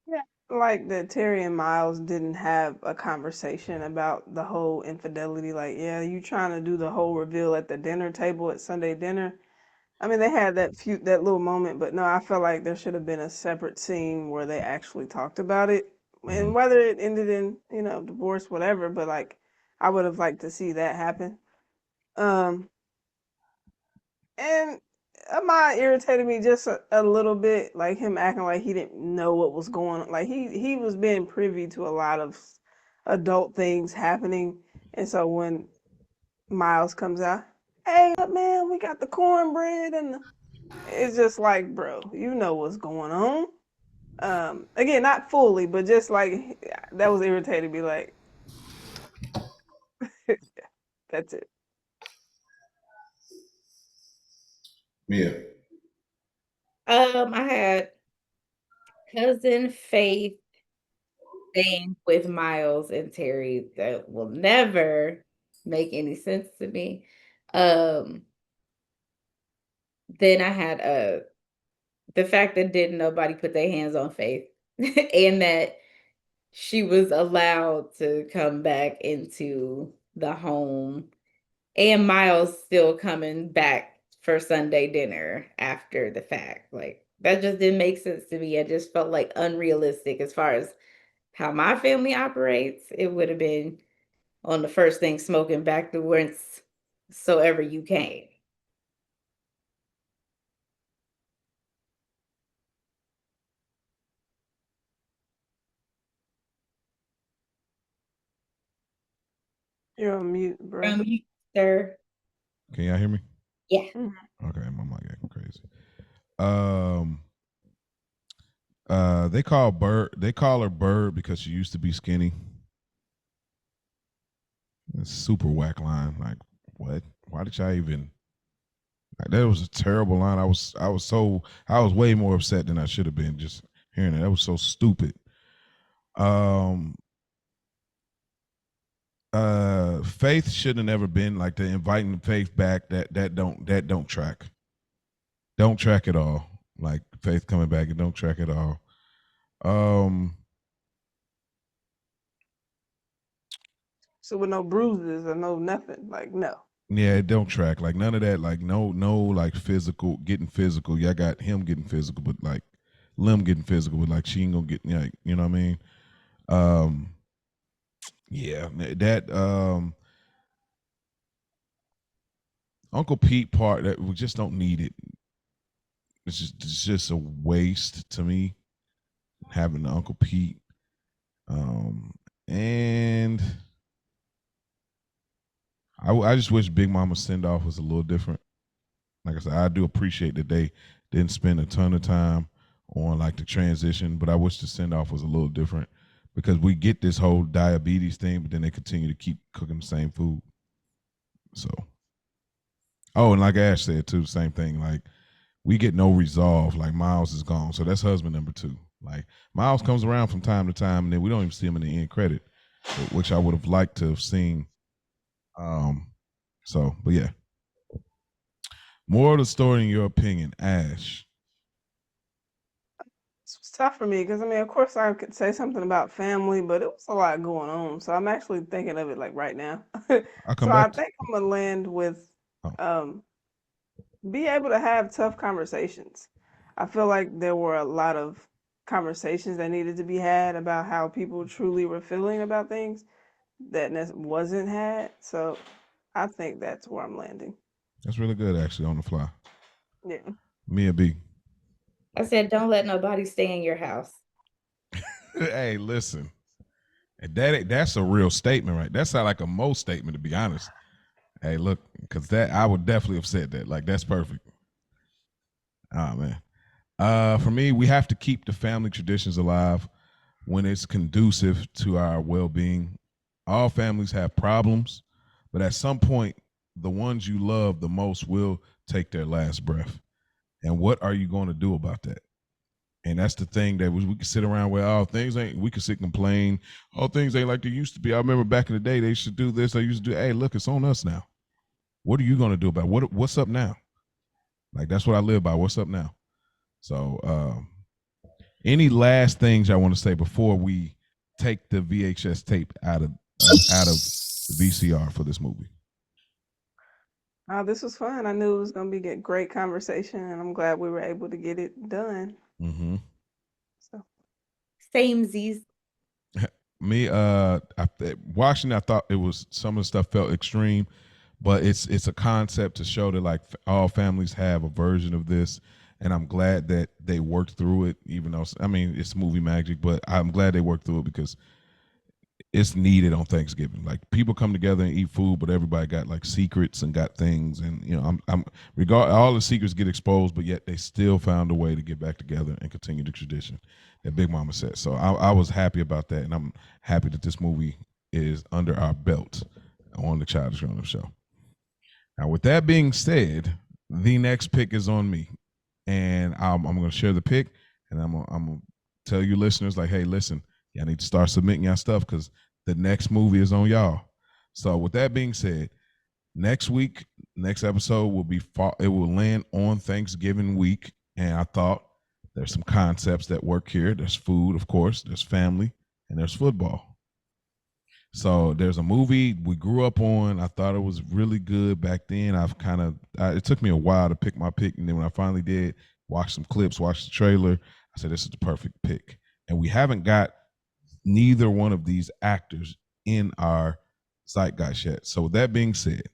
Speaker 3: Yeah, like that Terry and Miles didn't have a conversation about the whole infidelity. Like, yeah, you trying to do the whole reveal at the dinner table at Sunday dinner. I mean, they had that little moment, but no, I felt like there should have been a separate scene where they actually talked about it, and whether it ended in divorce, whatever. But like, I would have liked to see that happen. And Ahmad irritated me just a little bit, like him acting like he didn't know what was going on. Like he was being privy to a lot of adult things happening, and so when Miles comes out, hey, up man, we got the cornbread and it's just like, bro, you know what's going on. Again, not fully, but just like that was irritating me. Like, that's it.
Speaker 2: Yeah.
Speaker 4: I had cousin Faith staying with Miles and Terry that will never make any sense to me. Then I had the fact that didn't nobody put their hands on Faith and that she was allowed to come back into the home and Miles still coming back for Sunday dinner after the fact. Like, that just didn't make sense to me. It just felt like unrealistic as far as how my family operates. It would have been on the first thing smoking back to whencesoever you came.
Speaker 3: You're on mute, bro.
Speaker 4: From you, sir.
Speaker 2: Can y'all hear me?
Speaker 4: Yeah.
Speaker 2: Okay, my mic acting crazy. They call her Bird because she used to be skinny. That's super whack line. Like, what? Why did y'all even? Like, that was a terrible line. I was way more upset than I should have been just hearing it. That was so stupid. Faith should have never been like the inviting Faith back. That don't track. Don't track at all. Like Faith coming back, it don't track at all.
Speaker 3: So with no bruises or no nothing, like no.
Speaker 2: Yeah, it don't track. Like none of that. Like no, like physical, getting physical. Yeah, I got him getting physical, but like Lim getting physical, but like she ain't gonna get like, you know what I mean? Yeah, that Uncle Pete part that we just don't need it. It's just a waste to me having the Uncle Pete. And I just wish Big Mama's send off was a little different. Like I said, I do appreciate that they didn't spend a ton of time on like the transition, but I wish the send off was a little different because we get this whole diabetes thing, but then they continue to keep cooking the same food. So, oh, and like Ash said too, the same thing. Like we get no resolve. Like Miles is gone, so that's husband number 2. Like Miles comes around from time to time, and then we don't even see him in the end credit, which I would have liked to have seen. So, but yeah. More of the story, in your opinion, Ash?
Speaker 3: This was tough for me because I mean, of course, I could say something about family, but it was a lot going on. So I'm actually thinking of it like right now.
Speaker 2: I'll come
Speaker 3: So I
Speaker 2: back.
Speaker 3: think I'm gonna land with
Speaker 2: Oh.
Speaker 3: be able to have tough conversations. I feel like there were a lot of conversations that needed to be had about how people truly were feeling about things that wasn't had. So I think that's where I'm landing.
Speaker 2: That's really good, actually, on the fly.
Speaker 3: Yeah.
Speaker 2: Mia B.
Speaker 4: I said, don't let nobody stay in your house.
Speaker 2: Hey, listen. That's a real statement, right? That sounds like a Mo statement, to be honest. Hey, look, because that I would definitely have said that. Like, that's perfect. Oh man. For me, we have to keep the family traditions alive when it's conducive to our well-being. All families have problems, but at some point, the ones you love the most will take their last breath. And what are you going to do about that? And that's the thing that we can sit around where things ain't. We can sit and complain. Oh, things ain't like they used to be. I remember back in the day they should do this. They used to do. Hey, look, it's on us now. What are you going to do about it? What's up now? Like that's what I live by. What's up now? So, any last things I want to say before we take the VHS tape out of the VCR for this movie?
Speaker 3: This was fun. I knew it was going to be a great conversation, and I'm glad we were able to get it done.
Speaker 2: Mm-hmm.
Speaker 3: So,
Speaker 4: Samesies.
Speaker 2: Me, watching, I thought it was some of the stuff felt extreme, but it's a concept to show that like all families have a version of this, and I'm glad that they worked through it. Even though I mean it's movie magic, but I'm glad they worked through it because it's needed on Thanksgiving. Like people come together and eat food, but everybody got like secrets and got things, and you know, I'm all the secrets get exposed, but yet they still found a way to get back together and continue the tradition that Big Mama said. So I was happy about that, and I'm happy that this movie is under our belt on the Childish Grown Up Show. Now, with that being said, the next pick is on me, and I'm going to share the pick, and I'm going to tell you listeners, like, hey, listen, y'all need to start submitting y'all stuff because the next movie is on y'all. So with that being said, next episode will be it will land on Thanksgiving week, and I thought there's some concepts that work here. There's food, of course, there's family, and there's football. So there's a movie we grew up on. I thought it was really good back then. It took me a while to pick my pick, and then when I finally did, watch some clips, watch the trailer, I said this is the perfect pick. And we haven't got neither one of these actors in our zeitgeist yet. So with that being said,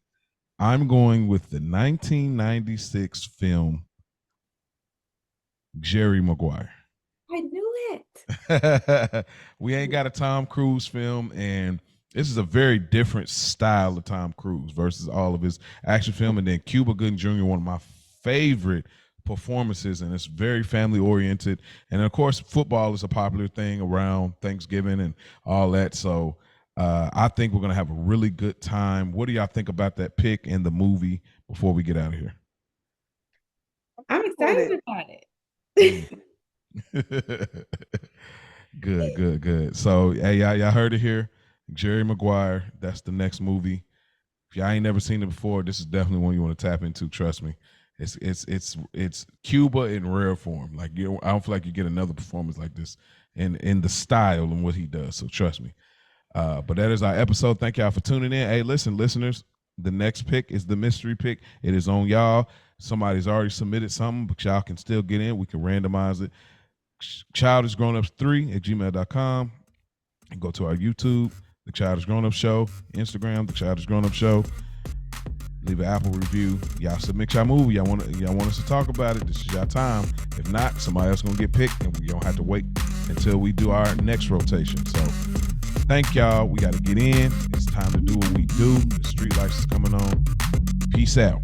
Speaker 2: I'm going with the 1996 film Jerry Maguire.
Speaker 4: I knew it.
Speaker 2: We ain't got a Tom Cruise film, and this is a very different style of Tom Cruise versus all of his action film. And then Cuba Gooding Jr., one of my favorite performances, and it's very family oriented. And of course, football is a popular thing around Thanksgiving and all that. So I think we're going to have a really good time. What do y'all think about that pick and the movie before we get out of here?
Speaker 4: I'm excited about it.
Speaker 2: Good. So, hey, y'all heard it here. Jerry Maguire, that's the next movie. If y'all ain't never seen it before, this is definitely one you want to tap into. Trust me. It's Cuba in rare form. Like I don't feel like you get another performance like this in the style and what he does. So trust me. But that is our episode. Thank y'all for tuning in. Hey, listen, listeners, the next pick is the mystery pick. It is on y'all. Somebody's already submitted something, but y'all can still get in. We can randomize it. Childishgrownupps3@gmail.com. And go to our YouTube, The Childish Grown Up Show, Instagram, The Childish Grown Up Show. Leave an Apple review. Y'all submit your movie. Y'all want us to talk about it. This is your time. If not, somebody else gonna get picked, and we don't have to wait until we do our next rotation. So, thank y'all. We got to get in. It's time to do what we do. The street lights is coming on. Peace out.